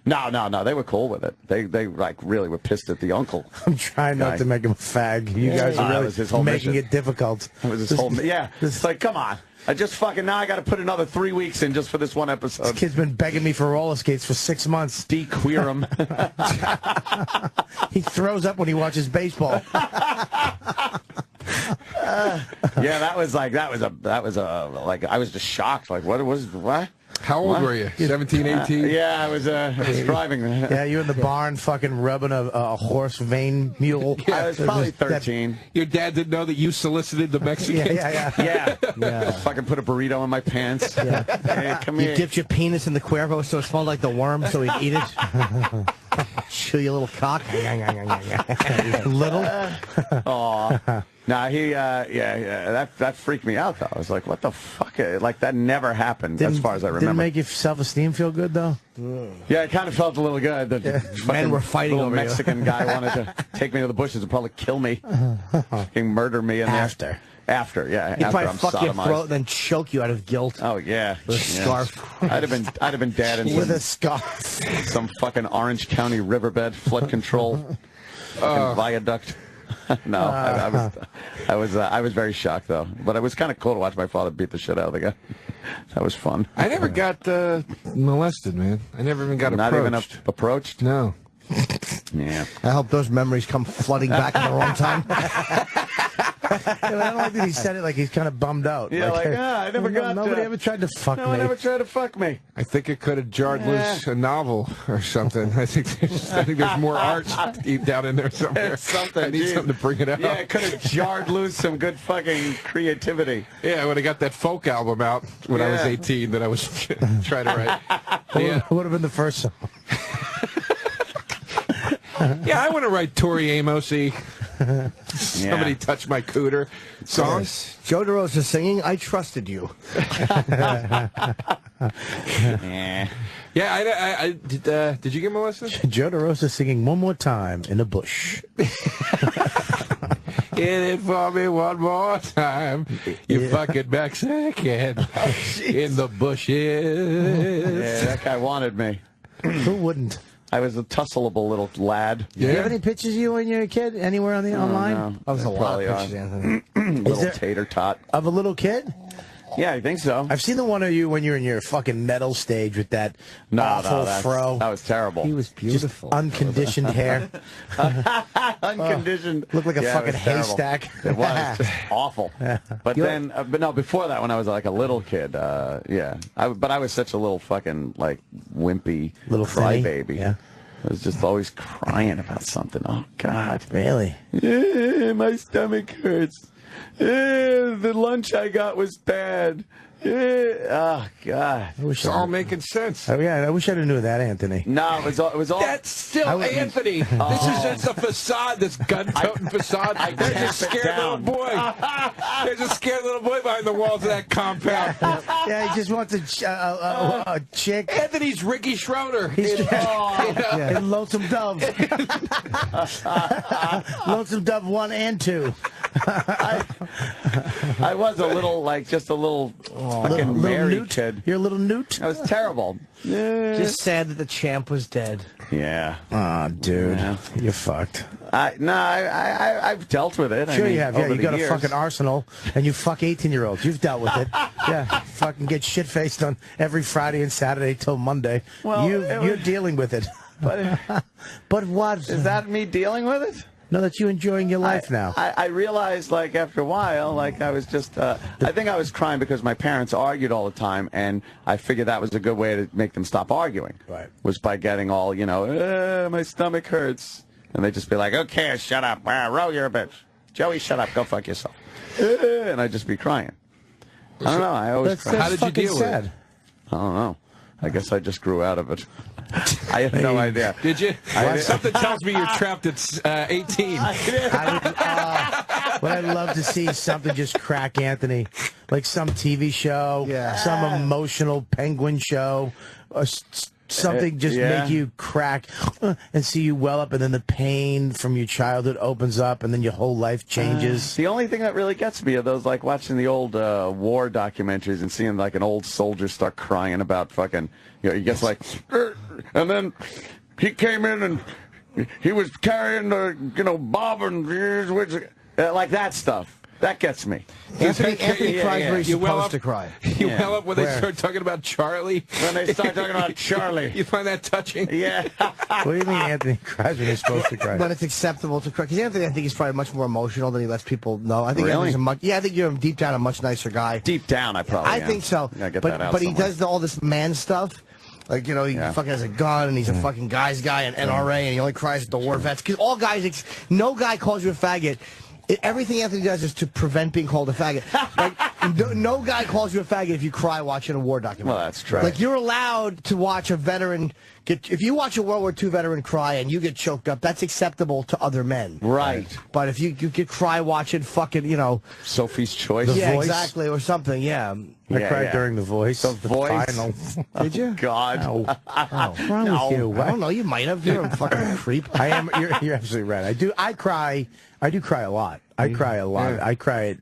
No, they were cool with it. They like really were pissed at the uncle. I'm trying not to make him a fag. You guys are really making it difficult. That was his whole it's like, come on. I just fucking now I got to put another 3 weeks in just for this one episode. This kid's been begging me for roller skates for 6 months. De-queer him. He throws up when he watches baseball. Yeah, that was like I was just shocked. Like, what? How old were you? 17, 18? Yeah, I was driving. Yeah, you in the barn fucking rubbing a horse vein mule. Yeah, I was probably 13. Your dad didn't know that you solicited the Mexicans? Yeah. Fucking put a burrito in my pants. Yeah. Hey, come here. You dipped your penis in the Cuervo so it smelled like the worm so he'd eat it? Chew your little cock. Little? Aw. Nah, that freaked me out, though. I was like, what the fuck? Like, that never happened, as far as I remember. Didn't make your self-esteem feel good, though? Yeah, it kind of felt a little good. The men were fighting little over Mexican guy wanted to take me to the bushes and probably kill me. Fucking murder me in there. After, yeah. He'd after probably I'm fuck your sodomized. throat and then choke you out of guilt. Oh, yeah. With a scarf. I'd have been dead in with a scarf. Some fucking Orange County riverbed, flood control, fucking viaduct. No, I was very shocked though. But it was kind of cool to watch my father beat the shit out of the guy. That was fun. I never got molested, man. I never even got approached. Not even approached? No. Yeah. I hope those memories come flooding back in the wrong time. I don't like that he said it like he's kind of bummed out. Yeah, I never got nobody ever tried to fuck me. No, I never tried to fuck me. I think it could have jarred loose a novel or something. I think there's more art deep down in there somewhere. Something. I need something to bring it out. Yeah, it could have jarred loose some good fucking creativity. Yeah, when I got that folk album out when I was 18 that I was trying to write. What would have been the first song? Yeah, I want to write Tori Amosy. Somebody touch my cooter songs. Joe DeRosa singing "I Trusted You." Yeah, I did you get molested? Joe DeRosa singing "One More Time" in the bush. Hit it for me one more time, you fucking Mexican in the bushes. Yeah, that guy wanted me. Who wouldn't? I was a tussleable little lad. Do you have any pictures of you when you were a kid anywhere on the online? No. That was a lot of pictures, Anthony. Little tater tot. Of a little kid? Yeah, I think so. I've seen the one of you when you're in your fucking metal stage with that awful fro. That was terrible. He was beautiful. Just unconditioned hair. Unconditioned. Looked like a fucking it was haystack. It was just awful. But then, before that, when I was like a little kid, but I was such a little fucking like wimpy little crybaby. Yeah. I was just always crying about something. Oh God, really? My stomach hurts. The lunch I got was bad. Oh God! It's all making sense. Oh yeah, I wish I'd have knew that, Anthony. No, it was all. That's still Anthony. This is just a facade. This gun-toting facade. There's a scared little boy. There's a scared little boy behind the walls of that compound. Yeah, he just wants a chick. Anthony's Ricky Schroeder. He's in Lonesome Dove. Lonesome Dove 1 and 2. I was a little just a little fucking married kid. You're a little newt. That was terrible. Just sad that the champ was dead. Yeah. Oh, dude, you're fucked. I've dealt with it. Sure you have. Yeah, you got years. a fucking arsenal, and you fuck 18-year-olds. You've dealt with it. Yeah, fucking get shit-faced on every Friday and Saturday till Monday. Well, you're dealing with it. But what? Is that me dealing with it? No, that you enjoying your life now. I realized, after a while, I was just, I think I was crying because my parents argued all the time, and I figured that was a good way to make them stop arguing. Right. Was by getting all, my stomach hurts. And they'd just be like, okay, shut up. Ro, you're a bitch. Joey, shut up. Go fuck yourself. And I'd just be crying. I don't know. I always cry. How did you deal with it? I don't know. I guess I just grew out of it. I have no idea. Did you? Something tells me you're trapped at 18. What I'd love to see is something just crack Anthony, like some TV show, some emotional penguin show, something just make you crack and see you well up, and then the pain from your childhood opens up, and then your whole life changes. The only thing that really gets me are those, like, watching the old war documentaries and seeing, like, an old soldier start crying about fucking, he gets like, and then he came in and he was carrying the, Bob and like that stuff. That gets me. Anthony cries where he's supposed to cry. You well up when they start talking about Charlie? When they start talking about Charlie. You find that touching? Yeah. What do you mean Anthony cries when he's supposed to cry? When it's acceptable to cry. Because Anthony, I think he's probably much more emotional than he lets people know. I think Really? I think you're deep down a much nicer guy. Deep down, I probably am. think so. I get but that out but he somewhere. does all this man stuff. Like, he fucking has a gun, and he's a fucking guy's guy, and NRA, and he only cries at the war vets. Because all guys, no guy calls you a faggot. Everything Anthony does is to prevent being called a faggot. Like, no guy calls you a faggot if you cry watching a war documentary. Well, that's true. Like, you're allowed to watch a veteran if you watch a World War II veteran cry and you get choked up, that's acceptable to other men. Right. But if you could cry watching fucking, Sophie's Choice. The yeah, Voice? exactly, or something, yeah. I cried during The Voice. The Voice. Final. Did you? God. No. What's wrong with you? I don't know. You might have. You're a fucking creep. I am. You're absolutely right. I cry. I do cry a lot. I cry a lot. I cry at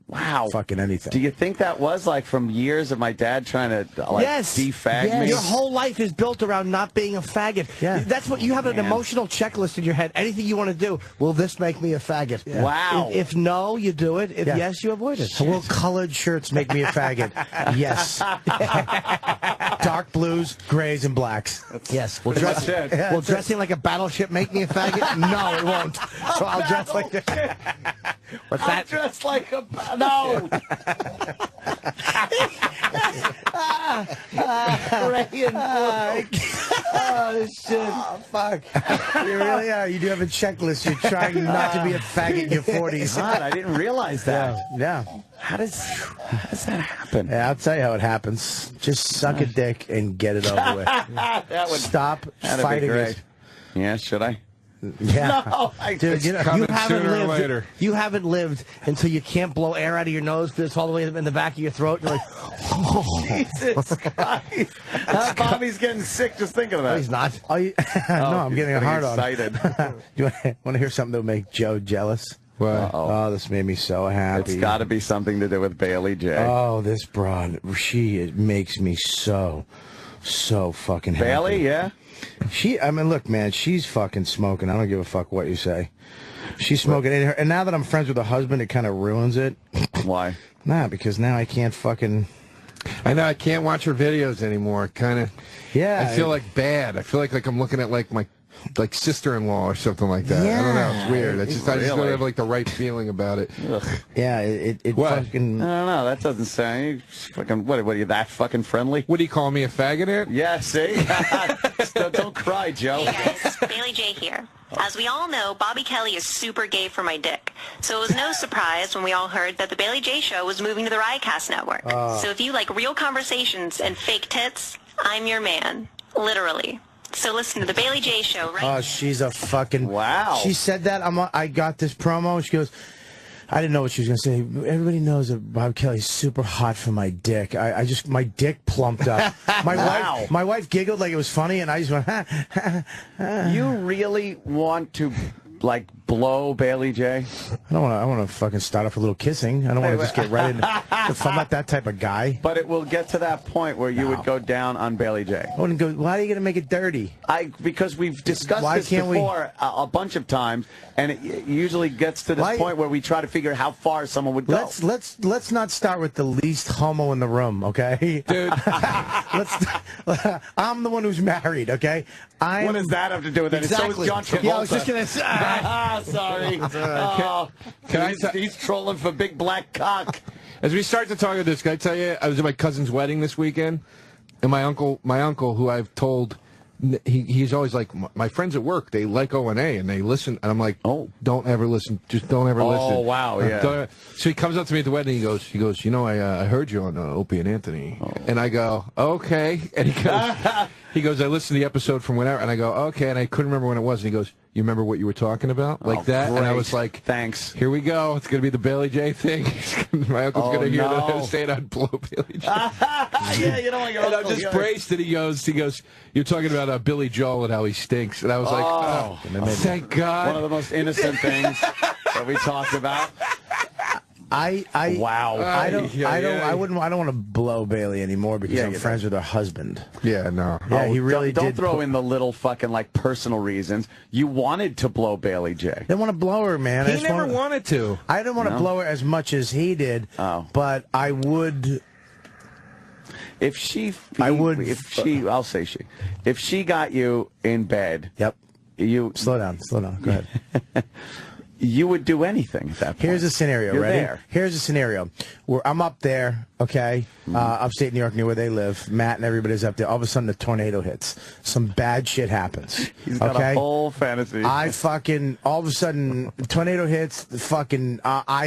fucking anything. Do you think that was like from years of my dad trying to defag me? Your whole life is built around not being a faggot. Yeah. That's what you have an emotional checklist in your head. Anything you want to do, will this make me a faggot? Yeah. Wow. If no, you do it. If yes, you avoid it. Will colored shirts make me a faggot? Yes. Dark blues, grays, and blacks. Yes. Will dressing like a battleship make me a faggot? No, it won't. So I'll dress like that. What's that? Dressed like a... No! Gray and oh, shit. Oh, fuck. You really are. You do have a checklist. You're trying not to be a faggot in your 40s. God, I didn't realize that. Yeah. How does that happen? Yeah, I'll tell you how it happens. Just suck a dick and get it over with. Stop fighting it. Yeah, should I? Yeah. No, dude, you haven't lived until you can't blow air out of your nose because it's all the way in the back of your throat. You're like, oh, Jesus Christ. Bobby's getting sick just thinking about it. No, he's not. No, I'm getting a hard on. Excited. Do you want to hear something that will make Joe jealous? What? Oh, this made me so happy. It's got to be something to do with Bailey J. Oh, this broad, it makes me so fucking happy. Bailey, yeah? I mean, look, man, she's fucking smoking. I don't give a fuck what you say. She's smoking. And now that I'm friends with her husband, it kind of ruins it. Why? Nah, because now I can't fucking... I know, I can't watch her videos anymore. Kind of... Yeah. I feel like bad. I feel like I'm looking at, like, my... like sister-in-law or something like that. Yeah, I don't know. It's weird. I just don't have like the right feeling about it. Ugh. Yeah, it fucking... I don't know. That doesn't sound... Fucking, what are you, that fucking friendly? What do you call me, a faggot ant? Yeah, see? don't cry, Joe. Hey guys, Bailey J here. As we all know, Bobby Kelly is super gay for my dick. So it was no surprise when we all heard that the Bailey J Show was moving to the Riotcast Network. So if you like real conversations and fake tits, I'm your man. Literally. So listen to the Bailey J Show right now. Oh, she's a fucking... Wow. She said that. I got this promo. She goes... I didn't know what she was going to say. Everybody knows that Bob Kelly's super hot for my dick. My dick plumped up. My wife giggled like it was funny, and I just went, ha, ha, ha. You really want to, like, blow Bailey J? I want to fucking start off a little kissing. I don't want to just get right into... If I'm not that type of guy. But it will get to that point where you would go down on Bailey J. I wouldn't go, why are you going to make it dirty? Because we've discussed this before a bunch of times, and it usually gets to this point where we try to figure out how far someone would go. Let's not start with the least homo in the room, okay? Dude. I'm the one who's married, okay? What does that have to do with it? Exactly. So is John Travolta. Yeah, I was just going to say... Sorry. He's trolling for big black cock. As we start to talk about this, can I tell you, I was at my cousin's wedding this weekend, and my uncle, who I've told he's always like, my friends at work, they like O&A and they listen, and I'm like, don't ever listen, just don't ever listen. Oh wow, yeah. So he comes up to me at the wedding, he goes, you know, I heard you on Opie and Anthony, and I go, okay, and he goes, I listened to the episode from whenever, and I go, okay, and I couldn't remember when it was, and he goes, you remember what you were talking about? Like that? Great. And I was like, thanks. Here we go. It's going to be the Bailey J thing. My uncle's going to hear that say it on blow Bailey J. Yeah, you don't want your And I'm just braced, and he goes, you're talking about Billy Joel and how he stinks. And I was like, thank God. One of the most innocent things that we talked about. I don't want to blow Bailey anymore because I'm friends with her husband. Yeah, no. Yeah, he really don't did. Throw in the little fucking like personal reasons. You wanted to blow Bailey J. Didn't want to blow her, man. He never wanted to. I didn't want to blow her as much as he did. But I would. If she got you in bed. Yep. Slow down. Go ahead. You would do anything at that point. Here's a scenario, You're ready? there. Here's a scenario where I'm up there, okay, upstate New York, near where they live. Matt and everybody's up there. All of a sudden, a tornado hits. Some bad shit happens. He's got a whole fantasy. All of a sudden, tornado hits. Oh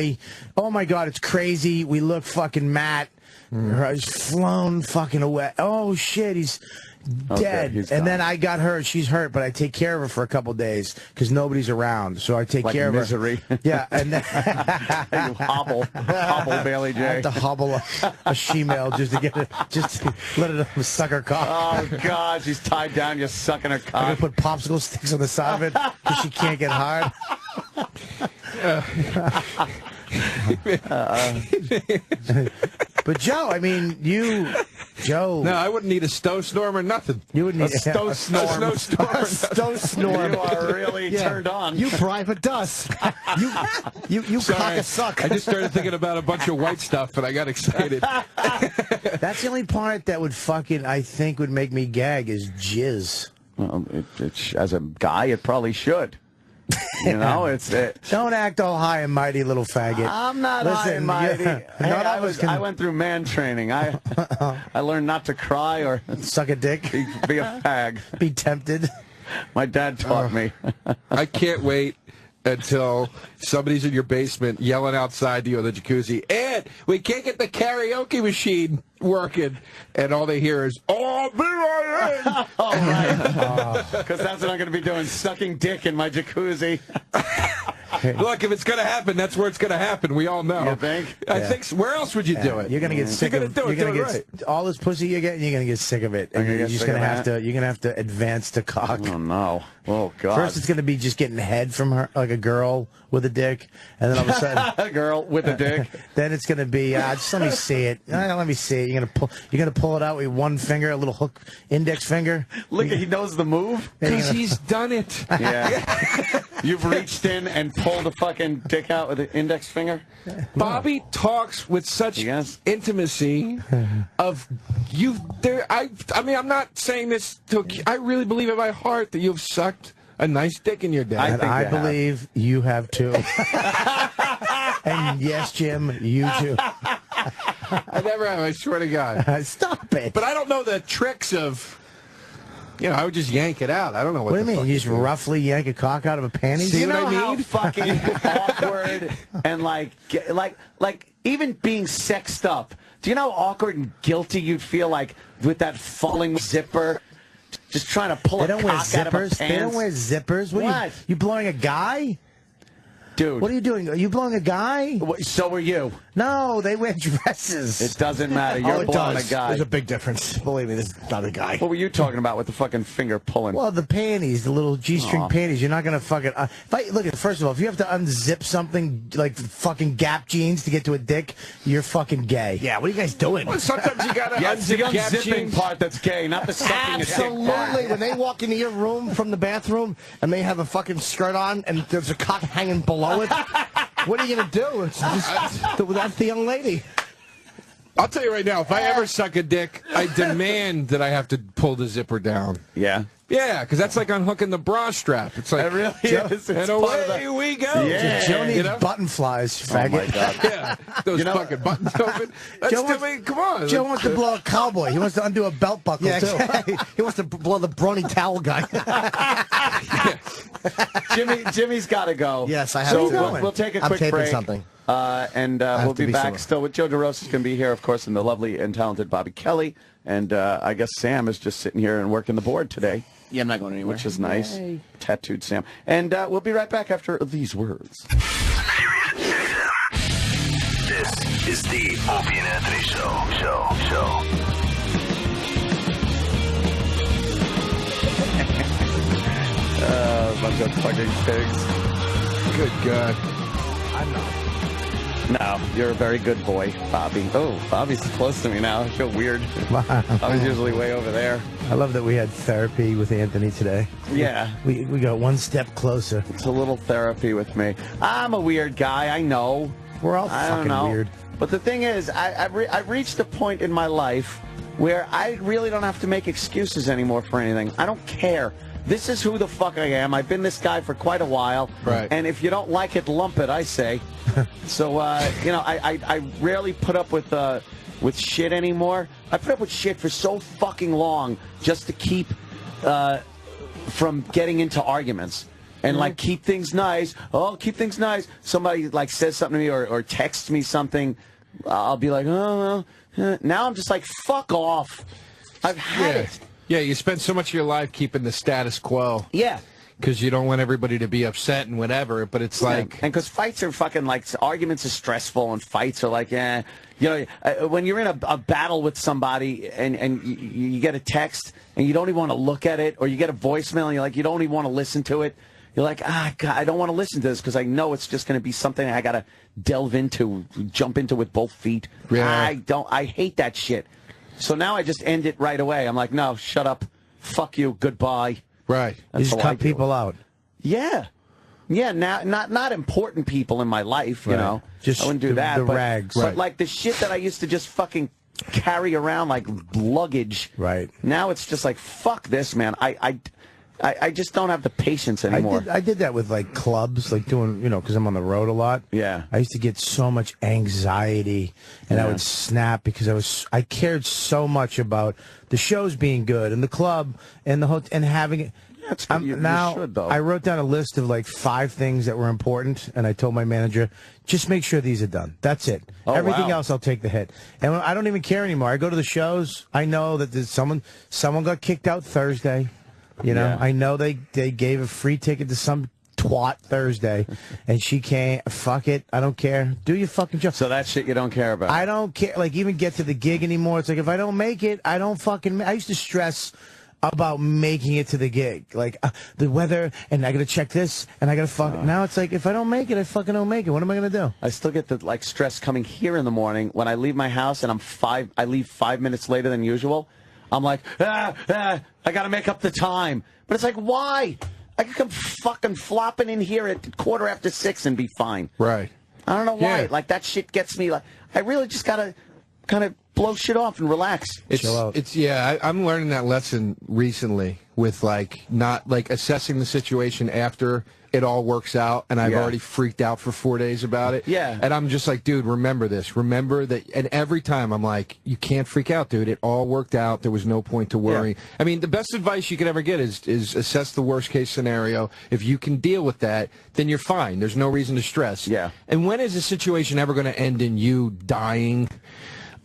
my God, it's crazy. We look fucking Matt. He's flown fucking away. Oh shit, he's dead. And then I got hurt. She's hurt, but I take care of her for a couple days because nobody's around. So I take care of misery. her. Yeah, and then you hobble Bailey J. I have to hobble a she-male just to let it suck her cock. Oh God, she's tied down. You're sucking her cock. I'm gonna put popsicle sticks on the side of it because she can't get hard. But Joe, I mean, Joe. No, I wouldn't need a snowstorm or nothing. You would need a snowstorm. A snowstorm. You are really turned on. You private dust. You cock a suck. I just started thinking about a bunch of white stuff, and I got excited. That's the only part that would I think would make me gag is jizz. Well, as a guy, it probably should. You know, Don't act all high and mighty, little faggot. I'm not high and mighty. I went through man training. I learned not to cry or suck a dick. Be a fag. Be tempted. My dad taught me. I can't wait until somebody's in your basement yelling outside to you in the jacuzzi, and we can't get the karaoke machine working, and all they hear is, "Oh, be right in." Because that's what I'm going to be doing, sucking dick in my jacuzzi. Look, if it's going to happen, that's where it's going to happen. We all know. You think? I think. Where else would you do it? You're going to get sick of it. You're going to get all this pussy you're getting. You're going to get sick of it, and you're just going to have to. You're going to have to advance to cock. Oh no! Oh God! First, it's going to be just getting head from her, like a girl with a dick, and then all of a sudden, a girl with a dick. Then it's going to be just let me see it. Let me see it. You're going to pull it out with one finger, a little hook, index finger. Look, he knows the move because he's done it. Yeah. You've reached in and pulled a fucking dick out with the index finger? Bobby talks with such intimacy of you. I mean, I'm not saying this I really believe in my heart that you've sucked a nice dick in your day. I believe you have too. And yes, Jim, you too. I never have, I swear to God. Stop it. But I don't know the tricks of... I would just yank it out. I don't know what do you mean? You just roughly yank a cock out of a panty? Do you know how fucking awkward and like even being sexed up? Do you know how awkward and guilty you'd feel like with that falling zipper, just trying to pull a cock out of a pants? They don't wear zippers. What? You blowing a guy? Dude. What are you doing? Are you blowing a guy? So are you. No, they wear dresses. It doesn't matter. You're blowing a guy. There's a big difference. Believe me, this is not a guy. What were you talking about with the fucking finger pulling? Well, the panties, the little G-string panties. You're not going to fucking... look, first of all, if you have to unzip something like fucking Gap jeans to get to a dick, you're fucking gay. Yeah, what are you guys doing? Well, sometimes you got to unzip the unzipping part that's gay, not the sucking a dick part. Absolutely. When they walk into your room from the bathroom and they have a fucking skirt on and there's a cock hanging below it, what are you going to do? It's just, that's the young lady. I'll tell you right now, if I ever suck a dick, I demand that I have to pull the zipper down. Yeah? Yeah, because that's like unhooking the bra strap. It's like, it really is. It's and part of away we go. Yeah. Joe needs You know? button flies, Oh my faggot. God. Yeah, those fucking buttons open. That's Joe to me. Come on. Joe wants to blow a cowboy. He wants to undo a belt buckle, too. Exactly. He wants to blow the brawny towel guy. Jimmy's got to go. Yes, I have so to. we'll take a I'm quick taping break. something. And we'll be back still with Joe DeRosa is going to be here, of course, and the lovely and talented Bobby Kelly. And I guess Sam is just sitting here and working the board today. Yeah, I'm not going anywhere. Which is nice. Yay. Tattooed Sam. And we'll be right back after these words. This is the Opie and Anthony Show. Bunch of fucking pigs. Good God. I'm not. No, you're a very good boy, Bobby. Oh, Bobby's close to me now. I feel weird. I was usually way over there. I love that we had therapy with Anthony today. Yeah. We got one step closer. It's a little therapy with me. I'm a weird guy, I know. We're all I don't fucking know. weird. But the thing is, I've reached a point in my life where I really don't have to make excuses anymore for anything. I don't care. This is who the fuck I am. I've been this guy for quite a while. Right. And if you don't like it, lump it, I say. So, I rarely put up with shit anymore. I put up with shit for so fucking long just to keep from getting into arguments. And, like, keep things nice. Oh, keep things nice. Somebody, like, says something to me or texts me something. I'll be like, oh, well. Now I'm just like, fuck off. I've had it. Yeah, you spend so much of your life keeping the status quo. Yeah. Because you don't want everybody to be upset and whatever, but it's like... And because fights are fucking, like, arguments are stressful, and fights are like, when you're in a battle with somebody and you get a text and you don't even want to look at it, or you get a voicemail and you're like, you don't even want to listen to it, you're like, God, I don't want to listen to this because I know it's just going to be something I got to delve into, jump into with both feet. Yeah. I hate that shit. So now I just end it right away. I'm like, no, shut up. Fuck you. Goodbye. Right. That's You just how I cut do it. people out. Yeah. Yeah, now not important people in my life, you Right. know. Just I wouldn't do the- that. the but, rags. But Right. like the shit that I used to just fucking carry around like luggage. Right. Now it's just like, fuck this, man. I just don't have the patience anymore. I did that with like clubs, like doing, because I'm on the road a lot. Yeah. I used to get so much anxiety, and I Yeah. would snap because I cared so much about the shows being good and the club and the hotel and having it. That's good. You Now should, though. I wrote down a list of like 5 things that were important, and I told my manager, just make sure these are done. That's it. Oh, Everything wow. else, I'll take the hit. And I don't even care anymore. I go to the shows. I know that there's someone got kicked out Thursday. Yeah. I know they gave a free ticket to some twat Thursday, and she can't. Fuck it. I don't care. Do your fucking job. So that shit you don't care about. I don't care. Like, even get to the gig anymore. It's like, if I don't make it, I don't fucking. I used to stress about making it to the gig, like the weather, and I gotta check this, and I gotta fuck. Now it's like, if I don't make it, I fucking don't make it. What am I gonna do? I still get the like stress coming here in the morning when I leave my house and I leave 5 minutes later than usual. I'm like, I gotta make up the time. But it's like, why? I could come fucking flopping in here at 6:15 and be fine. Right. I don't know why. Yeah. Like, that shit gets me, like, I really just gotta kind of blow shit off and relax. I'm learning that lesson recently with not assessing the situation after it all works out, and I've already freaked out for 4 days about it. Yeah. And I'm just like, dude, remember this. Remember that. And every time I'm like, you can't freak out, dude. It all worked out. There was no point to worry. Yeah. I mean, the best advice you could ever get is assess the worst case scenario. If you can deal with that, then you're fine. There's no reason to stress. Yeah. And when is a situation ever going to end in you dying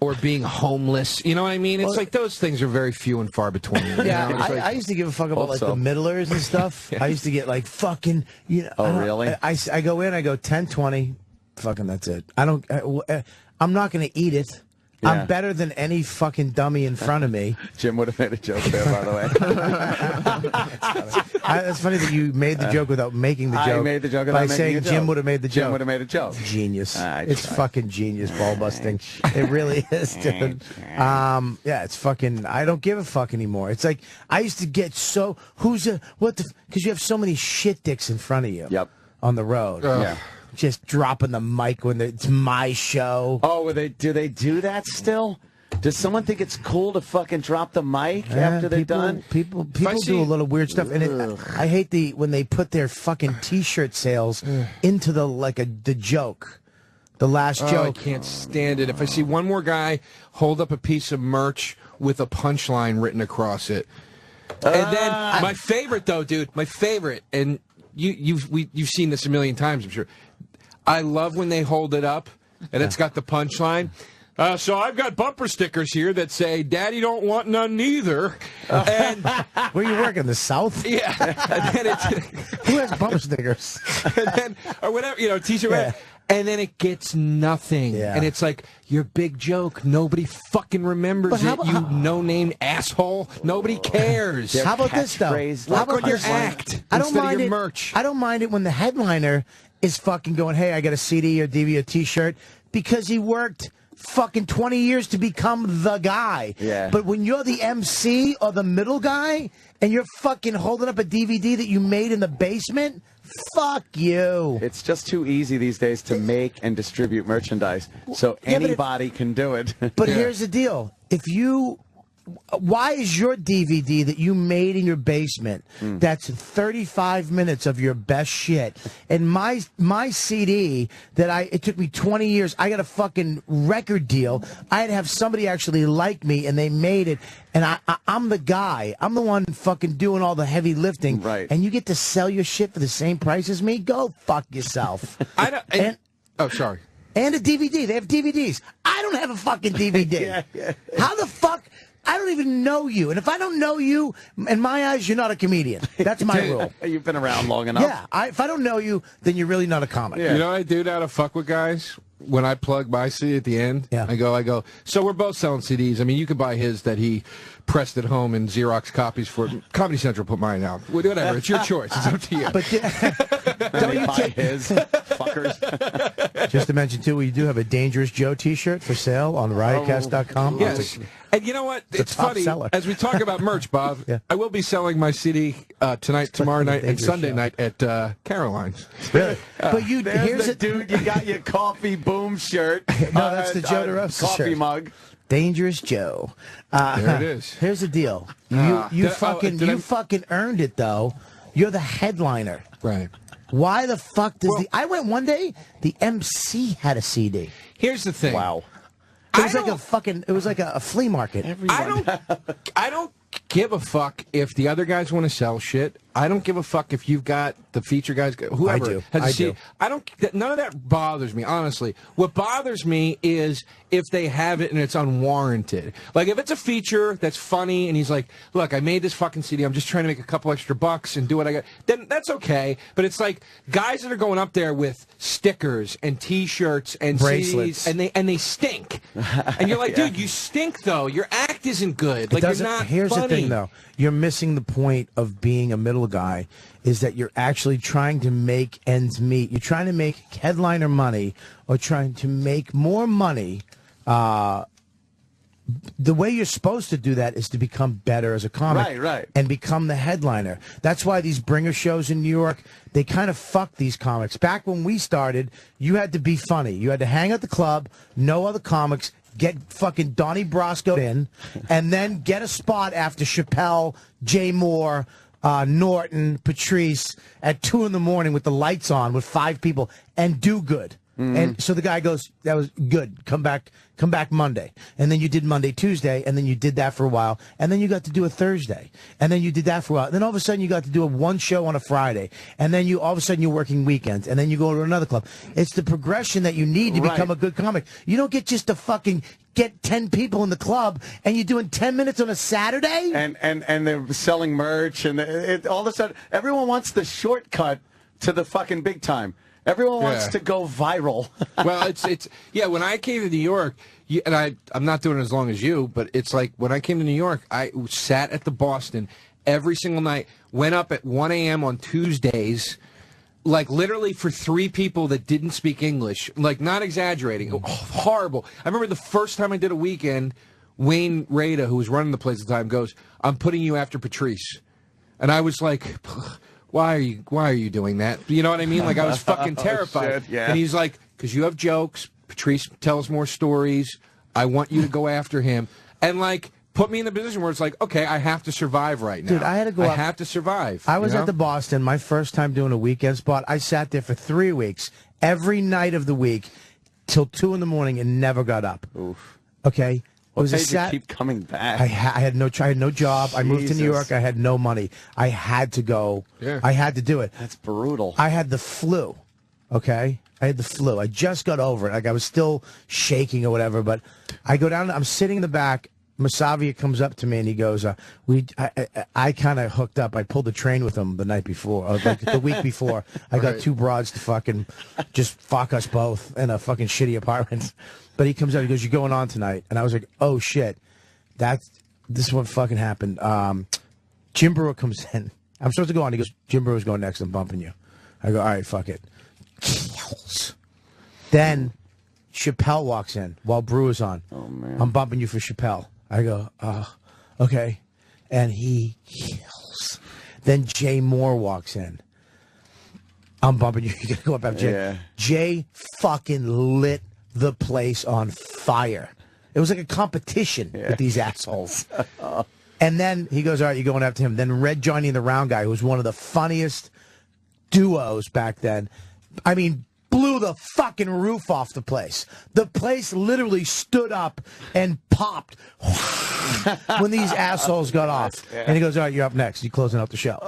or being homeless? You know what I mean? It's like those things are very few and far between. Yeah, You know? It's like- I used to give a fuck about like Also. the middlers and stuff. I used to get like fucking, Oh, really? I go in, I go 10, 20, fucking that's it. I'm not going to eat it. Yeah. I'm better than any fucking dummy in front of me. Jim would have made a joke there, by the way. It's funny that you made the joke without making the I joke. made the joke by without making saying a joke. Jim would have made the joke. Jim would have made a joke. Genius. It's fucking genius ball busting. It really is, dude. Yeah, it's fucking. I don't give a fuck anymore. It's like I used to get so because you have so many shit dicks in front of you. Yep. On the road. Yeah. Just dropping the mic when it's my show. Oh, do they do that still? Does someone think it's cool to fucking drop the mic after they're done? People do a little weird stuff, and I hate when they put their fucking T-shirt sales into the joke. The last joke. I can't stand it. If I see one more guy hold up a piece of merch with a punchline written across it. And then my favorite, though, dude, and you've seen this a million times, I'm sure. I love when they hold it up, and it's got the punchline. So I've got bumper stickers here that say, "Daddy don't want none neither." And where you work, in the South? Yeah. And then who has bumper stickers? And then, or whatever, T-shirt. Yeah. And then it gets nothing. Yeah. And it's like, your big joke, nobody fucking remembers it, you no-name asshole. Nobody cares. How about this, though? Work on your act instead of your merch. I don't mind it when the headliner is fucking going, hey, I got a CD or DVD or T-shirt, because he worked fucking 20 years to become the guy. Yeah. But when you're the MC or the middle guy and you're fucking holding up a DVD that you made in the basement, fuck you. It's just too easy these days to make and distribute merchandise, so anybody can do it. But here's the deal. Why is your DVD that you made in your basement, that's 35 minutes of your best shit, and my CD that it took me 20 years, I got a fucking record deal, I had to have somebody actually like me, and they made it, and I'm the guy, I'm the one fucking doing all the heavy lifting, right? And you get to sell your shit for the same price as me? Go fuck yourself. Oh, sorry. And a DVD. They have DVDs. I don't have a fucking DVD. Yeah. How the fuck? I don't even know you. And if I don't know you, in my eyes, you're not a comedian. That's my rule. You've been around long enough. Yeah. If I don't know you, then you're really not a comic. Yeah. You know what I do now to fuck with guys? When I plug my CD at the end, I go, so we're both selling CDs. I mean, you could buy his that he pressed at home and Xerox copies for. Comedy Central put mine out. Whatever. It's your choice. It's up to you. But don't you buy his fuckers? Just to mention, too, we do have a Dangerous Joe T-shirt for sale on riotcast.com. Yes. And you know what? It's funny. Seller. As we talk about merch, Bob, I will be selling my CD tonight, tomorrow night, and Sunday night at Caroline's. Really? But here's the dude. You got your coffee boom shirt. No, that's the Joe DeRosa coffee shirt. mug. Dangerous Joe. There it is. Here's the deal. You fucking earned it, though. You're the headliner. Right. Why the fuck does I went one day, the MC had a CD. Here's the thing. Wow. It was like a flea market. I don't give a fuck if the other guys want to sell shit. I don't give a fuck if you've got the feature guys, whoever has a CD. None of that bothers me, honestly. What bothers me is if they have it and it's unwarranted. Like, if it's a feature that's funny and he's like, look, I made this fucking CD, I'm just trying to make a couple extra bucks and do what I got, then that's okay. But it's like guys that are going up there with stickers and T-shirts and bracelets, CDs, and they stink. And you're like, dude, you stink, though. Your act isn't good. Like, you're not Here's funny. the thing, though. You're missing the point of being a middle guy, is that you're actually trying to make ends meet. You're trying to make headliner money or trying to make more money. The way you're supposed to do that is to become better as a comic. Right. And become the headliner. That's why these bringer shows in New York, they kind of fuck these comics. Back when we started, you had to be funny. You had to hang at the club, know other comics, get fucking Donnie Brasco in, and then get a spot after Chappelle, Jay Moore, Norton, Patrice at 2 in the morning with the lights on with 5 people and do good. And so the guy goes, that was good. Come back Monday. And then you did Monday, Tuesday, and then you did that for a while. And then you got to do a Thursday. And then you did that for a while. Then all of a sudden you got to do one show on a Friday. And then all of a sudden you're working weekends. And then you go to another club. It's the progression that you need to become a good comic. You don't get just to fucking get 10 people in the club and you're doing 10 minutes on a Saturday? And they're selling merch and all of a sudden everyone wants the shortcut to the fucking big time. Everyone wants to go viral. Well, it's when I came to New York, and I'm not doing it as long as you, but it's like when I came to New York, I sat at the Boston every single night, went up at 1 a.m. on Tuesdays, like literally for 3 people that didn't speak English, like not exaggerating, horrible. I remember the first time I did a weekend, Wayne Rada, who was running the place at the time, goes, "I'm putting you after Patrice," and I was like, Why are you doing that? You know what I mean? Like, I was fucking terrified. Shit, yeah. And he's like, because you have jokes. Patrice tells more stories. I want you to go after him. And, like, put me in the position where it's like, okay, I have to survive right now. Dude, I had to go I up- have to survive. I was you know? at the Boston, my first time doing a weekend spot. I sat there for 3 weeks, every night of the week, till 2 in the morning, and never got up. Oof. Okay? What made you keep coming back? I had no job. I moved to New York. I had no money. I had to go. Yeah. I had to do it. That's brutal. I had the flu. Okay? I had the flu. I just got over it. Like, I was still shaking or whatever, but I go down, I'm sitting in the back. Masavia comes up to me and he goes, I kind of hooked up. I pulled the train with him the night before, or like the week before. I got 2 broads to fucking just fuck us both in a fucking shitty apartment. But he comes out, he goes, "You're going on tonight." And I was like, oh shit, this is what fucking happened. Jim Brewer comes in. I'm supposed to go on. He goes, "Jim Brewer's going next. I'm bumping you." I go, "All right, fuck it." Kills. Then Chappelle walks in while Brewer's on. Oh man, "I'm bumping you for Chappelle." I go, okay. And he kills. Then Jay Moore walks in. "I'm bumping you." You gotta go up after Jay. Yeah. Jay fucking lit the place on fire. It was like a competition with these assholes. And then he goes, "All right, you're going after him." Then Red Johnny and the Round Guy, who was one of the funniest duos back then. I mean, blew the fucking roof off the place. The place literally stood up and popped when these assholes got off. And he goes, "All right, you're up next. You're closing out the show."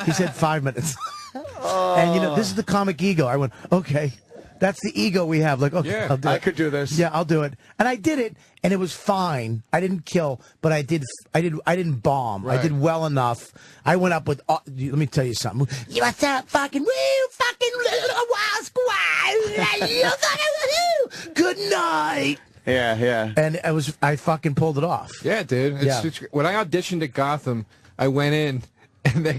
He said 5 minutes. And, you know, this is the comic ego. I went, okay. That's the ego we have. Like, okay, Yeah, I'll do it. I could do this. Yeah, I'll do it. And I did it, and it was fine. I didn't kill, but I didn't bomb. I did well enough. I went up with. Let me tell you something. You what's up, fucking woo, fucking wild squad. You fucking woo. Good night. Yeah. And I fucking pulled it off. Yeah, dude. It's, when I auditioned at Gotham, I went in, and I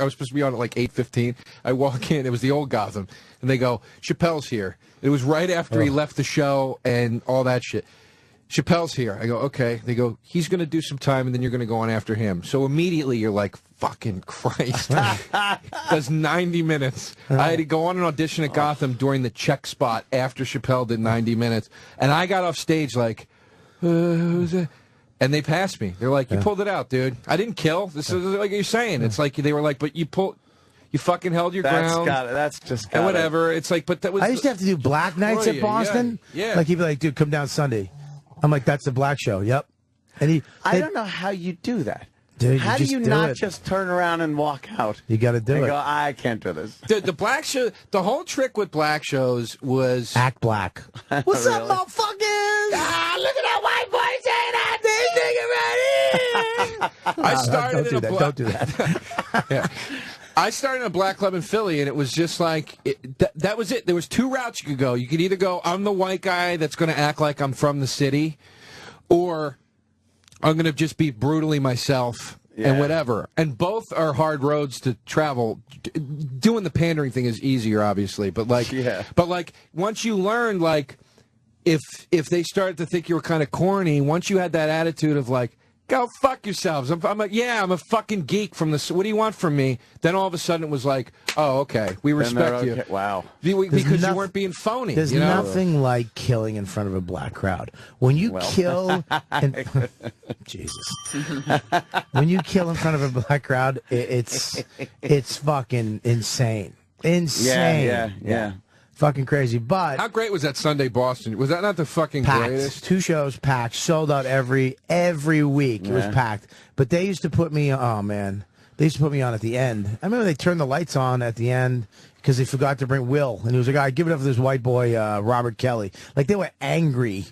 was supposed to be on at like 8:15. I walk in, it was the old Gotham, and they go, "Chappelle's here." It was right after he left the show and all that shit. "Chappelle's here." I go, "Okay." They go, "He's going to do some time, and then you're going to go on after him." So immediately you're like, fucking Christ. That's 90 minutes. I had to go on an audition at Gotham during the check spot after Chappelle did 90 minutes. And I got off stage like, who's that? And they passed me. They're like, "You pulled it out, dude." I didn't kill. This is like you're saying. It's like they were like, "But you fucking held your ground." That's just and whatever. It's like, but that was. I used to have to do black nights at Boston. Yeah. Like he'd be like, "Dude, come down Sunday." I'm like, "That's the black show." Yep. And I don't know how you do that. Dude, how do just you do not it. just turn around and walk out? You got to do and it. go, "I can't do this." Dude, the black show, the whole trick with black shows was act black. What's up, motherfuckers? Ah, look at that white boy saying that this nigga right here. I started Don't do that. Don't do that. Yeah. I started in a black club in Philly, and it was just like, that was it. There was 2 routes you could go. You could either go, "I'm the white guy that's going to act like I'm from the city," or I'm going to just be brutally myself and whatever. And both are hard roads to travel. Doing the pandering thing is easier, obviously, but like once you learned, like, if they started to think you were kind of corny, once you had that attitude of like, "Go fuck yourselves," I'm like, "Yeah, I'm a fucking geek from the. What do you want from me?" Then all of a sudden it was like, "Oh, okay, we respect you." Wow. Because you weren't being phony. There's you know? nothing like killing in front of a black crowd. When you kill, Jesus, when you kill in front of a black crowd, it's fucking insane. Insane. Yeah. Fucking crazy. But how great was that Sunday Boston? Was that not the fucking packed. greatest? 2 shows packed, sold out every week. It was packed. But they used to put me. Oh man, they used to put me on at the end. I remember they turned the lights on at the end because they forgot to bring Will, and he was like, "All right, give it up for this white boy, Robert Kelly." Like they were angry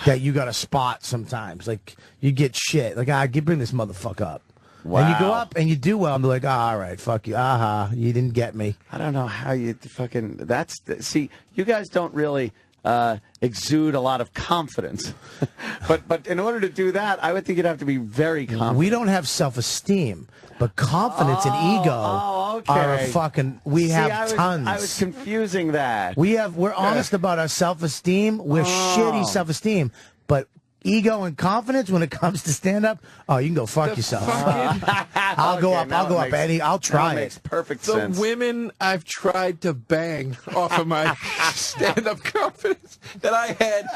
that you got a spot. Sometimes, like you get shit. Like, bring this motherfucker up. Wow. And you go up and you do well and be like, all right, fuck you. You didn't get me. I don't know how you fucking... See, you guys don't really exude a lot of confidence. but in order to do that, I would think you'd have to be very confident. We don't have self-esteem, but confidence and ego are a fucking... We have tons. I was confusing that. We're honest about our self-esteem. We're shitty self-esteem, but ego and confidence when it comes to stand up, oh, you can go fuck yourself. I'll go up, Eddie. I'll try it. Makes perfect The sense. women I've tried to bang off of my stand-up confidence that I had,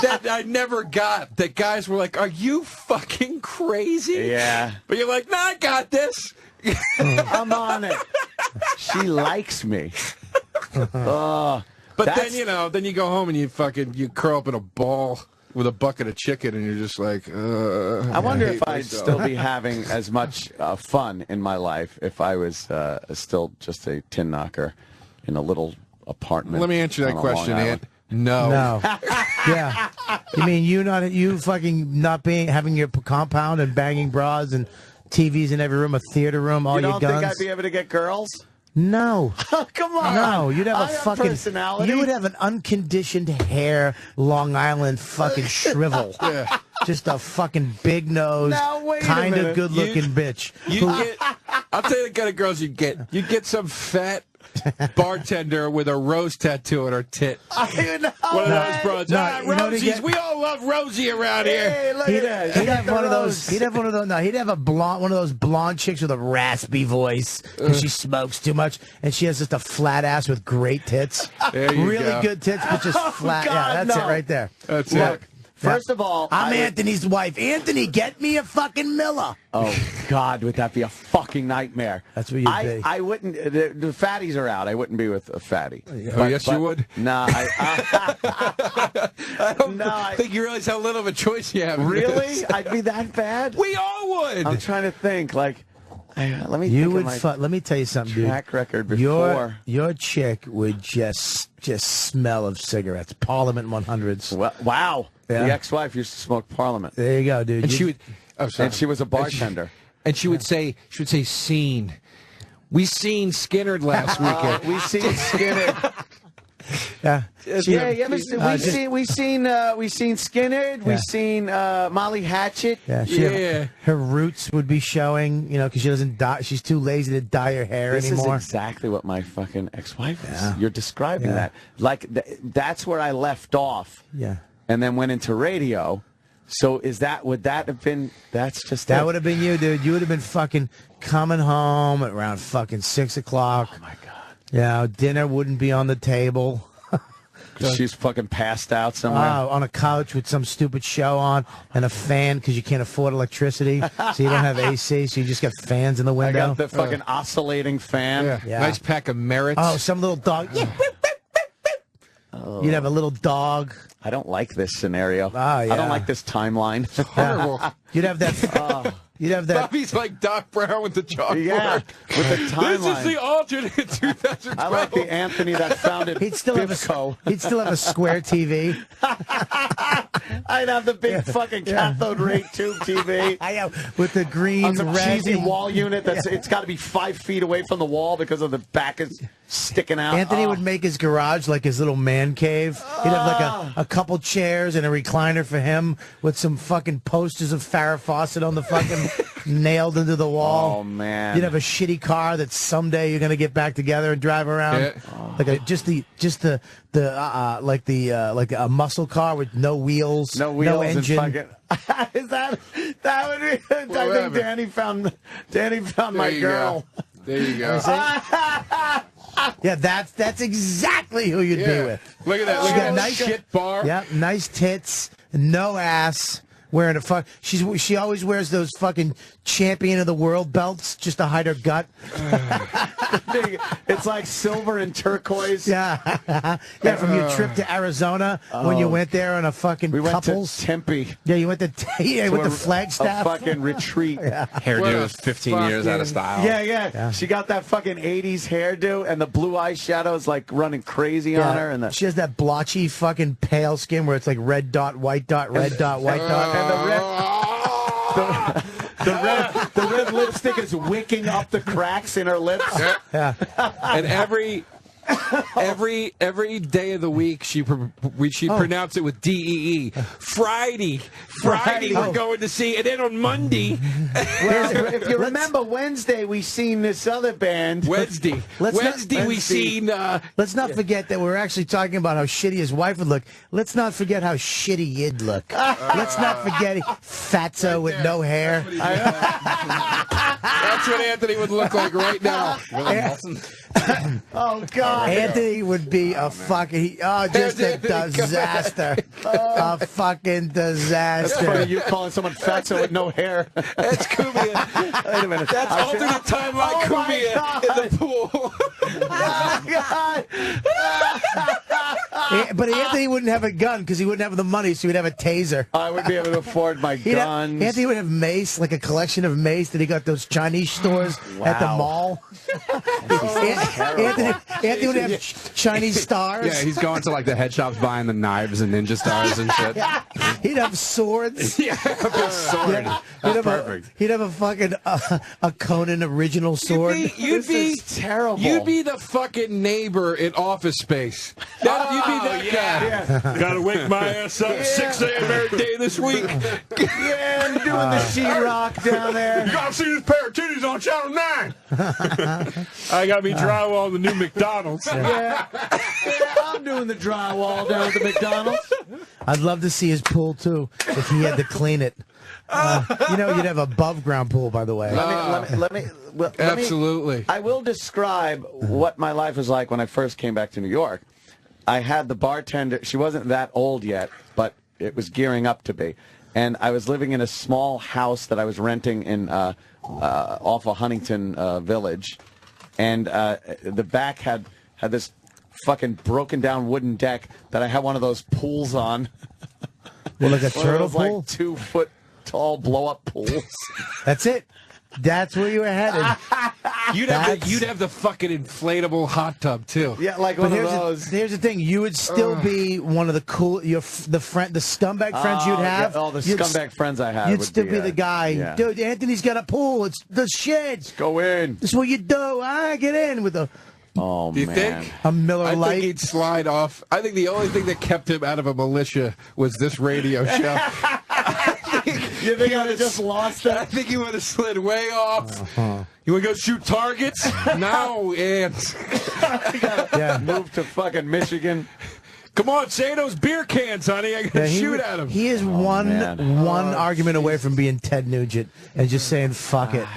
that I never got, that guys were like, are you fucking crazy? Yeah. But you're like, nah, I got this. I'm on it. She likes me. But then you go home and you curl up in a ball with a bucket of chicken, and you're just like, I wonder hate if I'd myself. still be having as much fun in my life if I was still just a tin knocker in a little apartment. Let me answer that on a question, Long Ant. Island. No. Yeah. You mean you fucking not being having your compound and banging bras and TVs in every room, a theater room, all You your don't guns? think I'd be able to get girls? No. Come on. No, you'd have I a have fucking personality. You would have an unconditioned hair, Long Island fucking shrivel. Yeah. Just a fucking big nose, Now, wait a kind of minute. good looking bitch. I'll tell you the kind of girls you'd get. You'd get some fat bartender with a rose tattoo on her tit. One of those broads. No, you know what he'd Rosies. get? We all love Rosie around here. Hey, look He'd, at that. he'd have one of those. He'd have one of those. No, he'd have one of those blonde chicks with a raspy voice because she smokes too much, and she has just a flat ass with great tits. There you really go. good tits, but just flat. God, yeah, that's no. it right there. That's Look, it. first of all, I'm I would- Anthony's wife. Anthony, get me a fucking Miller. Oh God, would that be a fucking nightmare? That's what you'd be. I wouldn't. The fatties are out. I wouldn't be with a fatty. Oh, yes, you would? Nah, I don't No, think you realize how little of a choice you have. in really? this. I'd be that bad? We all would. I'm trying to think. Like, let me. You think would. of my Let me tell you something, dude. track record before. Your chick would just smell of cigarettes. Parliament 100s. Wow. Yeah. The ex-wife used to smoke Parliament. There you go, dude. And she would. Oh, sorry. And she was a bartender. And she would say, "Scene. We seen Skinnerd last weekend. We seen Skinner. Yeah. Yeah, you ever we seen Skinner. We seen Molly Hatchet. Yeah, her roots would be showing, because she doesn't dye. She's too lazy to dye her hair This anymore. is exactly what my fucking ex-wife is. Yeah. You're describing Yeah. that. Like, that's where I left off. Yeah. And then went into radio. So would that have been, that's just That it. would have been you, dude. You would have been fucking coming home at around fucking 6 o'clock. Oh, my God. Yeah, dinner wouldn't be on the table. She's fucking passed out somewhere. On a couch with some stupid show on and a fan because you can't afford electricity, so you don't have AC, so you just got fans in the I window. got the fucking oscillating fan. Yeah. Nice pack of Merits. Oh, some little dog. Oh. You'd have a little dog. I don't like this scenario. Ah, yeah. I don't like this timeline. Horrible. You'd have that. You'd have that. Bobby's like Doc Brown with the chalkboard. Yeah, with the timeline. This is the alternate 2012. I like the Anthony that founded He'd still have Bifco. He'd still have a square TV. I'd have the big fucking cathode ray tube TV. I know, with the green, On some red, cheesy wall unit that's it's got to be 5 feet away from the wall because of the back is sticking out. Anthony would make his garage like his little man cave. He'd have like a couple chairs and a recliner for him with some fucking posters of Farrah Fawcett on the fucking nailed into the wall. Oh man! You'd have a shitty car that someday you're gonna get back together and drive around, like like a muscle car with no wheels, no engine. And fucking, that would be? I think Danny found my you girl. go. There you go. Yeah, that's exactly who you'd be with. Look at that. Look She got at that nice shit bar. Yeah, nice tits, no ass. Wearing a she always wears those fucking champion of the world belts just to hide her gut. It's like silver and turquoise. Yeah, yeah. From your trip to Arizona when you went there on a fucking We went couples. to Tempe. Yeah, you went to with the Flagstaff. A fucking retreat. Hairdo is 15 years out of style. Yeah. She got that fucking 80s hairdo and the blue eyeshadows like running crazy on her. And she has that blotchy fucking pale skin where it's like red dot, white dot, red dot, white dot. And the red lipstick is wicking up the cracks in her lips. Yeah. And every every day of the week she'd pronounce it with D-E-E. Friday, we're going to see, and then on Monday. If you remember Wednesday, we seen this other band. Wednesday we seen. Let's not forget that we're actually talking about how shitty his wife would look. Let's not forget how shitty you'd look. Let's not forget fatso with no hair. That's what Anthony would look like right now. Oh God! Anthony would be a fucking just a disaster. A fucking disaster. That's funny, you calling someone fatso with no hair. That's Kumia. Wait a minute. That's alternate timeline Kumia in the pool. Oh God! But Anthony wouldn't have a gun because he wouldn't have the money, so he'd have a taser. I would be able to afford my guns. Anthony would have mace, like a collection of mace that he got those Chinese stores at the mall. Anthony would have Chinese stars. Yeah, he's going to like the head shops buying the knives and ninja stars and shit. He'd have swords. Yeah, a big sword. That's perfect. He'd have a fucking a Conan original sword. You'd be terrible. You'd be the fucking neighbor in Office Space. You'd be that guy. Yeah. Gotta wake my ass up 6 a.m. every day this week. Yeah, I'm doing the sheetrock down there. You gotta see this pair of titties on Channel 9. I gotta be drywall the new McDonald's. Yeah, I'm doing the drywall down at the McDonald's. I'd love to see his pool too if he had to clean it. You'd have above ground pool, by the way. Let me Absolutely. I will describe what my life was like when I first came back to New York. I had the bartender. She wasn't that old yet, but it was gearing up to be. And I was living in a small house that I was renting in off of Huntington Village. And the back had this fucking broken down wooden deck that I had one of those pools on. Well, like a turtle pool? Like 2 foot tall blow up pools. That's it. That's where you were headed. You'd have the fucking inflatable hot tub too. Yeah, like one of those. Here's the thing: you would still be one of the cool, the scumbag friends you'd have. Yeah, all the scumbag friends I have. You'd still be the guy. Yeah. Dude, Anthony's got a pool. It's the shit. Go in. This is what you do. Get in with a. Oh, Do you man. think? A Miller I Lite. think he'd slide off. I think the only thing that kept him out of a militia was this radio show. You think I would have just lost that? I think he would have slid way off. You want to go shoot targets? No, Ant. Move to fucking Michigan. Come on, say those beer cans, honey. I got to shoot at him. He is one argument away from being Ted Nugent and just saying fuck it.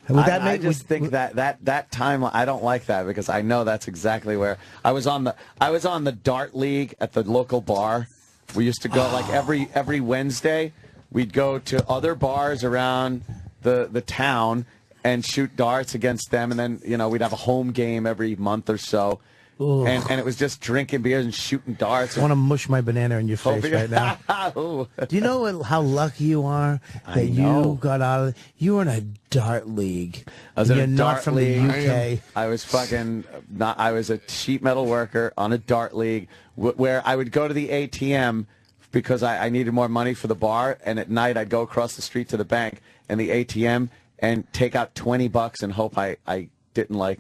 I just think that time I don't like that because I know that's exactly where I was on the dart league at the local bar. We used to go like every Wednesday. We'd go to other bars around the town and shoot darts against them, and then we'd have a home game every month or so. And it was just drinking beers and shooting darts. I want to mush my banana in your face right now. Do you know how lucky you are that you got out of it? You were in a dart league. I was in You're a not dart from league. the UK. I was I was a sheet metal worker on a dart league where I would go to the ATM because I needed more money for the bar, and at night I'd go across the street to the bank and the ATM and take out $20 and hope I didn't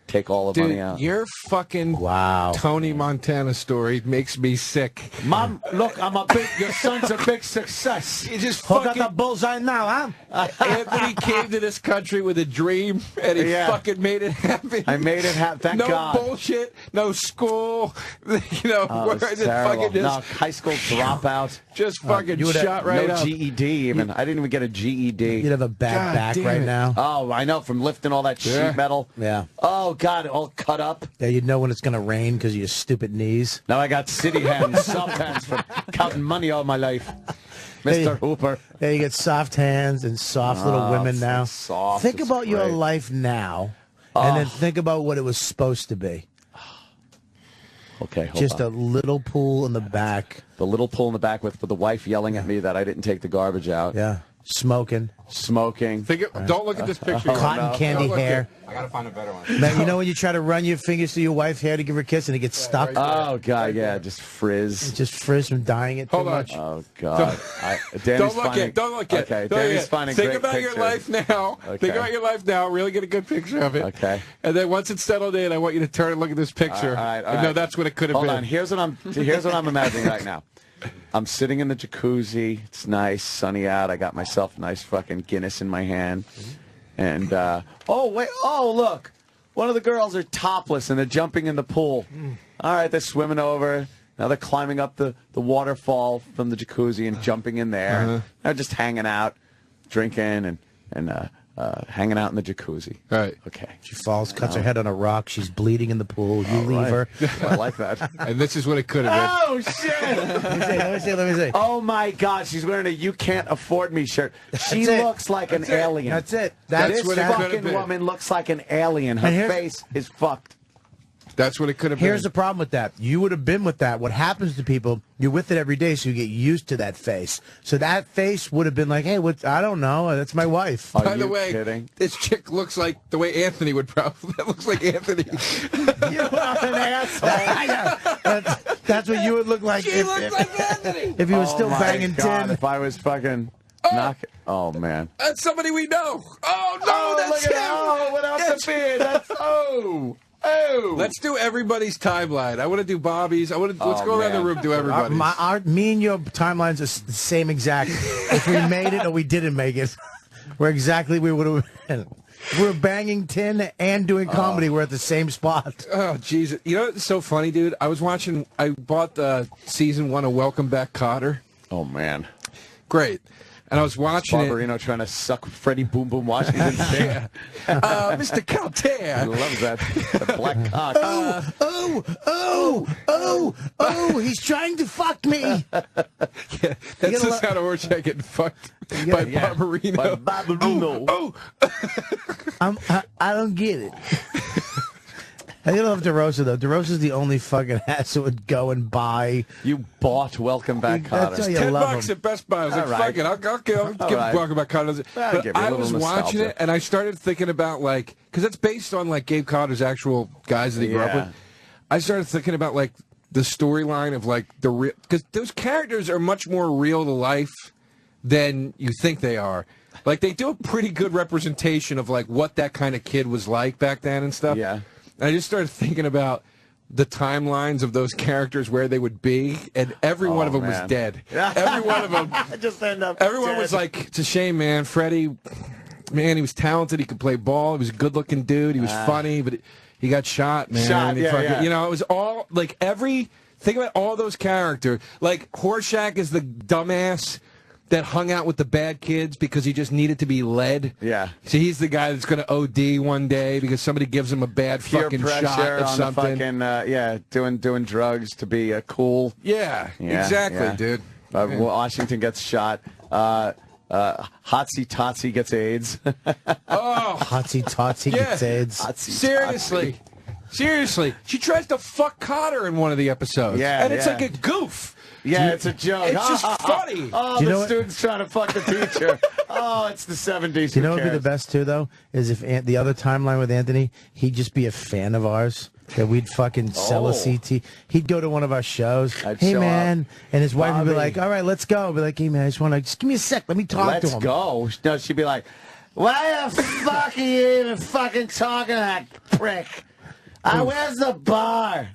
take all the money out. Your fucking Tony Montana story makes me sick. Mom, look, your son's a big success. You just Hold fucking on the bullseye now, huh? Anthony came to this country with a dream, and he fucking made it happen. I made it happen. Thank God. No bullshit. No school. No high school dropout. Just fucking shot right no up. GED even. I didn't even get a GED. You'd have a bad back right now. Oh, I know, from lifting all that sheet metal. Yeah. Oh, God, all cut up. Yeah, you'd know when it's going to rain because of your stupid knees. Now I got city hands, soft hands from counting money all my life. Mr. Hooper. Yeah, you get soft hands and soft little women now. Soft. Think about your life now, and then think about what it was supposed to be. Okay, hold Just on. a little pool in the back. The little pool in the back with the wife yelling at me that I didn't take the garbage out. Yeah. Smoking. Don't look at this picture. Cotton candy hair. I gotta find a better one. Man, you know when you try to run your fingers through your wife's hair to give her a kiss and it gets stuck? Oh, God, yeah, just frizz. It just frizz from dyeing it too much. Oh, God. Don't look at. Okay, Danny's finding Think great about your pictures. life now. Okay. Think about your life now. Really get a good picture of it. Okay. And then once it's settled in, I want you to turn and look at this picture. All right. No, that's what it could have been. Hold on. Here's what I'm imagining right now. I'm sitting in the jacuzzi. It's nice, sunny out. I got myself a nice fucking Guinness in my hand. And, look. One of the girls are topless and they're jumping in the pool. All right, they're swimming over. Now they're climbing up the waterfall from the jacuzzi and jumping in there. And they're just hanging out, drinking and hanging out in the jacuzzi. Right. Okay. She falls, cuts her head on a rock. She's bleeding in the pool. You leave her. I like that. And this is what it could have Oh, shit. Let me see. Oh, my God. She's wearing a You Can't Afford Me shirt. She looks like an alien. That's it. This what it could have fucking been. woman looks like an alien. Her face is fucked. That's what it could have been. Here's the problem with that. You would have been with that. What happens to people, you're with it every day, so you get used to that face. So that face would have been like, hey, I don't know. That's my wife. By the way, this chick looks like the way Anthony would probably. That looks like Anthony. You are an asshole. That's what you would look like. She looks like Anthony. If he was still banging God, tin. if I was fucking knocking. Oh, man. That's somebody we know. Oh, no, that's look him. at that. Oh, without the beard. That's, oh. Let's do everybody's timeline. I want to do Bobby's. Let's go around the room, do everybody's. Me and your timelines are the same exact. If we made it or we didn't make it, we would have been. We're banging tin and doing comedy. We're at the same spot. Oh, Jesus. You know what's so funny, dude? I bought season 1 of Welcome Back, Kotter. Oh, man. Great. And I was watching Barbarino trying to suck Freddie Boom Boom Washington's dick. Mr. Calter. I love that black cock. He's trying to fuck me. Yeah, that's the sound of Orchak getting fucked by Barbarino. By Barbarino. I don't get it. I love DeRosa, though. DeRosa's the only fucking ass that would go and buy. You bought Welcome Back, Kotter. That's how you love him. $10 at Best Buy. I was like, fuck it, I'll give Welcome Back, Kotter. But I was watching it, and I started thinking about, like, because it's based on, like, Gabe Cotter's actual guys that he grew up with. I started thinking about, like, the storyline of, like, the real... Because those characters are much more real to life than you think they are. Like, they do a pretty good representation of, like, what that kind of kid was like back then and stuff. Yeah. I just started thinking about the timelines of those characters, where they would be, and every one of them was dead. Every one of them. Just end up Everyone dead. was like, it's a shame, man. Freddie, man, he was talented. He could play ball. He was a good-looking dude. He was funny, but he got shot, man. You know, it was all, like, think about all those characters. Like, Horshack is the dumbass that hung out with the bad kids because he just needed to be led. Yeah. So he's the guy that's going to OD one day because somebody gives him a bad fucking shot or on something. The fucking, doing drugs to be cool. Yeah, exactly, dude. Washington gets shot. Hotsy Totsy gets AIDS. Hotsy Totsy gets AIDS. Seriously. She tries to fuck Kotter in one of the episodes. Yeah, and it's like a goof. Yeah, it's a joke. It's just funny. Oh, the student's trying to fuck the teacher. Oh, it's the 70s. You know what would be the best, too, though? Is if the other timeline with Anthony, he'd just be a fan of ours. That we'd fucking sell a CT. He'd go to one of our shows. Hey, man. And his wife would be like, all right, let's go. I'd be like, hey, man, just give me a sec. Let me talk to him. Let's go. No, she'd be like, why the fuck are you even fucking talking to that prick? Where's the bar?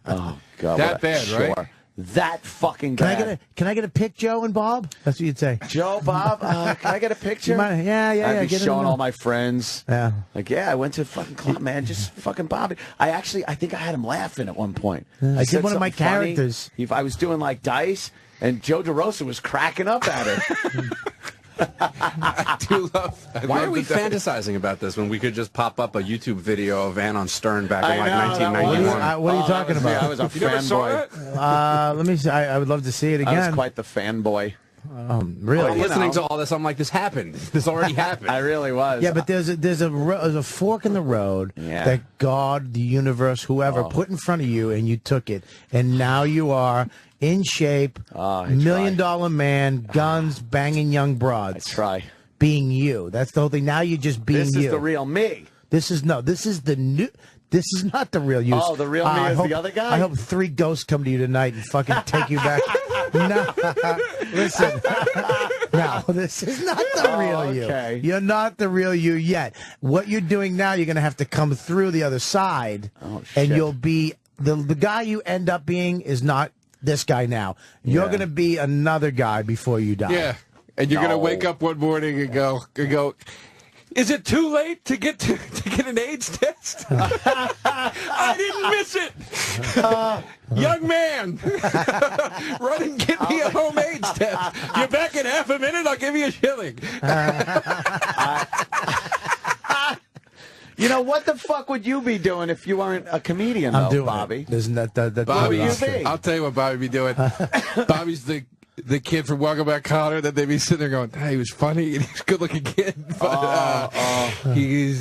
Oh, God. That bad, right? That fucking guy. Can I get a pic, Joe and Bob? That's what you'd say. Joe, Bob, can I get a picture? I'd be showing all my friends. Yeah. Like, I went to fucking club, man. Just fucking Bobby. I think I had him laughing at one point. I said did one of my something funny. characters. I was doing like dice, and Joe DeRosa was cracking up at it. Why are we fantasizing about this when we could just pop up a YouTube video of Ann on Stern back in like 1991? What are you talking about? I was a You never saw fanboy. it? Let me see. I would love to see it again. I was quite the fanboy. Really? I'm listening to all this. I'm like, this happened. This already happened. I really was. Yeah, but there's a fork in the road that God, the universe, whoever put in front of you, and you took it, and now you are in shape, $1 million man, guns, banging young broads. I try. Being you. That's the whole thing. Now you're just being you. This is the real me. This is not the real you. Oh, the real me is the other guy? I hope 3 ghosts come to you tonight and fucking take you back. No, listen. No, this is not the real you. You're not the real you yet. What you're doing now, you're going to have to come through the other side, and you'll be the guy you end up being is not this guy now. You're going to be another guy before you die. Yeah, and you're going to wake up one morning and go. Is it too late to get an AIDS test? I didn't miss it. Young man, run and get me a home AIDS test. You're back in half a minute. I'll give you a shilling. You know, what the fuck would you be doing if you weren't a comedian, I'm though, doing Bobby? Isn't that Bobby? I'll tell you what Bobby be doing. Bobby's the kid from Welcome Back, Kotter, that they'd be sitting there going, hey, he was funny and he's a good-looking kid. But he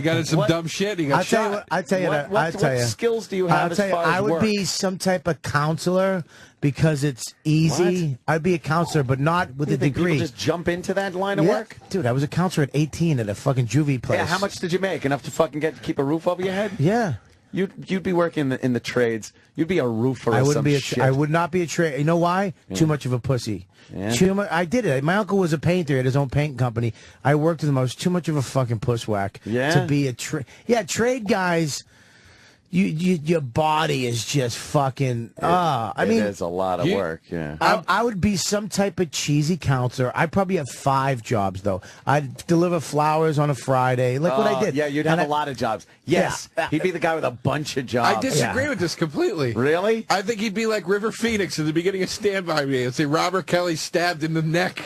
got in some dumb shit. He got shot. I tell you what skills do you have as far as I would work? be some type of counselor because it's easy. What? I'd be a counselor, but not with a degree. People just jump into that line of work? Dude, I was a counselor at 18 at a fucking juvie place. Yeah, how much did you make? Enough to fucking keep a roof over your head? Yeah. You'd be working in the trades. You'd be a roofer I or wouldn't some be shit. I would not be a trade. You know why? Yeah. Too much of a pussy. Yeah. I did it. My uncle was a painter. He had his own paint company. I worked with him. I was too much of a fucking pusswhack to be a trade. Yeah, trade guys. Your body is just fucking. I mean, it's a lot of work. Yeah, I would be some type of cheesy counselor. I'd probably have 5 jobs though. I'd deliver flowers on a Friday, like what I did. Yeah, you'd have a lot of jobs. Yes, he'd be the guy with a bunch of jobs. I disagree with this completely. Really? I think he'd be like River Phoenix at the beginning of Stand By Me and say Robert Kelly stabbed in the neck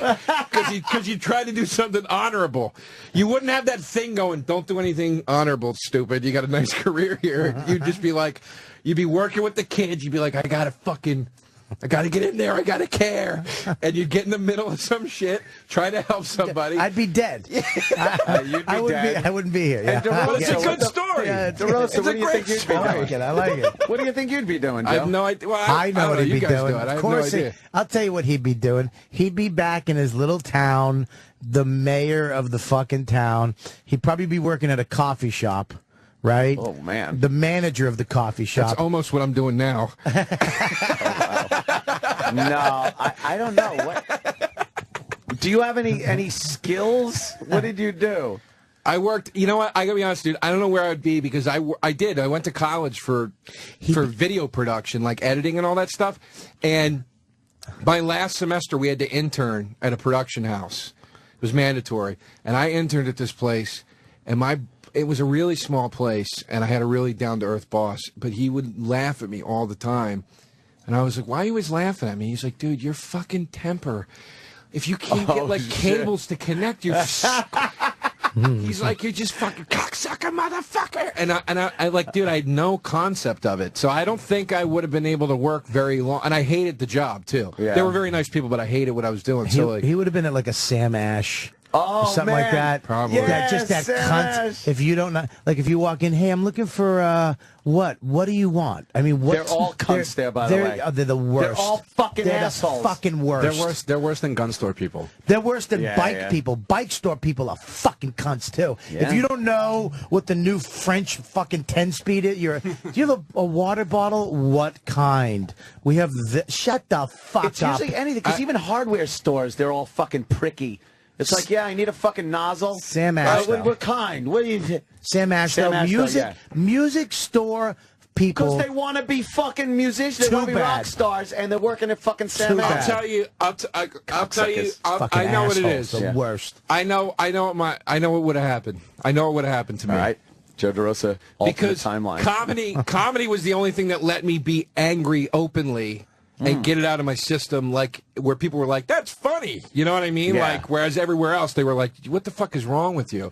because you tried to do something honorable. You wouldn't have that thing going, don't do anything honorable, stupid. You got a nice career here. You'd just be like, you'd be working with the kids. You'd be like, I got to get in there. I got to care. And you'd get in the middle of some shit, try to help somebody. I'd be dead. You'd be dead. I wouldn't be here. Yeah. But it's a good story. DeRosa, what do you think you'd be doing? I like it. What do you think you'd be doing, Joe? I have no idea. Well, I know what he'd be doing. I Of have course, no idea. I'll tell you what he'd be doing. He'd be back in his little town, the mayor of the fucking town. He'd probably be working at a coffee shop. Right? Oh, man. The manager of the coffee shop. That's almost what I'm doing now. No, I don't know. What? Do you have any skills? What did you do? I worked. You know what? I gotta be honest, dude. I don't know where I'd be because I went to college for video production, like editing and all that stuff. And my last semester, we had to intern at a production house. It was mandatory, and I interned at this place, and it was a really small place, and I had a really down-to-earth boss, but he would laugh at me all the time. And I was like, why are you always laughing at me? He's like, dude, your fucking temper. If you can't get, cables to connect, you're... He's like, you're just fucking cocksucker, motherfucker. And I like, dude, I had no concept of it. So I don't think I would have been able to work very long. And I hated the job, too. Yeah. They were very nice people, but I hated what I was doing. He would have been at like a Sam Ash. Oh, something man. like that. Probably. Just that cunt. If you don't know, like if you walk in, hey, I'm looking for what? What do you want? I mean, they're all cunts there, by the way. They're the worst. They're all fucking assholes. The fucking worst. They're worse than gun store people. They're worse than bike people. Bike store people are fucking cunts too. Yeah. If you don't know what the new French fucking 10-speed is, do you have a water bottle? What kind? We have shut the fuck It's up. usually anything, because even hardware stores, they're all fucking pricky. It's like, yeah, I need a fucking nozzle. Sam Ash. What kind? What do you? Sam Ash. Sam Ash, music store people. Because they want to be fucking musicians. They want to be rock stars, and they're working at fucking Sam Ash. I'll tell you. I'll tell you. I know what it is. The worst. I know what would have happened. I know what would have happened to me. All right. Joe DeRosa, alternate timeline. Comedy was the only thing that let me be angry openly and get it out of my system, like where people were like, "That's funny," you know what I mean? Yeah. Like, whereas everywhere else they were like, "What the fuck is wrong with you?"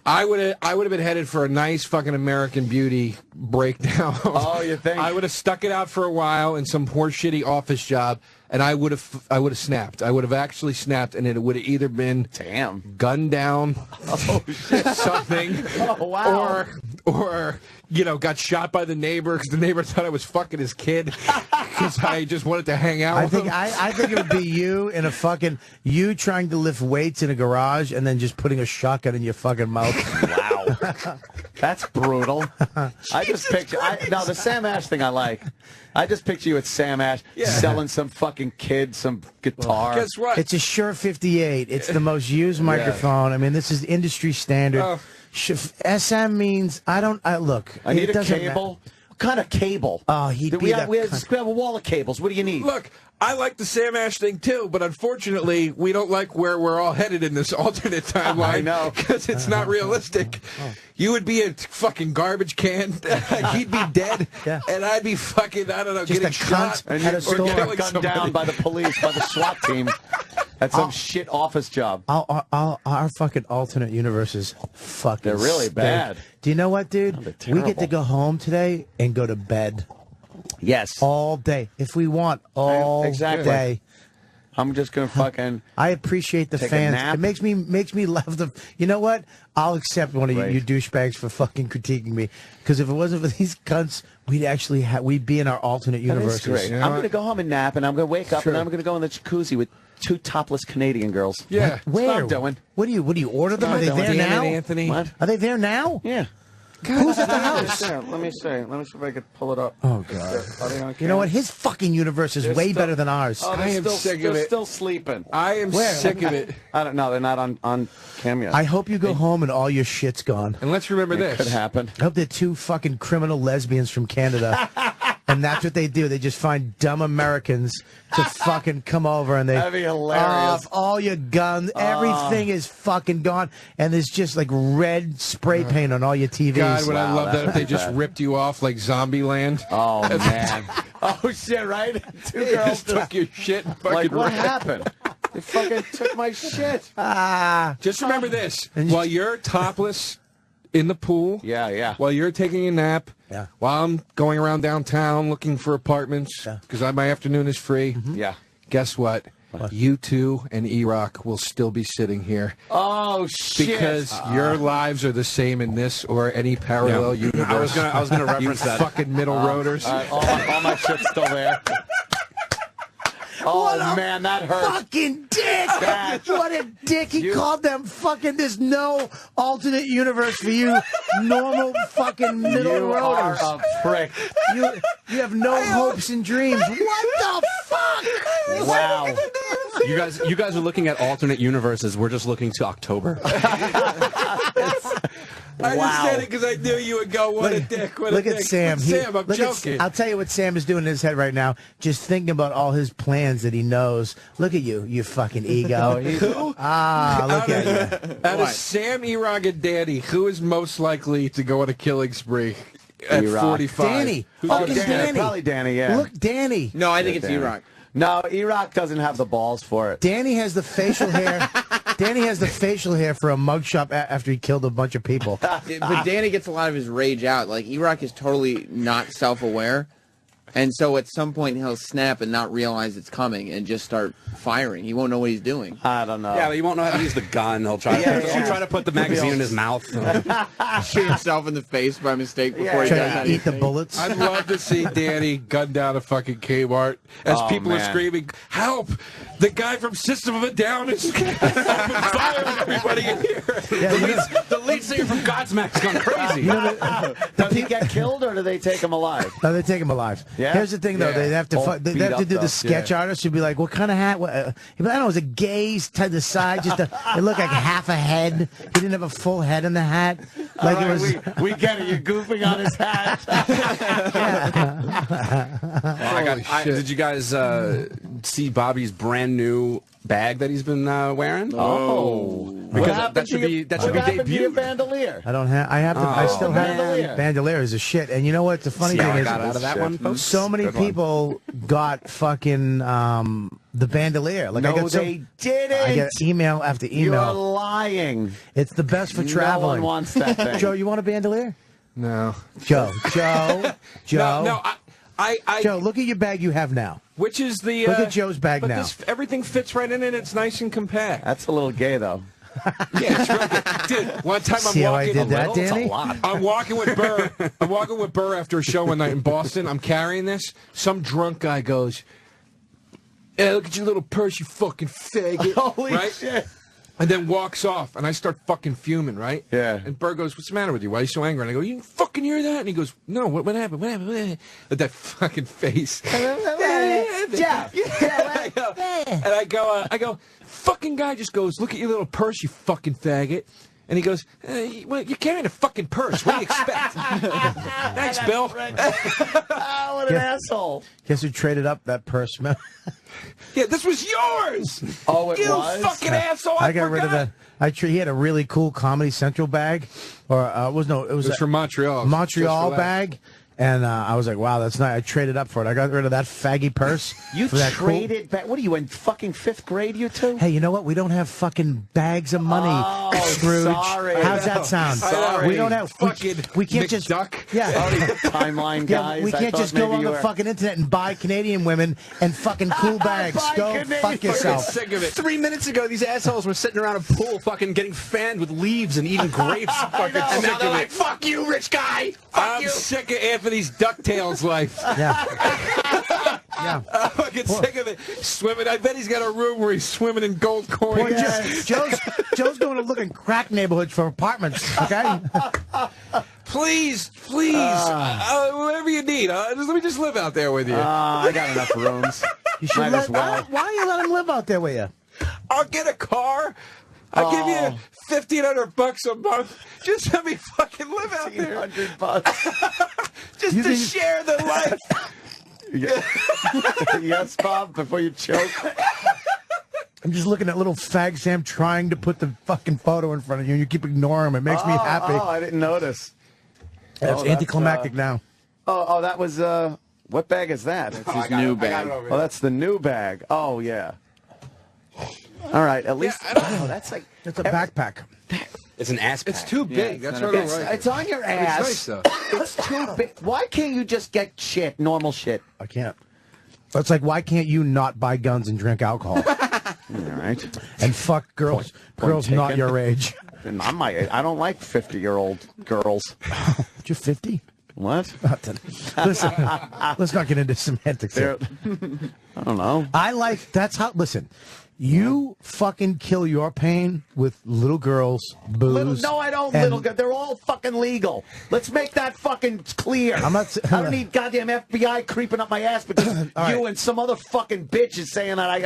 I would have been headed for a nice fucking American Beauty breakdown. Oh, you think? I would have stuck it out for a while in some poor shitty office job, and I would have snapped. I would have actually snapped, and it would have either been gunned down, something, or got shot by the neighbor because the neighbor thought I was fucking his kid because I just wanted to hang out with him. I think it would be you in a fucking trying to lift weights in a garage and then just putting a shotgun in your fucking mouth. Wow. That's brutal. I just picture now the Sam Ash thing I like. I just picture you at Sam Ash selling some fucking kid some guitar. Guess what? It's a Shure 58. It's the most used microphone. I mean, this is industry standard. SM means look. I need a cable. What kind of cable? Oh, we have a wall of cables. What do you need? Look, I like the Sam Ash thing too, but unfortunately, we don't like where we're all headed in this alternate timeline. I know, because it's not realistic. You would be a fucking garbage can. He'd be dead, and I'd be fucking, I don't know, just getting shot. And you're getting gunned down by the police, by the SWAT team. That's some shit office job. Our fucking alternate universes fucking They're really stink. bad. Do you know what, dude? Oh, they're We get to terrible. go home today and go to bed. Yes. All day. If we want, all day. I'm just going to fucking... I appreciate the take a fans. nap. It makes me love the... You know what? I'll accept one of you douchebags for fucking critiquing me. Because if it wasn't for these cunts, we'd be in our alternate universes. Great. I'm going to go home and nap, and I'm going to wake up, and I'm going to go in the jacuzzi with 2 topless Canadian girls. Yeah. That's what I'm doing. What do you order them? Are they there Dan now? and Anthony. What? Are they there now? Yeah. God, who's at the house? Let me see if I could pull it up. Oh, God. Are they on You know what? camera? His fucking universe is They're way still- better than ours. Oh, I am sick of they're it. still sleeping. I am sick of it. I don't know. They're not on cam yet. I hope you go home and all your shit's gone. And let's remember It this. could happen. I hope they're 2 fucking criminal lesbians from Canada. And that's what they do. They just find dumb Americans to fucking come over and they That'd be hilarious. all your guns, everything is fucking gone, and there's just like red spray paint on all your TVs. God, would I Wow, love that if they that'd be just bad. ripped you off like Zombieland? Oh, man. Oh, shit, right? 2 They girls just took your shit and fucking Like, what ran. happened? They fucking took my shit. Just remember this. While you're topless in the pool, while you're taking a nap, while I'm going around downtown looking for apartments, because my afternoon is free, guess what? You two and E-Rock will still be sitting here. Oh, shit. Because your lives are the same in this or any parallel universe. I was gonna reference you that. fucking middle roaders. All my shit's still there. Oh, man, that hurts. Fucking dick! What a dick! He called them fucking. There's no alternate universe for you, normal fucking middle You are roaders. a prick. You have no hopes and dreams. What the fuck? Wow. You guys are looking at alternate universes. We're just looking to October. I just said it because I knew you would go, what a dick, what a Look dick. at Sam. Sam, I'm joking. I'll tell you what Sam is doing in his head right now. Just thinking about all his plans that he knows. Look at you, you fucking ego. Who? Look at you. Out of Sam, E-Rock, and Danny, who is most likely to go on a killing spree at E-Rock. 45? Danny. Who's Fucking gonna- Danny. Probably Danny, yeah. Look, Danny. No, I think it's Danny. E-Rock. No, E-Rock doesn't have the balls for it. Danny has the facial hair. Danny has the facial hair for a mugshot after he killed a bunch of people. But Danny gets a lot of his rage out. Like, E-Rock is totally not self-aware. And so at some point he'll snap and not realize it's coming and just start firing. He won't know what he's doing. I don't know. Yeah, but he won't know how to use the gun. He'll try he'll try to put the magazine in his mouth. Shoot himself in the face by mistake before he Try does to anything. eat the bullets. I'd love to see Danny gun down a fucking Kmart as Oh, people are man. screaming, "Help! The guy from System of a Down is firing everybody in here." The lead singer from Godsmack's gone crazy. Does he get killed or do they take him alive? No, they take him alive. Yeah? Here's the thing, though. Yeah. They have to All they beat have to up, do though. the sketch artist who'd be like, "What kind of hat?" What, he'd be like, "I don't know. It was a gaze to the side. Just it looked like half a head. He didn't have a full head in the hat. Like All it right, was." we get it. You're goofing on his hat. Did you guys see Bobby's brand new bag that he's been wearing? Oh. Because that should be your debuted. bandolier? I don't have. I have. I still have. bandolier. Bandolier is a shit. And you know what? The funny See how thing I is, got out of that one, folks? so many Good one. people got fucking the bandolier. Like I No, got they didn't. I get email after You're email. lying. It's the best for No traveling. one wants that thing. Joe, you want a bandolier? No. Joe. No, Joe, look at your bag you have now. Which is the... Look at Joe's bag now. Everything fits right in it. It's nice and compact. That's a little gay, though. Yeah, it's really good. Dude, one time See how I did that, Danny? I'm walking with Burr. I'm walking with Burr after a show one night in Boston. I'm carrying this. Some drunk guy goes, "Hey, look at your little purse, you fucking faggot." Holy right? shit. And then walks off, and I start fucking fuming, right? Yeah. And Burr goes, "What's the matter with you? Why are you so angry?" And I go, "You fucking hear that?" And he goes, "No, what happened? What happened? What happened?" With that fucking face. Yeah. And I go, fucking guy just goes, "Look at your little purse, you fucking faggot." And he goes, well, "You're carrying a fucking purse. What do you expect?" Thanks, Bill. Oh, what an asshole. Guess who traded up that purse? Yeah, this was yours. Oh, it you was? fucking asshole. I got rid of that. He had a really cool Comedy Central bag, or it was from Montreal. Montreal bag. And I was like, wow, that's nice. I traded up for it. I got rid of that faggy purse. You for that traded back? What are you, in fucking 5th grade, you two? Hey, you know what? We don't have fucking bags of money, Scrooge. Sorry. How's that sound? Sorry. We don't have fucking we can't just McDuck. Yeah. Timeline guys. We can't just go on the fucking internet and buy Canadian women and fucking cool bags. Go fuck yourself. Sick of it. 3 minutes ago, these assholes were sitting around a pool fucking getting fanned with leaves and eating grapes. Fucking And sick now they're of like, it. "Fuck you, rich guy. I'm sick of Anthony's DuckTales life." Yeah. Yeah. I'm fucking sick of it. Swimming. I bet he's got a room where he's swimming in gold coins. Boy, Joe's going to look in crack neighborhoods for apartments, okay? Please, whatever you need. Let me just live out there with you. I got enough rooms. You should Might as well. Why don't you let him live out there with you? I'll get a car. I'll give you $1,500 a month. Just let me fucking live out there. $1,500. Just to share the life. Yes, Bob, before you choke. I'm just looking at little fag Sam trying to put the fucking photo in front of you, and you keep ignoring him. It makes me happy. Oh, I didn't notice. It's anticlimactic now. Oh, that was, what bag is that? It's his new bag. Oh, that's the new bag. Oh, yeah. All right, at least, that's like... It's a backpack. It's an ass pack. It's too big. That's what I don't like. It's on your ass. It's nice, though. It's too big. Why can't you just get normal shit? I can't. It's like, why can't you not buy guns and drink alcohol? All right. And fuck girls Point not taken. your age. I'm my age. I don't like 50-year-old girls. You're 50? What? Listen, let's not get into semantics here. I don't know. Listen, you fucking kill your pain with little girls, booze. No, I don't. and- They're all fucking legal. Let's make that fucking clear. I'm not. I don't need goddamn FBI creeping up my ass because you and some other fucking bitch is saying that I'm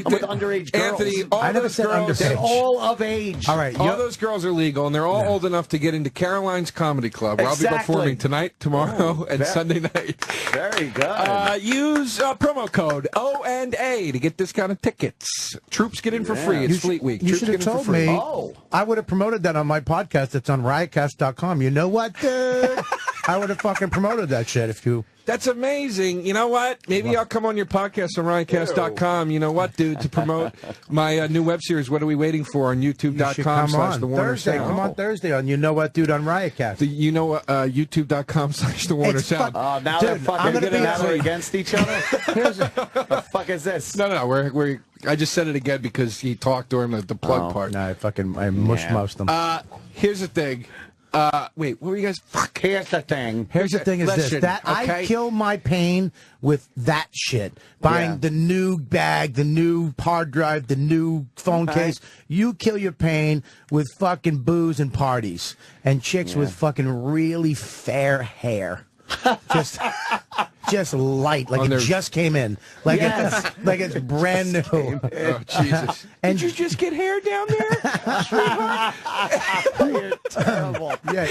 with underage girls. Anthony, all I never those said girls, underage. They're all of age. All right, all those girls are legal, and they're all old enough to get into Caroline's Comedy Club, where I'll be Exactly. performing tonight, tomorrow, and Sunday night. Very good. Use promo code O&A to get discounted tickets. Troops get in for free. It's Fleet Week. You Troops should get have in for told free. me. Oh. I would have promoted that on my podcast. That's on riotcast.com. You know what, dude? I would have fucking promoted that shit if you... That's amazing. You know what? Maybe I'll come on your podcast on riotcast.com. You know what, dude? To promote my new web series, What Are We Waiting For? On You should YouTube.com come on /The Warner Thursday. Sound. Come on Thursday on You Know What, Dude, on Riotcast. YouTube.com /The Warner It's Sound. fuck- Now Dude, they're I'm fucking gonna be now they're honest. against each other. The fuck is this? No. We're. I just said it again because he talked during the plug part. No, I mush moused them. Here's the thing. Wait, what were you guys? Fuck. Here's the thing. Here's the thing is Listen, this. That okay? I kill my pain with that shit. Buying the new bag, the new hard drive, the new phone case. You kill your pain with fucking booze and parties. And chicks with fucking really fair hair. Just light, like it just came in, like it's brand new. Oh Jesus! And did you just get hair down there? You're terrible. Yeah,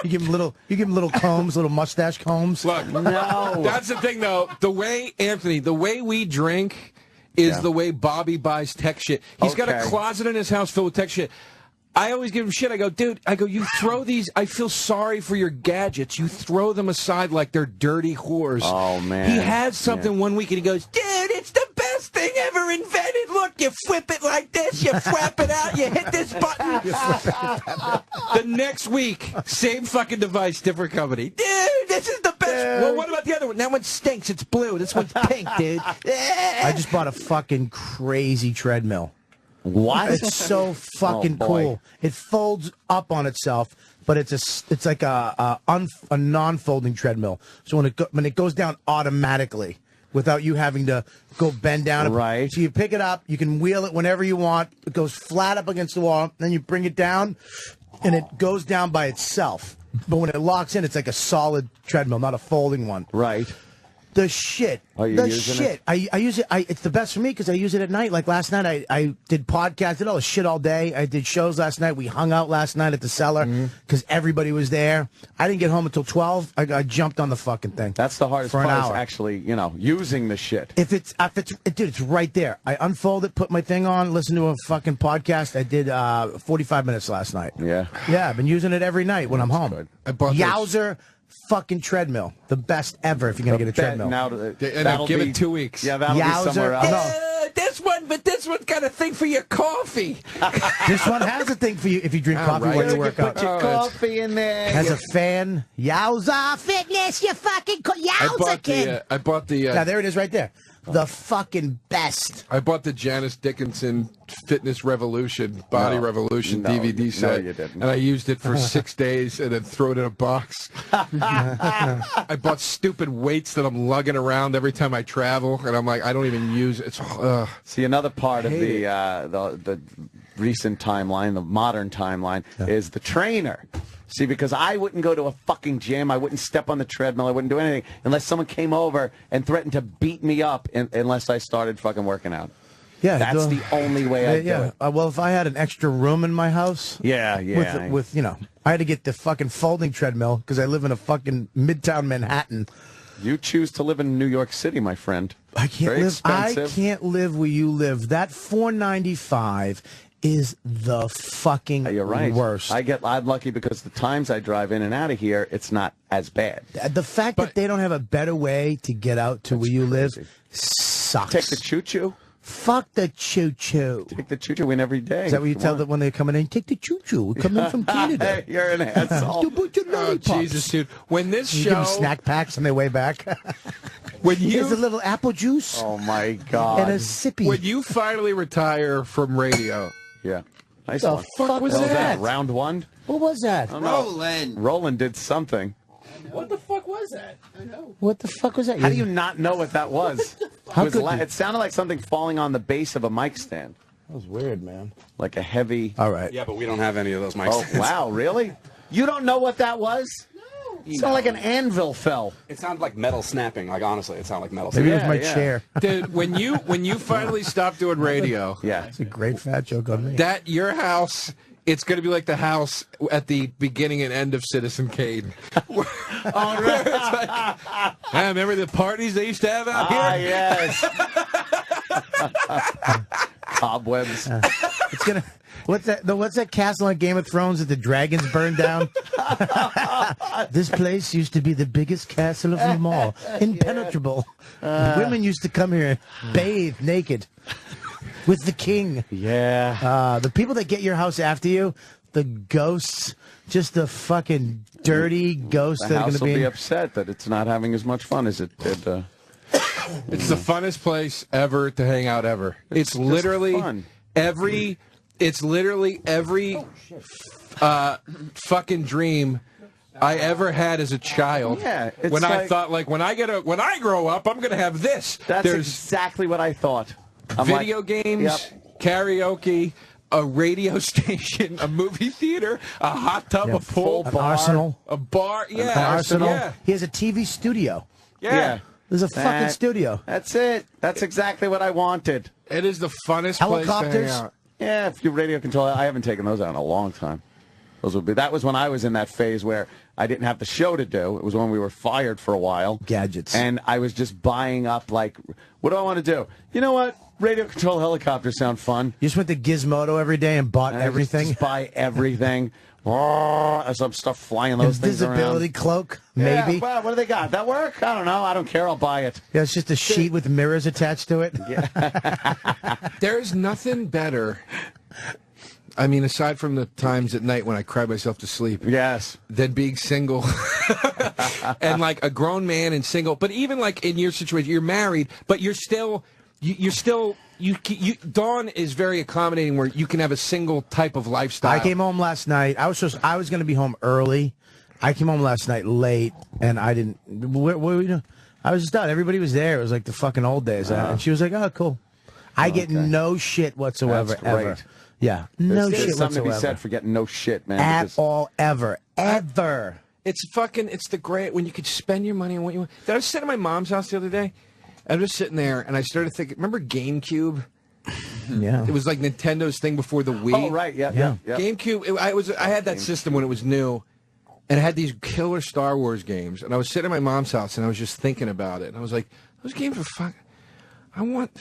you give them little combs, little mustache combs. Look, No. that's the thing though. The way we drink is the way Bobby buys tech shit. He's got a Okay. closet in his house filled with tech shit. I always give him shit. I go, dude, you throw these. I feel sorry for your gadgets. You throw them aside like they're dirty whores. Oh, man. He had something one week and he goes, dude, it's the best thing ever invented. Look, you flip it like this, you flap it out, you hit this button. The next week, same fucking device, different company. Dude, This is the best. Well, what about the other one? That one stinks. It's blue. This one's pink, dude. I just bought a fucking crazy treadmill. What? It's so fucking cool. It folds up on itself, but it's like a non-folding treadmill. So when it goes down automatically, without you having to go bend down. Right. So you pick it up, you can wheel it whenever you want. It goes flat up against the wall, then you bring it down, and it goes down by itself. But when it locks in, it's like a solid treadmill, not a folding one. Right. The shit. Are you the using shit. it? I use it. It's the best for me because I use it at night. Like last night, I did podcasts, did all the shit all day. I did shows last night. We hung out last night at the Cellar because everybody was there. I didn't get home until 12. I jumped on the fucking thing. That's the hardest for an part is hour. actually, using the shit. If it's dude, it's right there. I unfold it, put my thing on, listen to a fucking podcast. I did 45 minutes last night. Yeah. Yeah, I've been using it every night when I'm home. Good. I bought this- Yowzer fucking treadmill. The best ever if you're going to get a treadmill. Now, and give it 2 weeks. Yeah, that'll be Yowzer. somewhere else. No. This one's got a thing for your coffee. This one has a thing for you if you drink coffee when you work out. Put your coffee in there. Has a fan. Yowza Fitness, you fucking Yowza kid. I bought the. Now there it is right there. The fucking best. I bought the Janice Dickinson Fitness Revolution, Body Revolution DVD set. No, you didn't. And I used it for 6 days and then threw it in a box. I bought stupid weights that I'm lugging around every time I travel, and I'm like, I don't even use it. See, another part of the recent timeline, the modern timeline, is the trainer. See, because I wouldn't go to a fucking gym, I wouldn't step on the treadmill, I wouldn't do anything unless someone came over and threatened to beat me up unless I started fucking working out. Yeah, that's the only way I do it. Well, if I had an extra room in my house, with I had to get the fucking folding treadmill because I live in a fucking midtown Manhattan. You choose to live in New York City, my friend. I can't Very live. expensive. I can't live where you live. That $4.95 is the fucking You're right. worst. I'm lucky because the times I drive in and out of here, it's not as bad. The fact that they don't have a better way to get out to where you live sucks. Take the choo-choo. Fuck the choo-choo. Take the choo-choo in every day. Is that what you tell them when they're coming in? Take the choo-choo. We're coming from Canada. You're an asshole. Oh, Jesus, dude. When this You show... give them snack packs on their way back. When you... Here's a little apple juice. Oh, my God. And a sippy. When you finally retire from radio... Yeah. Nice the one. fuck was that? Round one? What was that? Roland did something. What the fuck was that? I know. What the fuck was that? How do you not know what that was? How it, could you? it sounded like something falling on the base of a mic stand. That was weird, man. Like a heavy... All right. Yeah, but we don't have any of those mic Oh, stands. wow, really? You don't know what that was? No. It sounded like an anvil fell. It sounded like metal snapping. Like, honestly, it sounded like metal Maybe snapping. it was my chair. Dude, when you finally stop doing radio... Yeah. It's a great fat joke on me. That your house, it's going to be like the house at the beginning and end of Citizen Kane. All right. Hey, remember the parties they used to have out here? Yes. Cobwebs. It's gonna. What's that castle on Game of Thrones that the dragons burned down? This place used to be the biggest castle of them all, impenetrable. Women used to come here and bathe naked with the king. Yeah. The people that get your house after you, the ghosts, just the fucking dirty ghosts The that are house going to will be. be upset that it's not having as much fun as it did. It's the funnest place ever to hang out ever. It's just literally fun. every fucking dream I ever had as a child. Yeah, it's when I like- thought like when I grow up, I'm gonna have this. That's There's exactly what I thought. I'm video like, games, yep. karaoke, a radio station, a movie theater, a hot tub, a pool, an arsenal. a bar. Yeah, An arsenal. Yeah. He has a TV studio. Yeah. There's a fucking studio. That's it. That's exactly what I wanted. It is the funnest place to hang Helicopters? out. Yeah, if you radio control, I haven't taken those out in a long time. That was when I was in that phase where I didn't have the show to do. It was when we were fired for a while. Gadgets. And I was just buying up, like, what do I want to do? You know what? Radio control helicopters sound fun. You just went to Gizmodo every day and bought And I would everything. just buy everything. Some stuff flying those things around. Invisibility cloak, maybe. Yeah, well, what do they got? That work? I don't know. I don't care. I'll buy it. Yeah, it's just a sheet with mirrors attached to it. There's nothing better. I mean, aside from the times at night when I cry myself to sleep. Yes. Then being single. And like a grown man and single. But even like in your situation, you're married, but you're still, Dawn is very accommodating where you can have a single type of lifestyle. I came home last night. I was going to be home early. I came home last night late, and I didn't. What were we doing? I was just done. Everybody was there. It was like the fucking old days. And she was like, "Oh, cool." I get no shit whatsoever, That's great. ever. Yeah, no There's shit something whatsoever. to be said for getting no shit, man. At because- all, ever. It's the great when you could spend your money on what you want. I was sitting at my mom's house the other day. I was just sitting there, and I started thinking. Remember GameCube? Yeah. It was like Nintendo's thing before the Wii. Oh, right, yeah. GameCube. I had that system when it was new, and it had these killer Star Wars games. And I was sitting at my mom's house, and I was just thinking about it. And I was like, those games are fun. I want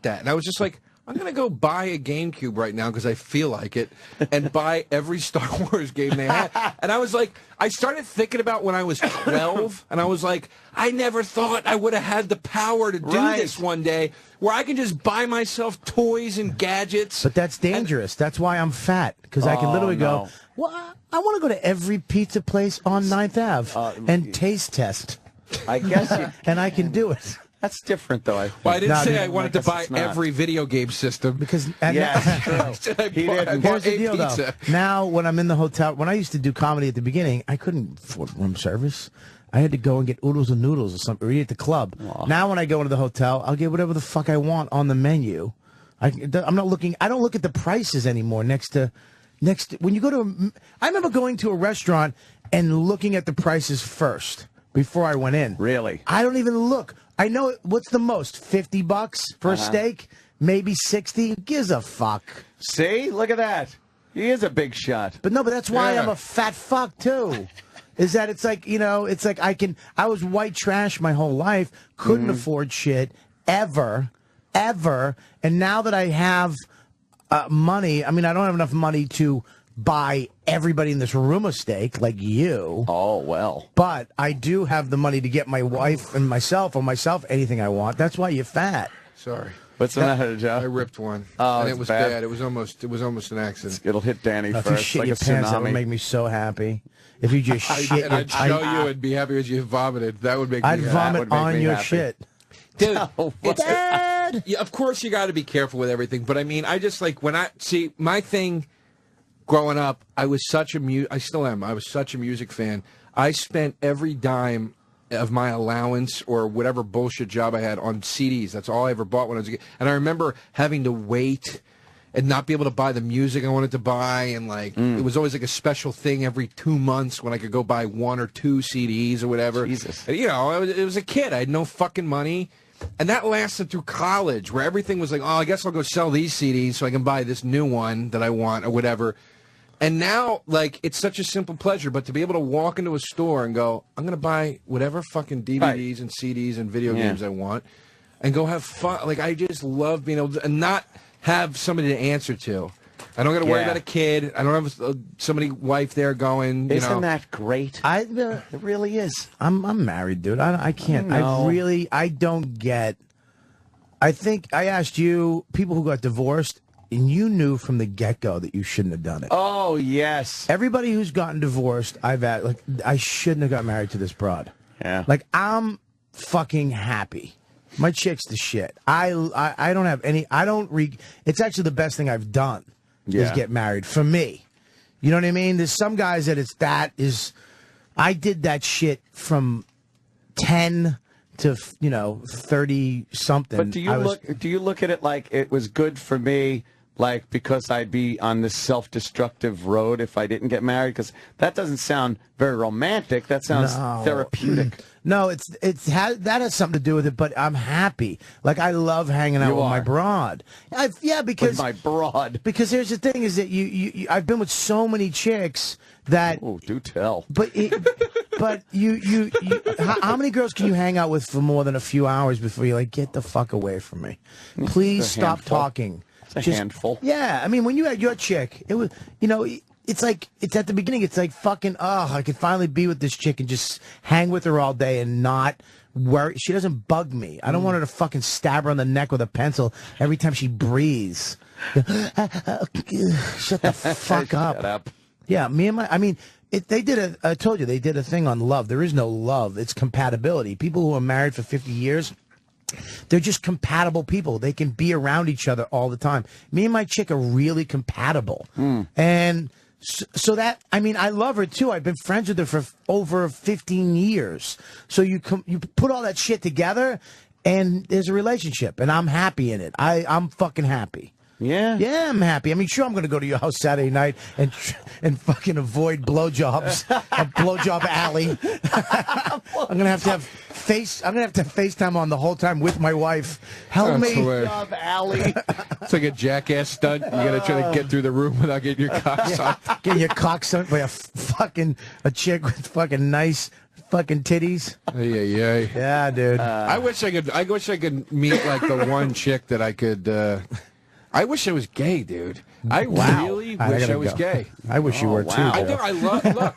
that. And I was just like, I'm going to go buy a GameCube right now because I feel like it and buy every Star Wars game they had. And I was like, I started thinking about when I was 12, and I was like, I never thought I would have had the power to do this one day where I can just buy myself toys and gadgets. But that's dangerous. That's why I'm fat, because I can literally go, well, I want to go to every pizza place on 9th Ave and taste test. I guess and I can do it. That's different, though. Well, I didn't say I wanted to buy every video game system. Because I bought here's the a deal, pizza. though. Now, when I'm in the hotel, when I used to do comedy at the beginning, I couldn't afford room service. I had to go and get oodles and noodles or something, or eat at the club. Now, when I go into the hotel, I'll get whatever the fuck I want on the menu. I'm not looking. I don't look at the prices anymore. When you go to, I remember going to a restaurant and looking at the prices first before I went in. Really? I don't even look. I know what's the most, $50 for a steak, maybe 60. Who gives a fuck? See, look at that. He is a big shot. But no, but that's why I'm a fat fuck too. Is that it's like, it's like I was white trash my whole life, couldn't afford shit ever, and now that I have money, I mean, I don't have enough money to buy everybody in this room a steak like you. Oh, well. But I do have the money to get my wife and myself anything I want. That's why you're fat. Sorry. What's the matter, Joe? I ripped one. Oh, and it it's was bad. bad. It was almost an accident. It'll hit Danny If you first, shit like your a pants, that would tsunami. make me so happy. If you just shit, and I'd show you and be happy as you vomited. That would make I'd me vomit on your happy. shit. Dude, what? yeah, of course you got to be careful with everything, but I mean, I just like when I see my thing growing up, I was such a I still am. I was such a music fan. I spent every dime of my allowance or whatever bullshit job I had on CDs. That's all I ever bought when I was a kid. And I remember having to wait and not be able to buy the music I wanted to buy, and like it was always like a special thing every 2 months when I could go buy 1 or 2 CDs or whatever. Jesus. And, it was a kid. I had no fucking money. And that lasted through college, where everything was like, oh, I guess I'll go sell these CDs so I can buy this new one that I want or whatever. And now, like, it's such a simple pleasure, but to be able to walk into a store and go, I'm going to buy whatever fucking DVDs and CDs and video games I want and go have fun. Like, I just love being able to and not have somebody to answer to. I don't got to worry about a kid. I don't have somebody, wife there going, Isn't that great? It really is. I'm married, dude. I can't. I don't get. I think I asked you, people who got divorced, and you knew from the get-go that you shouldn't have done it. Oh, yes. Everybody who's gotten divorced, I shouldn't have got married to this broad. Yeah. Like, I'm fucking happy. My chick's the shit. I don't have any. It's actually the best thing I've done is get married for me. You know what I mean? There's some guys that I did that shit from 10 to 30 something. But do you look at it like it was good for me, like because I'd be on this self-destructive road if I didn't get married? Because that doesn't sound very romantic. That sounds therapeutic. No, that has something to do with it. But I'm happy. Like, I love hanging out with my broad. Because with my broad. Because here's the thing: is that I've been with so many chicks that. Oh, do tell. But how many girls can you hang out with for more than a few hours before you're like, get the fuck away from me? Please stop talking. It's a handful. Yeah, I mean, when you had your chick, it was, it's at the beginning. It's like fucking. Oh, I could finally be with this chick and just hang with her all day and not worry. She doesn't bug me. I don't want her to fucking stab her on the neck with a pencil every time she breathes. Shut the fuck up. Shut up. Yeah, I told you, they did a thing on love. There is no love. It's compatibility. People who are married for 50 years, they're just compatible people. They can be around each other all the time. Me and my chick are really compatible. And so that, I love her too. I've been friends with her for over 15 years. So you put all that shit together and there's a relationship and I'm happy in it. I'm fucking happy. Yeah? Yeah, I'm happy. Sure, I'm going to go to your house Saturday night and fucking avoid blowjobs at Blowjob Alley. I'm going to have FaceTime on the whole time with my wife. Help me. Blowjob Alley. It's like a jackass stunt. You got to try to get through the room without getting your cock sucked. Getting your cock sucked by a chick with fucking nice fucking titties. Yeah, yeah, dude. I wish I could meet like the one chick that I could. I wish I was gay, dude. I really wish I was gay. I wish you were too. I do. Look.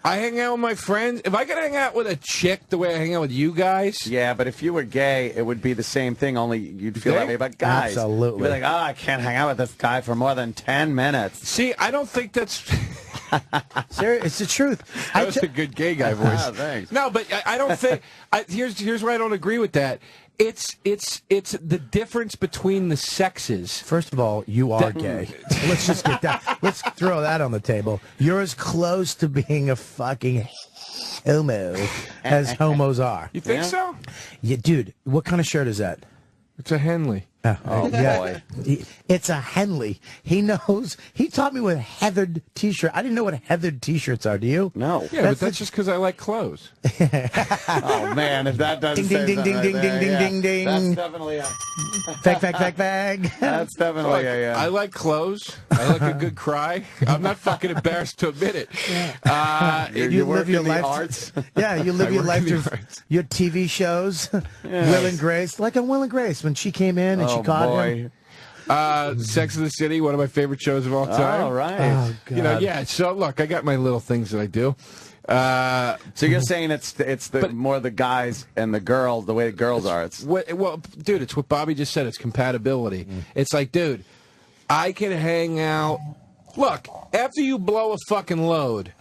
I hang out with my friends. If I could hang out with a chick the way I hang out with you guys. Yeah, but if you were gay, it would be the same thing, only you'd feel that way about guys. Absolutely. You'd be like, I can't hang out with this guy for more than 10 minutes. See, I don't think that's... Serious, it's the truth. That was a good gay guy voice. Thanks. No, but I don't think... Here's where I don't agree with that. It's the difference between the sexes. First of all, you are gay. Let's just get that. Let's throw that on the table. You're as close to being a fucking homo as homos are. You think so? Yeah, dude. What kind of shirt is that? It's a Henley. Oh, boy. It's a Henley. He knows. He taught me what heathered T-shirt. I didn't know what heathered T-shirts are. Do you? No. Yeah, but that's just because I like clothes. Oh, man, if that doesn't Ding, say ding, ding, something ding, right ding, there, ding, ding, That's ding. definitely a... Fag. That's definitely a... I like clothes. I like a good cry. I'm not fucking embarrassed to admit it. You work live your in the life. arts? Yeah, you live I your work life in the through arts. your TV shows. Will and Grace, like on Will and Grace when she came in and she caught him. Sex and the City, one of my favorite shows of all time. All right. Oh, God. You know, yeah. So look, I got my little things that I do. So you're saying it's more the guys and the girls, the way the girls are. Well, dude, it's what Bobby just said. It's compatibility. It's like, dude, I can hang out. Look, after you blow a fucking load,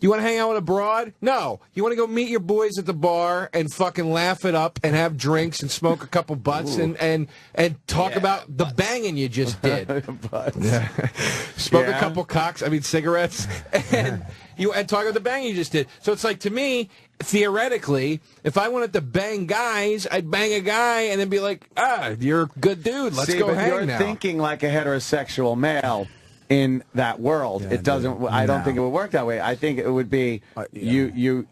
you want to hang out with a broad? No. You want to go meet your boys at the bar and fucking laugh it up and have drinks and smoke a couple butts and talk about the banging you just did. Smoke a couple cigarettes and talk about the banging you just did. So it's like, to me, theoretically, if I wanted to bang guys, I'd bang a guy and then be like, you're a good dude. Let's go hang you're now. thinking like a heterosexual male. In that world, it doesn't. I don't think it would work that way. I think it would be the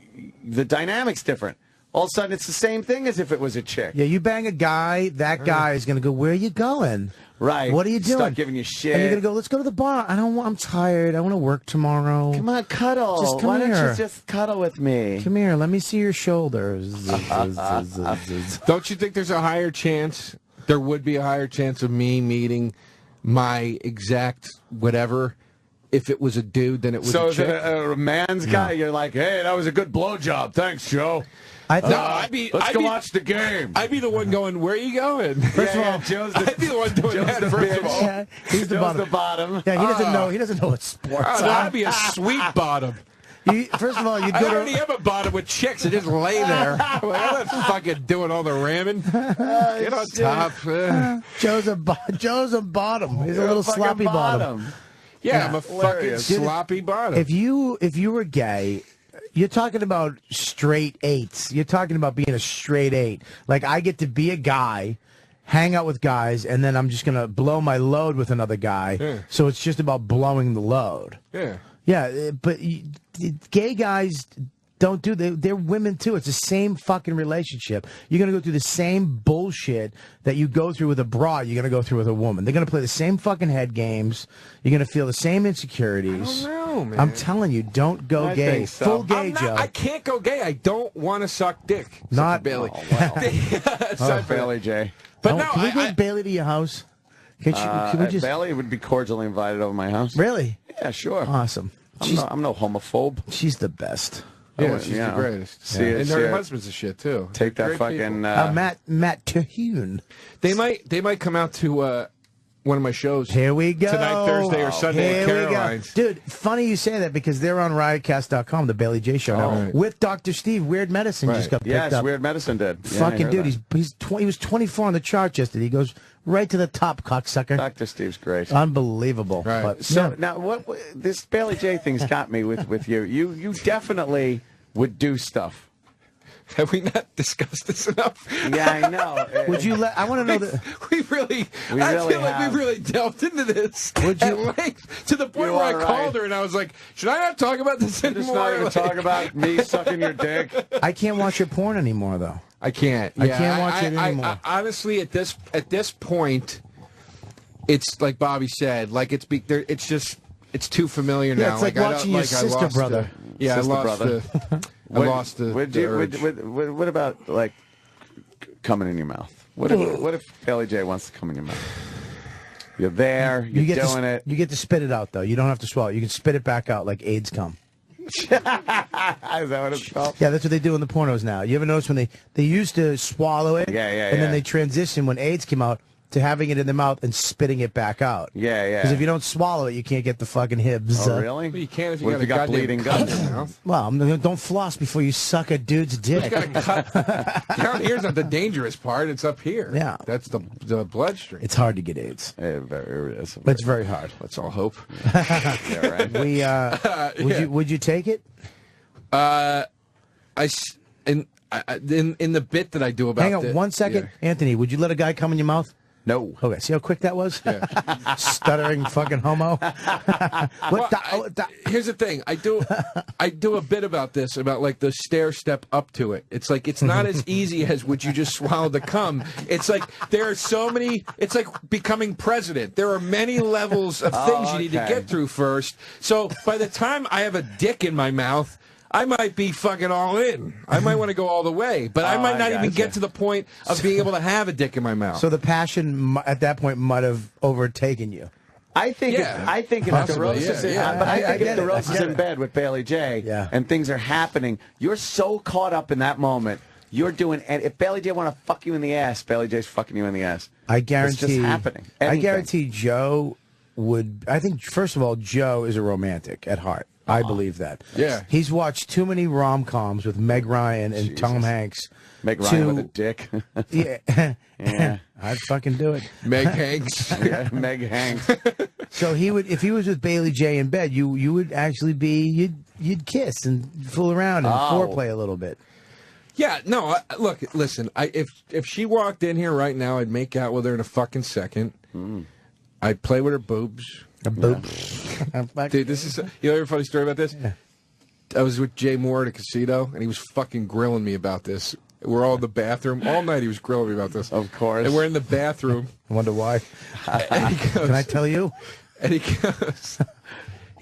dynamic's different. All of a sudden, it's the same thing as if it was a chick. Yeah, you bang a guy, that guy is going to go, where are you going? Right. What are you doing? Start giving you shit. And you're going to go, let's go to the bar. I'm tired. I want to work tomorrow. Come on, cuddle. Just come Why here. don't you just cuddle with me? Come here. Let me see your shoulders. Don't you think there's a higher chance, there would be a higher chance of me meeting my exact whatever if it was a dude than it was a chick? So if a man's guy, you're like, hey, that was a good blowjob. Thanks, Joe. Let's go watch the game. I'd be the one going, where are you going? First of all, Joe's I'd be the one doing that, first of all. Yeah, he's the bottom. Yeah, he doesn't know what sports are. That'd be a sweet bottom. First of all, you'd I go already have a bottom with chicks that just lay there. I'm not fucking doing all the ramming. Get on top. Joe's a bottom. He's a little sloppy bottom. Yeah, I'm a fucking sloppy bottom. If you were gay, you're talking about straight eights. You're talking about being a straight eight. Like, I get to be a guy, hang out with guys, and then I'm just going to blow my load with another guy. Yeah. So it's just about blowing the load. Yeah. Yeah, but gay guys don't do. They're women too. It's the same fucking relationship. You're gonna go through the same bullshit that you go through with a broad. You're gonna go through with a woman. They're gonna play the same fucking head games. You're gonna feel the same insecurities. I don't know, man. I'm telling you, don't go I gay. think so. Full gay, Joe. I can't go gay. I don't want to suck dick. Not Bailey. Oh, wow. It's not Bailey J. But no, can we go Bailey to your house? Can we just Bailey would be cordially invited over my house. really? Yeah, sure. Awesome. I'm no homophobe. She's the best. Yeah, she's the greatest. And her husband's a shit too. Take that Great fucking people. Matt Terhune. They might come out to one of my shows. Here we go. Tonight, Thursday, or Sunday at Caroline's. Dude, funny you say that because they're on riotcast.com, the Bailey J Show now, with Dr. Steve. Weird Medicine just got picked up. Weird Medicine did. Yeah, Fucking dude, he was 24 on the chart yesterday. He goes right to the top, cocksucker. Dr. Steve's great. Unbelievable. Right. But, So now, what this Bailey J thing's got me with you. You definitely would do stuff. Have we not discussed this enough? Yeah, I know. Would you let? I want to know that we really. We I really feel like have. we really delved into this Would at you- length to the point You where I are called right. her and I was like, "Should I not talk about this I'm just anymore?" not going to talk about me sucking your dick. I can't watch your porn anymore, though. I can't. I can't watch it anymore. Honestly, at this point, it's like Bobby said. Like it's too familiar now. Yeah, it's like I don't- watching your I sister lost brother. Yeah, Sister I lost brother. I lost the urge. What about like coming in your mouth? What if Bailey J wants to come in your mouth? You're there. You're doing it. You get to spit it out, though. You don't have to swallow it. You can spit it back out like AIDS cum. Is that what it's called? Yeah, that's what they do in the pornos now. You ever notice when they used to swallow it, and then they transition when AIDS came out to having it in their mouth and spitting it back out. Yeah, yeah. Because if you don't swallow it, you can't get the fucking hibs. Oh, really? Well, you can't if you What if got you a got goddamn bleeding cut guts? in your mouth. Well, don't floss before you suck a dude's dick. Down here's not the dangerous part. It's up here. Yeah. That's the bloodstream. It's hard to get AIDS. It is. But it's very hard. Let's all hope. Yeah, right. Would you take it? In the bit that I do about Hang on 1 second. Anthony, would you let a guy come in your mouth? No. Okay, see how quick that was? Yeah. Stuttering fucking homo. Here's the thing. I do a bit about this, about like the stair step up to it. It's like it's not as easy as would you just swallow the cum. It's like there are so many. It's like becoming president. There are many levels of things you need to get through first. So by the time I have a dick in my mouth, I might be fucking all in. I might want to go all the way, but I might not even get to the point of being able to have a dick in my mouth. So the passion at that point might have overtaken you. I think if DeRosa's in bed with Bailey J, and things are happening, you're so caught up in that moment. You're doing, and if Bailey J want to fuck you in the ass, Bailey J's fucking you in the ass. I guarantee. It's just happening. I guarantee Joe would. I think first of all, Joe is a romantic at heart. I believe that. Yeah. He's watched too many rom-coms with Meg Ryan and Tom Hanks. Meg Ryan with a dick. Yeah. Yeah. I'd fucking do it. Meg Hanks. Yeah, Meg Hanks. So he would, if he was with Bailey J in bed, you would actually be, you'd kiss and fool around and foreplay a little bit. Yeah, no, look, listen, if she walked in here right now, I'd make out with her in a fucking second. I'd play with her boobs. Dude, this is, you know, a funny story about this? Yeah. I was with Jay Moore at a casino, and he was fucking grilling me about this. We're all in the bathroom. All night he was grilling me about this. Of course. And we're in the bathroom. I wonder why. And he goes, Can I tell you? And he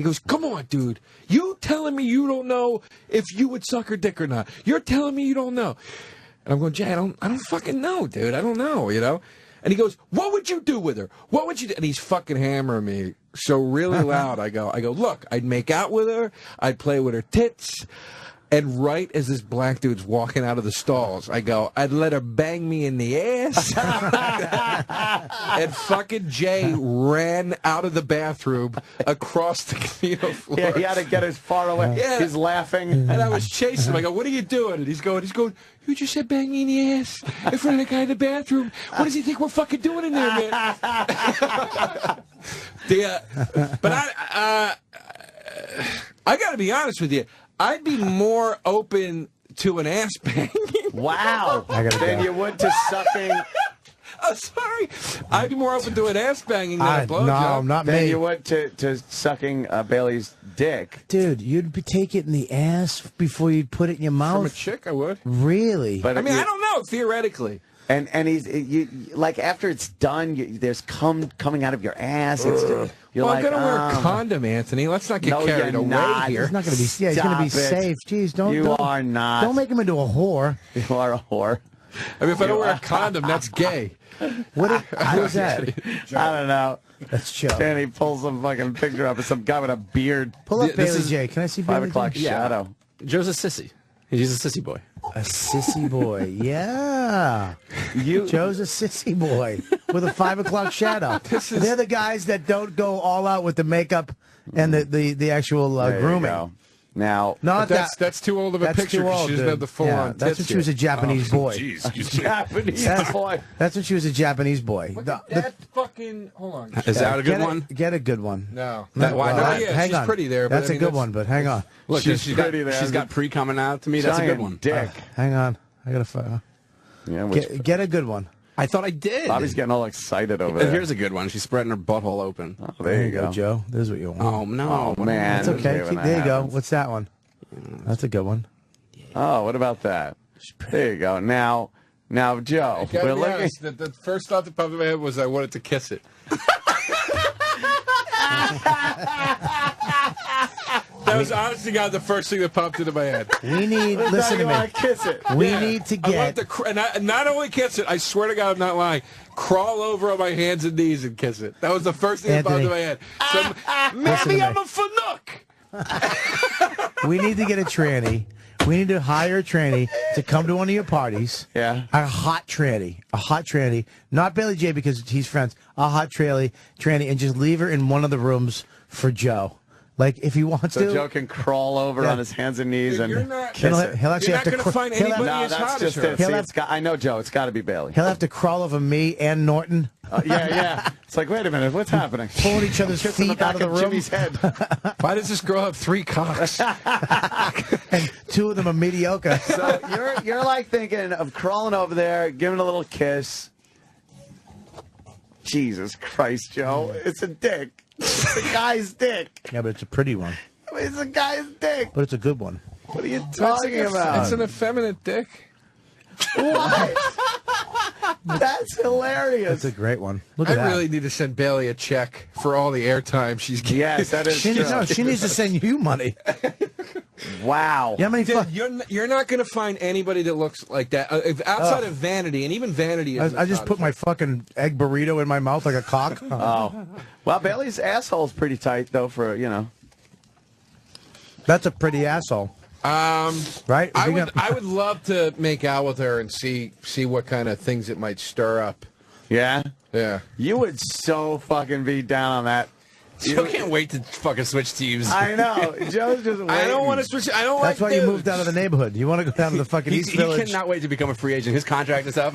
goes, come on, dude. You telling me you don't know if you would suck her dick or not. You're telling me you don't know. And I'm going, Jay, I don't fucking know, dude. I don't know, you know? And he goes, what would you do with her? What would you do? And he's fucking hammering me so really loud. I go, look, I'd make out with her. I'd play with her tits. And right as this black dude's walking out of the stalls, I go, I'd let her bang me in the ass. And fucking Jay ran out of the bathroom across the casino floor. Yeah, he had to get as far away. Yeah. He's laughing. And I was chasing him. I go, what are you doing? And he's going, you just said bang me in the ass in front of the guy in the bathroom. What does he think we're fucking doing in there, man? But I got to be honest with you. I'd be more open to an ass banging. Wow. Than you would to sucking. I'm sorry. I'd be more open to an ass banging than a blowjob. No, not me. Than you would to sucking Bailey's dick. Dude, you'd take it in the ass before you'd put it in your mouth? From a chick, I would. Really? But I mean, I don't know, theoretically. And you like after it's done, there's coming out of your ass. You're I'm like, gonna wear a condom, Anthony. Let's not get carried away here. He's not going to be. Yeah, he's going to be safe. Jeez, don't. You are not. Don't make him into a whore. You are a whore. I mean, if I don't wear a condom, that's gay. How is that? I don't know. That's Joe. And he pulls some fucking picture up of some guy with a beard. Pull up Bailey J. Can I see 5 Bailey o'clock J? shadow. Joe's a sissy. He's a sissy boy. A sissy boy, yeah. Joe's a sissy boy with a 5 o'clock shadow. They're the guys that don't go all out with the makeup and the actual grooming. Now, not that's too old of a that's picture. too 'Cause old, she doesn't dude. have the full on. That's when she was a Japanese boy. Japanese boy. That's when she was a Japanese boy. That fucking hold on. Is that a good one? Get a good one. No. Why not? Yeah, hang she's on. pretty there. But That's I mean, a good one, but hang on. Look, She's she's pretty there. got pre coming out to me. That's a good one. Dick. Hang on. I gotta find. Yeah, Get a good one. I thought I did. Bobby's getting all excited over And there. here's a good one. She's spreading her butthole open. Oh, there you go. Joe. There's what you want. Oh, no. Oh, man. That's okay. This is There you what go. happens. What's that one? That's a good one. Oh, what about that? There you go. Now, Joe, I gotta we're be looking. honest, the first thought that popped in my head was I wanted to kiss it. That was honest to God the first thing that popped into my head. We need. Listen to me. Kiss it. We need to I want get. to, and not only kiss it, I swear to God I'm not lying, crawl over on my hands and knees and kiss it. That was the first thing that popped into my head. So, maybe I'm a fanook. We need to get a tranny. We need to hire a tranny to come to one of your parties. Yeah. A hot tranny. Not Bailey J because he's friends. A hot tranny, and just leave her in one of the rooms for Joe. Like if he wants So to. Joe can crawl over on his hands and knees and kiss it. He'll actually have to. Find he'll anybody have, as No, hot that's as just her. it. See, He'll it's got, I know, Joe. It's got to be Bailey. he'll have to crawl over me and Norton, Yeah. It's like, wait a minute, what's happening? pulling each other's Kissing the feet out back of the room. Jimmy's head. Why does this girl have 3 cocks? And 2 of them are mediocre. So you're like thinking of crawling over there, giving a little kiss. Jesus Christ, Joe. It's a dick. It's a guy's dick. Yeah, but it's a pretty one. It's a guy's dick. But it's a good one. What are you talking about? It's an effeminate dick. What? That's hilarious. That's a great one. Look I at that. really need to send Bailey a check for all the airtime she's getting. Yes, that is She true. needs to send you money. Wow. Yeah, how many Dude, you're not going to find anybody that looks like that outside of Vanity, and even Vanity is. I just put my fucking egg burrito in my mouth like a cock. Oh. Well, Bailey's asshole's pretty tight, though, for, That's a pretty asshole. Right? I would love to make out with her and see what kind of things it might stir up. Yeah? Yeah. You would so fucking be down on that. Joe can't wait to fucking switch teams. I know. Joe's just waiting. I don't want to switch. I don't That's like why you dudes. moved out of the neighborhood. You want to go down to the fucking East He Village. cannot wait to become a free agent. His contract is up,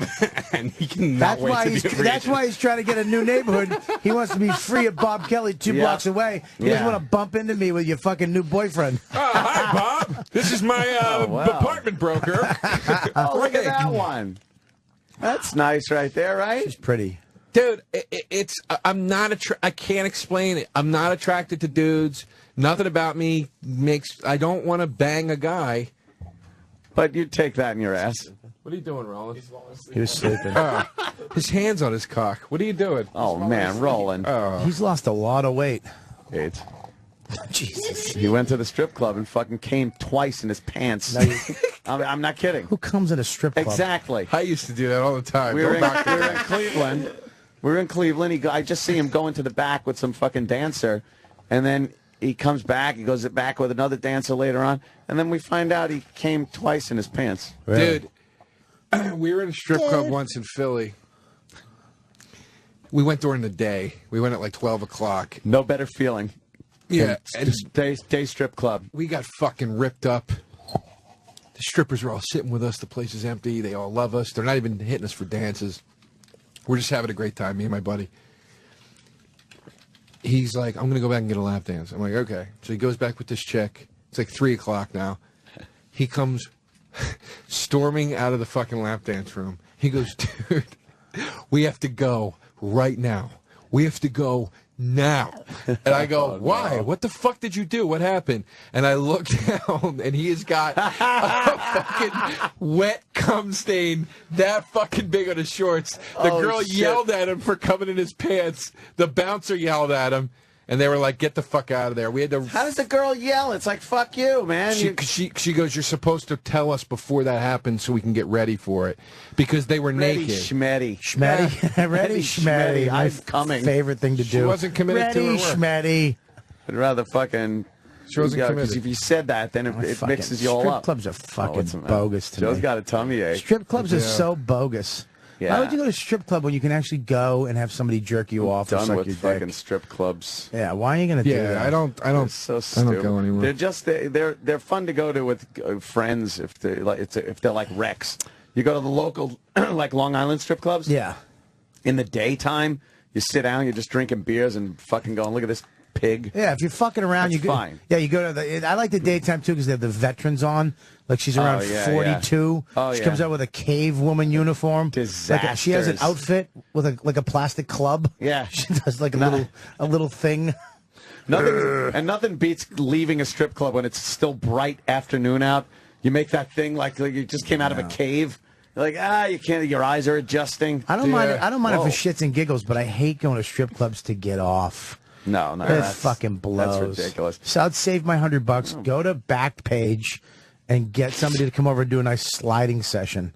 and he cannot wait to be a free That's agent. why he's trying to get a new neighborhood. He wants to be free of Bob Kelly 2 blocks away. He doesn't want to bump into me with your fucking new boyfriend. Oh, hi, Bob. This is my apartment broker. Oh, look at that one. That's nice right there, right? She's pretty. Dude, I'm not I can't explain it. I'm not attracted to dudes. Nothing about me I don't want to bang a guy. But you'd take that in your ass. What are you doing, Roland? He was sleeping. His hand's on his cock. What are you doing? Oh, man, Roland. He's lost a lot of weight. It's Jesus. He went to the strip club and fucking came twice in his pants. I'm not kidding. Who comes in a strip club? Exactly. I used to do that all the time. We were in Cleveland. We were in Cleveland. I just see him go into the back with some fucking dancer, and then he comes back. He goes back with another dancer later on, and then we find out he came twice in his pants. Dude, we were in a strip club once in Philly. We went during the day. We went at like 12 o'clock. No better feeling. Yeah. And day strip club. we got fucking ripped up. The strippers are all sitting with us. The place is empty. They all love us. They're not even hitting us for dances. We're just having a great time, me and my buddy. He's like, I'm going to go back and get a lap dance. I'm like, okay. So he goes back with this chick. It's like 3 o'clock now. He comes storming out of the fucking lap dance room. He goes, dude, we have to go right now. We have to go now. And I go, why? No. What the fuck did you do? What happened? And I look down, and he has got a fucking wet cum stain that fucking big on his shorts. The girl yelled at him for coming in his pants. The bouncer yelled at him. And they were like, "Get the fuck out of there." We had to. How does the girl yell? It's like, "Fuck you, man." She goes, "You're supposed to tell us before that happens so we can get ready for it," because they were naked. Schmetty. Ready, schmetty. I'm coming. Favorite thing to do. She wasn't committed to her work. schmetty. I'd rather fucking. She wasn't committed. Because if you said that, then it mixes you all strip up. Clubs are fucking bogus to Joe's me. got a tummy ache. Strip clubs are so bogus. Yeah. Why would you go to a strip club when you can actually go and have somebody jerk you off? Done or suck with your fucking dick? strip clubs. Yeah, why are you gonna do that? I don't. It's so stupid. I don't go anymore. They're just they're fun to go to with friends if they like if they're like Rex. You go to the local like Long Island strip clubs. Yeah. In the daytime, you sit down, you're just drinking beers and fucking going, look at this pig. Yeah, if you're fucking around, That's you go. fine. Yeah, you go to the. I like the daytime too because they have the veterans on. Like she's around 42. Oh, she yeah. comes out with a cave woman uniform. She has an Disasters. outfit with a plastic club. Yeah. She does like a little thing. Nothing beats leaving a strip club when it's still bright afternoon out. You make that thing like you just came out of a cave. You're like, you can't. Your eyes are adjusting. I don't mind. I don't mind Whoa. if for shits and giggles, but I hate going to strip clubs to get off. No, That that's fucking blows. That's ridiculous. So I'd save my $100. Go to Backpage and get somebody to come over and do a nice sliding session.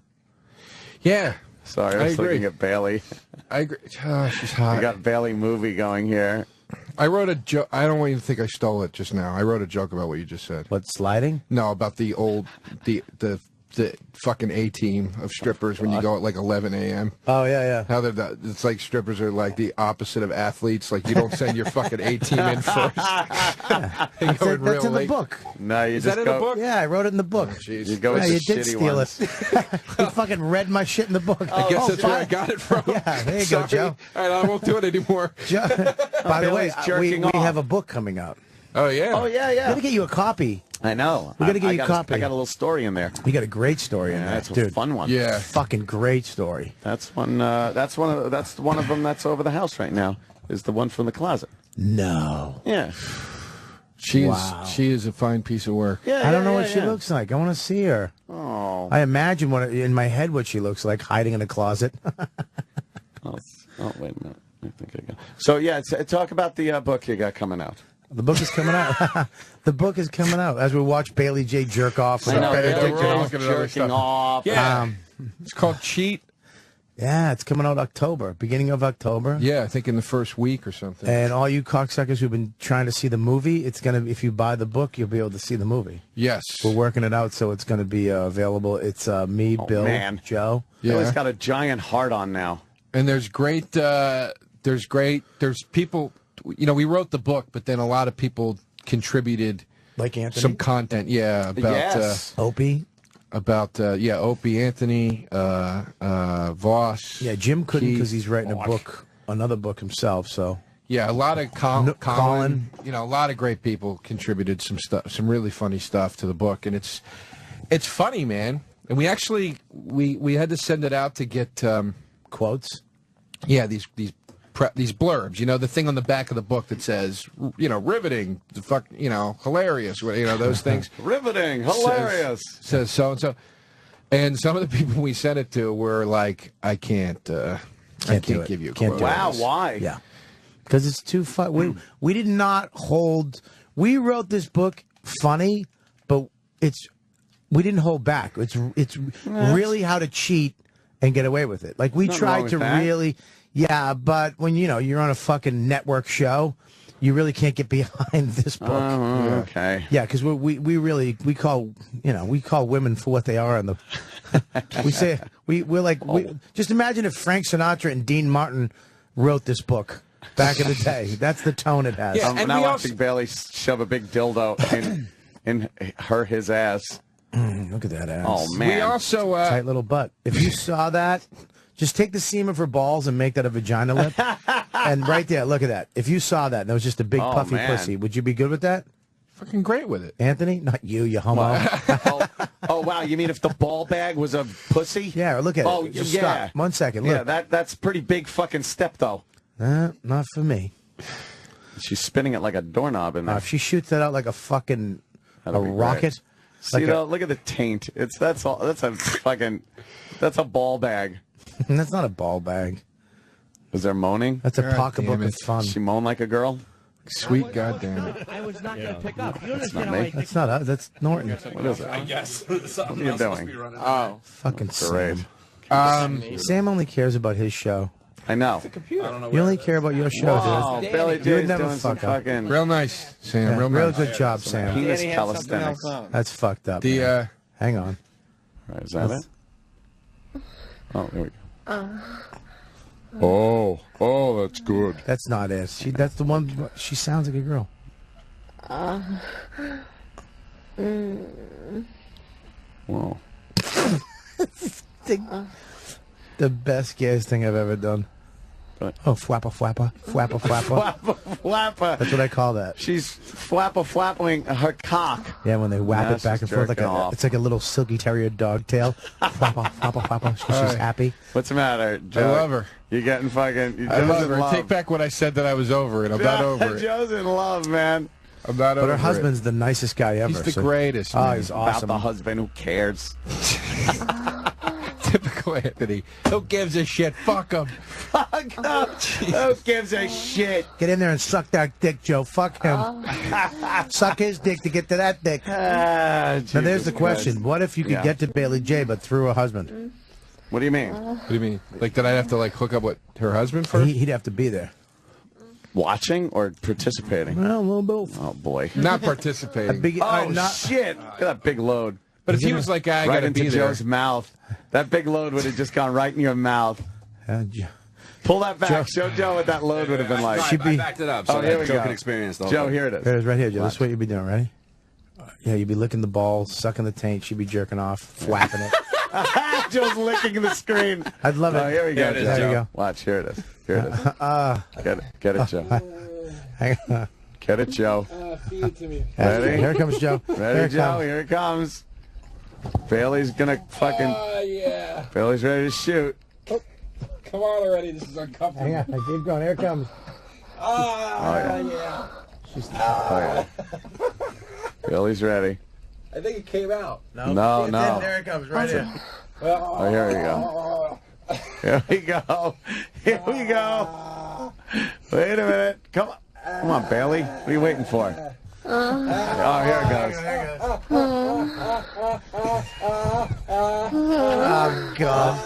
Yeah. Sorry, I was looking at Bailey. I agree. Oh, she's hot. We got Bailey movie going here. I wrote a joke. I don't want you to think I stole it just now. I wrote a joke about what you just said. What, sliding? No, about the old the fucking A-team of strippers when you go at like 11 a.m. Oh, yeah. How it's like strippers are like the opposite of athletes. Like you don't send your fucking A-team in first. They go in real That's in the late. book. No, you Is just that in go. the book? Yeah, I wrote it in the book. Jeez. You go with you the did shitty steal ones. it. You fucking read my shit in the book. I guess that's where I got it from. Yeah, there you Sorry. go, Joe. All right, I won't do it anymore. By the way, Bailey's jerking we off. have a book coming out. Oh, yeah. Oh yeah, We yeah. got to get you a copy. I know. We gotta get I you a got copy. I got a little story in there. You got a great story in Yeah, there, that's a dude. fun one. Yeah. Fucking great story. That's one. That's one of them that's over the house right now. Is the one from the closet. No. Yeah. She Wow. is a fine piece of work. Yeah. I don't know what she looks like. I want to see her. Oh. I imagine in my head what she looks like, hiding in a closet. Oh, wait a minute. I think I got. So yeah, talk about the book you got coming out. The book is coming out. The book is coming out as we watch Bailey J jerk off with I know, Benedict we're all and looking at other jerking stuff. off. Yeah. It's called Cheat. Yeah, it's coming out October, beginning of October. Yeah, I think in the first week or something. And all you cocksuckers who've been trying to see the movie, it's gonna. If you buy the book, you'll be able to see the movie. Yes. We're working it out, so it's going to be available. It's me, Bill, man. Joe. Yeah. Billy's got a giant heart on now. And there's people, we wrote the book, but then a lot of people contributed Like Anthony. some content. Yeah, about Yes. Opie. Opie, Anthony, Voss. Yeah, Jim couldn't Keith. because he's writing a book, another book himself. So Yeah, a lot of Colin. Colin. A lot of great people contributed some stuff, some really funny stuff to the book, and it's funny, man. And we actually we had to send it out to get quotes. Yeah, these blurbs. The thing on the back of the book that says, riveting, hilarious. Those things. Riveting, hilarious. Says so and so. And some of the people we sent it to were like, I can't give you a quote. Wow, why? Yeah, because it's too fun. We did not hold. We wrote this book funny, but we didn't hold back. It's really how to cheat and get away with it. Like we Nothing wrong tried with to that. really. Yeah, but when you're on a fucking network show, you really can't get behind this book. Okay. Yeah, because we call women for what they are, and just imagine if Frank Sinatra and Dean Martin wrote this book back in the day. That's the tone it has. Yeah, I'm and now we watching Bailey shove a big dildo in his ass. Look at that ass. Oh man. We also tight little butt. If you saw that, just take the seam of her balls and make that a vagina lip. And right there, look at that. If you saw that and it was just a big puffy man. pussy, would you be good with that? fucking great with it. Anthony? Not you homo. Oh, wow. You mean if the ball bag was a pussy? Yeah, look at Oh, it. Just yeah. stop. 1 second. Look. Yeah, that's a pretty big fucking step, though. Not for me. She's spinning it like a doorknob in there. If she shoots that out like a fucking That'd be great. rocket. See, like though, look at the taint. That's a ball bag. That's not a ball bag. Is there moaning? That's a pocketbook of fun. She moan like a girl? Sweet goddamn it. I was not going to pick up. You don't That's understand not how me. I That's not us. That's Norton. What is it? I guess. What are you doing? Oh. Fucking Great. Sam. Sam only cares about his show. I know. You only care about your show, Wow, dude. Billy You would J's never doing some fuck up. fucking Real nice, Sam. Yeah, real nice. good job, Sam. penis Danny had something calisthenics. else on. That's fucked up. The man. Hang on. Right, is that it? Oh, there we go. Oh, that's good. That's not it. That's the one. She sounds like a girl. Whoa. The best gayest thing I've ever done. Oh, flappa, flappa, flappa, flappa. Flappa. That's what I call that. She's flapping her cock. Yeah, when they whap Yeah, it back she's and forth like jerking off. it's like a little silky terrier dog tail. Flappa, flappa, flappa. She's happy. What's the matter, Joe? I love her. You're getting fucking. I love in her. love. Take back what I said that I was over it. I'm not over it. Joe's in love, man. I'm not over But her it. husband's the nicest guy ever. He's the greatest. Oh, man. he's awesome. About the husband who cares. Typical Anthony. Who gives a shit? Fuck him. Fuck up. Who gives a shit? Get in there and suck that dick, Joe. Fuck him. Suck his dick to get to that dick. Now there's the question. Christ. What if you could Yeah. get to Bailey J but through a husband? What do you mean? What do you mean? Like, did I have to like hook up with her husband first? He'd have to be there. Watching or participating? Well, a little both. Oh boy. Not participating. Shit! Look at that big load. But if he was like, I right gotta into be there. Joe's mouth, that big load would have just gone right in your mouth. Joe. Pull that back. Show Joe what that load would have been like. I backed it up so here we that Joe go. could experience the whole Joe, thing. here it is. There it is right here, Joe. This is what you'd be doing, ready? Yeah, you'd be licking the balls, sucking the taint. She'd be jerking off, flapping it. Joe's licking the screen. I'd love it. Oh, here we go. Here it is, There you Joe. go. Watch, here it is. Here it is. Get it, Joe. Hang on. Get it, Joe. Feed it to me. Ready? Here it comes, Joe. Here Ready, it Joe? comes. Here it comes. Bailey's gonna fucking. Yeah. Bailey's ready to shoot. Come on already. This is uncomfortable. Hang on. Keep going. Here it comes. Oh yeah. Bailey's ready. I think it came out. No. There it comes, right here. Oh, here we go. Here we go. Here we go. Wait a minute. Come on, Bailey. What are you waiting for? Oh, here it goes. Oh, God.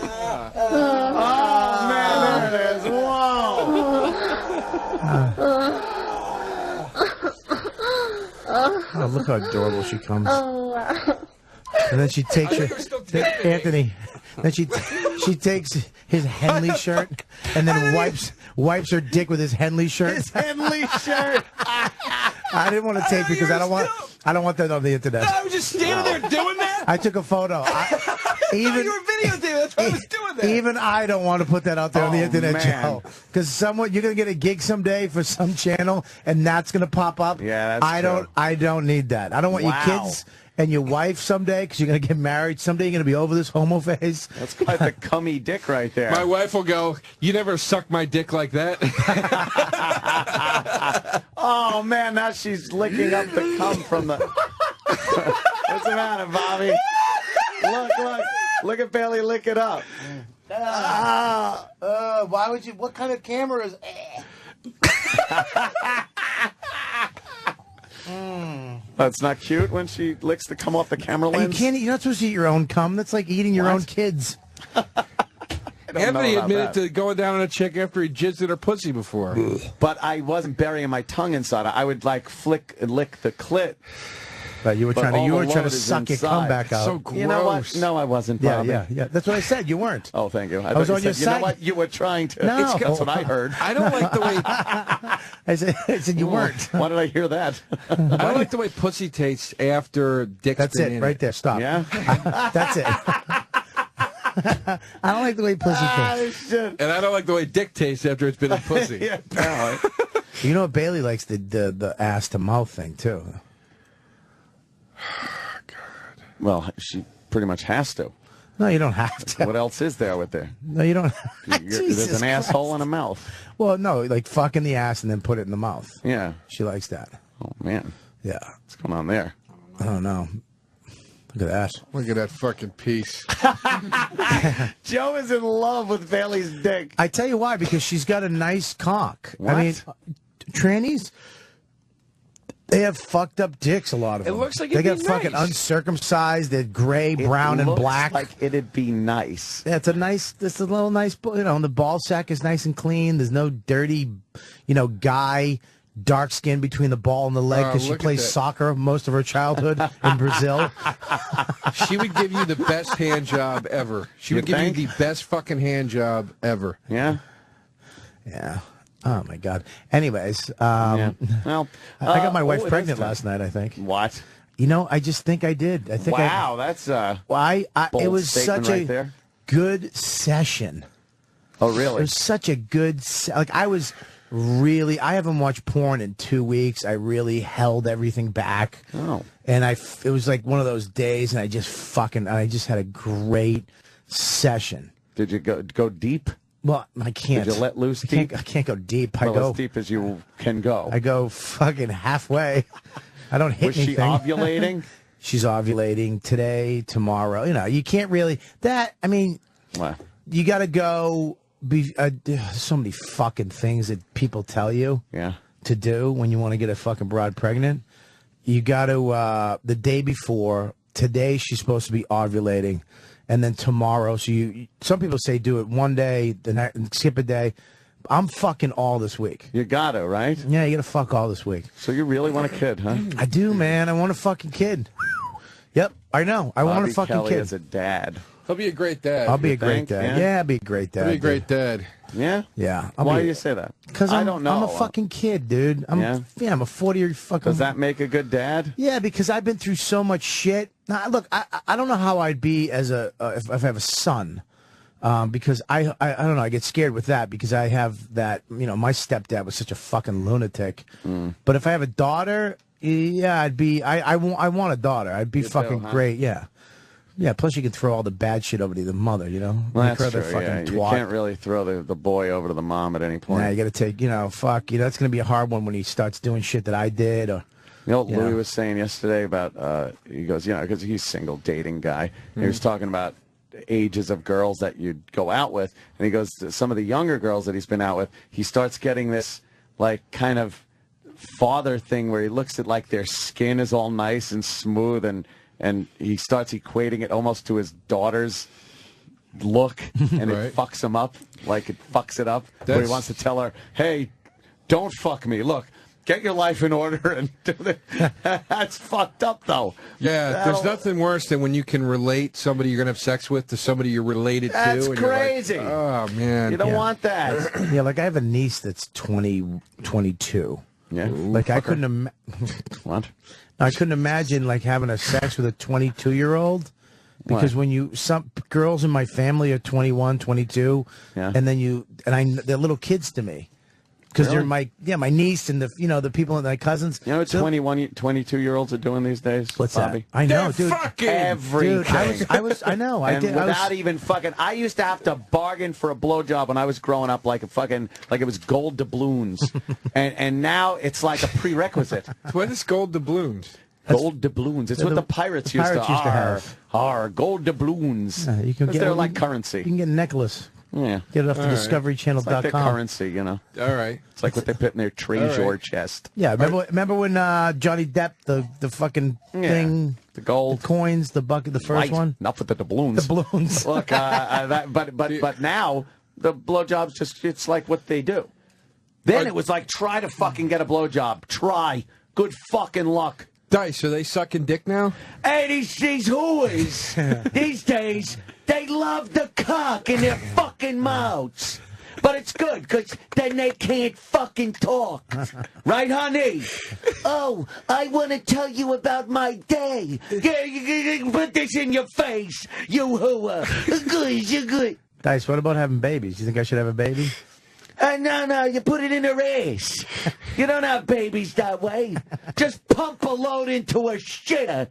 Oh, man, there it is. Whoa. Oh, look how adorable she comes. And then she takes her, Anthony. Then she takes his Henley shirt and then wipes her dick with his Henley shirt. His Henley shirt. I didn't want to tape because I don't want that on the internet. I was just standing there doing that. I took a photo. You were videotaping. That's why I was doing that. Even I don't want to put that out there on the internet, man. Joe. Because you're gonna get a gig someday for some channel, and that's gonna pop up. Yeah, that's I don't need that. I don't want your kids and your wife someday, because you're gonna get married someday. You're gonna be over this homo phase. That's quite the cummy dick right there. My wife will go, "You never sucked my dick like that." Oh man, now she's licking up the cum from the. What's the matter, Bobby? Look at Bailey lick it up. Why would you? What kind of camera is? That's not cute when she licks the cum off the camera You lens. can't. You're not supposed to eat your own cum. That's like eating your own kids. Anthony about admitted that. to going down on a chick after he jizzed in her pussy before. But I wasn't burying my tongue inside. I would like flick and lick the clit. But you were But trying to. all You the were trying to load is suck your inside. cum back out. So gross. You know what? No, I wasn't, Yeah, Bobby. yeah. That's what I said. You weren't. Oh, thank you. I thought was you on your said, you know side. what? You were trying to. No. That's what I heard. I don't like the way I said you weren't. Why did I hear that? I don't like the way pussy tastes after dick's That's been it, in right there. Stop. Yeah? That's it. I don't like the way pussy tastes. And I don't like the way dick tastes after it's been in pussy. Yeah, apparently. You know, Bailey likes the ass to mouth thing too. Well, she pretty much has to. No, you don't have to. What else is there with there? No, you don't. There's Jesus an asshole Christ. and a mouth. Well, no, like fucking the ass and then put it in the mouth. Yeah. She likes that. Oh, man. Yeah. What's going on there? I don't know. Look at that. Look at that fucking piece. Joe is in love with Bailey's dick. I tell you why, because she's got a nice cock. What? I mean, trannies, They have fucked up dicks, a lot of It them. looks like they it'd got be fucking nice. uncircumcised. They're gray, brown, and looks black. like it'd be nice. Yeah, it's a nice, it's a little nice, and the ball sack is nice and clean. There's no dirty, guy, dark skin between the ball and the leg because she look at plays that. soccer most of her childhood in Brazil. She would give you the best hand job ever. She would give you the best fucking hand job ever. Yeah. Yeah. Oh my God. Anyways, Well, I got my wife that's pregnant fine. last night. I think. What? I just think I did. I think. Wow, that's it bold was statement such right a there. good session. Oh, It really? was such a good. I was really. I haven't watched porn in 2 weeks. I really held everything back. Oh. And it was like one of those days, and I just had a great session. Did you go deep? Well, I can't. Did you let loose deep? I can't go deep. Well, as deep as you can go. I go fucking halfway. I don't hit Was anything. she ovulating? She's ovulating today, tomorrow. You can't really. What? You got to go. There's so many fucking things that people tell you to do when you want to get a fucking broad pregnant. You got to, the day before, today she's supposed to be ovulating. And then tomorrow, some people say do it one day, then skip a day. I'm fucking all this week. You gotta, right? Yeah, you gotta fuck all this week. So you really want a kid, huh? I do, man. I want a fucking kid. Yep, I know. I want a fucking Kelly kid. as a dad. He'll be a great dad. I'll be You a great think? dad. Yeah. Yeah, I'll be a great dad. He'll be a great dad. Yeah? Yeah. Why do you say that? Because I don't know. I'm a fucking kid, dude. I'm a 40-year fucking. Does that make a good dad? Yeah, because I've been through so much shit. Now, look, I don't know how I'd be as if I have a son, because I don't know. I get scared with that because I have that. My stepdad was such a fucking lunatic. But if I have a daughter, yeah, I'd be. I want a daughter. I'd be fucking great. Yeah. Yeah, plus you can throw all the bad shit over to the mother, Well, Make that's her true, the fucking yeah. You twat. can't really throw the boy over to the mom at any point. Nah, you got to take, fuck, that's going to be a hard one when he starts doing shit that I did. Or, You know what Louis was saying yesterday about, he goes, because he's a single dating guy. And he was talking about ages of girls that you'd go out with. And he goes, some of the younger girls that he's been out with, he starts getting this, kind of father thing where he looks at, their skin is all nice and smooth and he starts equating it almost to his daughter's look, and it fucks him up, it fucks it up. Where he wants to tell her, hey, don't fuck me. Look, get your life in order and do that. That's fucked up, though. Yeah, there's nothing worse than when you can relate somebody you're going to have sex with to somebody you're related to. That's and you're like, crazy. oh, man. You don't want that. yeah, I have a niece that's 22. Yeah. I couldn't What? I couldn't imagine having a sex with a 22-year-old because some girls in my family are 21, 22, and then they're little kids to me because they're my niece and the people and my cousins. You know what 22-year-olds are doing these days? What's Bobby? that? I know, They're dude. fucking everything. Dude, I know. I and did. without even fucking, I used to have to bargain for a blowjob when I was growing up, like it was gold doubloons, and now it's like a prerequisite. What is gold doubloons? Gold doubloons. It's what the pirates used to have. Gold doubloons. You can get they're like currency. You can get a necklace. Yeah. Get it off the All right. DiscoveryChannel.com. It's like their currency, All right. It's like what they put in their treasure chest. Yeah, remember when Johnny Depp, the fucking thing, the gold, the coins, the bucket, the first one? Enough with the doubloons. The balloons. Look, but now the blowjobs it's like what they do. Then it was like, try to fucking get a blowjob. Try. Good fucking luck. Dice, are they sucking dick now? Hey, these whois, these days, they love the cock in their fucking mouths. But it's good, because then they can't fucking talk. Right, honey? Oh, I want to tell you about my day. Put this in your face, you hooah. Good, you're good. Dice, what about having babies? You think I should have a baby? No, you put it in her ass. You don't have babies that way. Just pump a load into a shitter.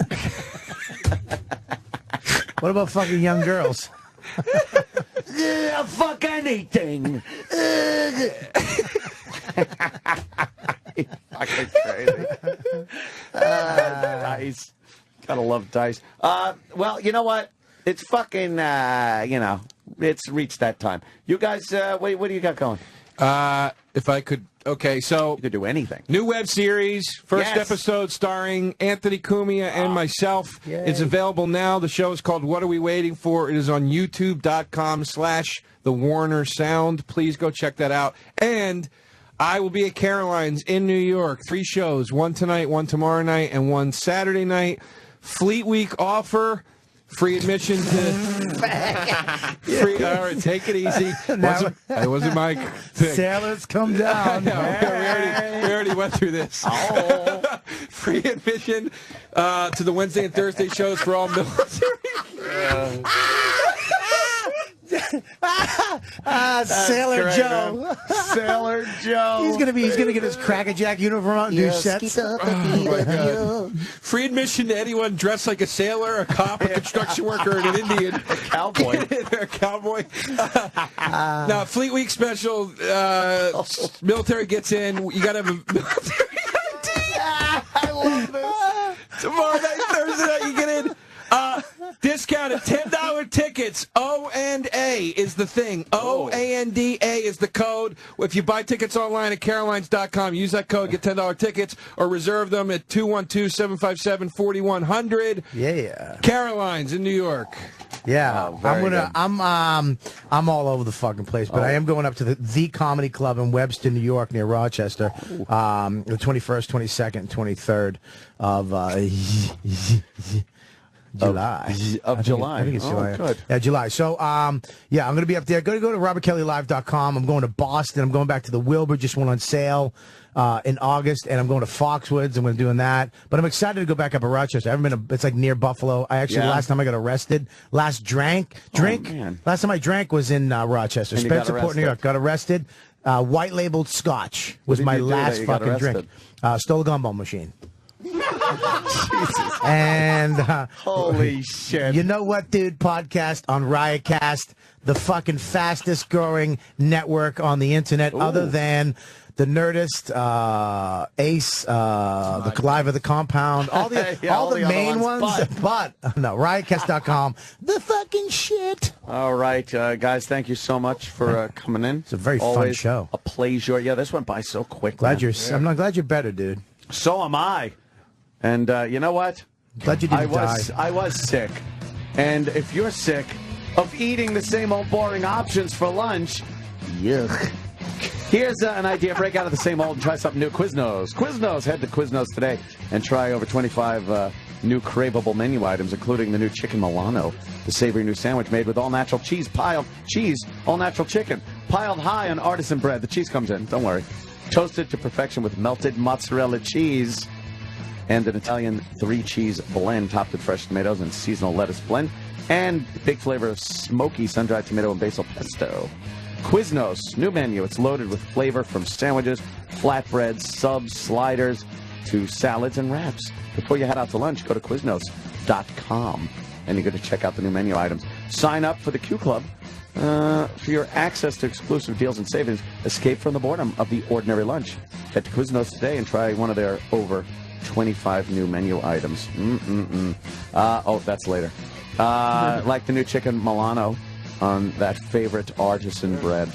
What about fucking young girls? Fuck anything. Fucking crazy. Dice. Gotta love Dice. Well, you know what? It's fucking, it's reached that time. You guys, what do you got going? If I could, okay, so you could do anything. New web series, first Yes. episode starring Anthony Cumia and myself. Yay. It's available now. The show is called What Are We Waiting For? It is on YouTube.com/The Warner Sound. Please go check that out. And I will be at Caroline's in New York. 3 shows, one tonight, one tomorrow night, and one Saturday night. Fleet Week offer. Free admission to free. All right, take it easy. It wasn't my thing. Sailors come down. We already went through this. Free admission to the Wednesday and Thursday shows for all military. Sailor great, Joe. Sailor Joe. He's gonna get his Crackerjack uniform out and do sets. Oh my God. Free admission to anyone dressed like a sailor, a cop, a construction worker, and an Indian. A cowboy. A cowboy. Now, Fleet Week special. Military gets in. You gotta have a military ID. I love this. Tomorrow night, Thursday night, you get in. Discounted $10 tickets. O&A is the thing. O-A-N-D-A is the code. If you buy tickets online at carolines.com, use that code, get $10 tickets, or reserve them at 212-757-4100. Yeah. Caroline's in New York. Yeah, very good. I'm all over the fucking place, but I am going up to the Comedy Club in Webster, New York, near Rochester, the 21st, 22nd, and 23rd of July. July. I think it's July. Oh, good. Yeah, July. So, yeah, I'm going to be up there. Go to robertkellylive.com. I'm going to Boston. I'm going back to the Wilbur. Just went on sale in August, and I'm going to Foxwoods. I'm going to doing that. But I'm excited to go back up at Rochester. I haven't been. It's like near Buffalo. Last time I got arrested, last time I drank was in Rochester. And you got Spencerport, New York. Got arrested. White labeled Scotch was my last fucking drink. Stole a gumball machine. And holy shit. You know what, dude? Podcast on Riotcast, the fucking fastest growing network on the internet, other than the Nerdist, Ace, the Live of the Compound, all the main ones. But no, riotcast.com, the fucking shit. All right, guys, thank you so much for coming in. It's a very fun show. A pleasure. Yeah, this went by so quick. I'm glad you're better, dude. So am I. And you know what? Glad you didn't die. I was sick. And if you're sick of eating the same old boring options for lunch, yuck. Here's an idea. Break out of the same old and try something new. Quiznos. Quiznos. Head to Quiznos today and try over 25 new craveable menu items, including the new Chicken Milano, the savory new sandwich made with all-natural cheese, all-natural chicken, piled high on artisan bread. The cheese comes in. Don't worry. Toasted to perfection with melted mozzarella cheese and an Italian 3-cheese blend topped with fresh tomatoes and seasonal lettuce blend, and big flavor of smoky sun-dried tomato and basil pesto. Quiznos, new menu. It's loaded with flavor from sandwiches, flatbreads, subs, sliders, to salads and wraps. Before you head out to lunch, go to Quiznos.com, and you're going to check out the new menu items. Sign up for the Q Club for your access to exclusive deals and savings. Escape from the boredom of the ordinary lunch. Head to Quiznos today and try one of their over 25 new menu items. That's later. Like the new Chicken Milano on that favorite artisan bread.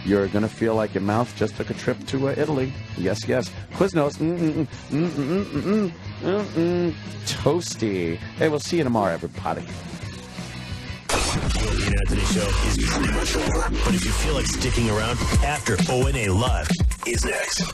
You're going to feel like your mouth just took a trip to Italy. Yes, yes. Quiznos. Toasty. Hey, we'll see you tomorrow, everybody. The Opie and Anthony Show is pretty much over. But if you feel like sticking around, after O&A Live is next.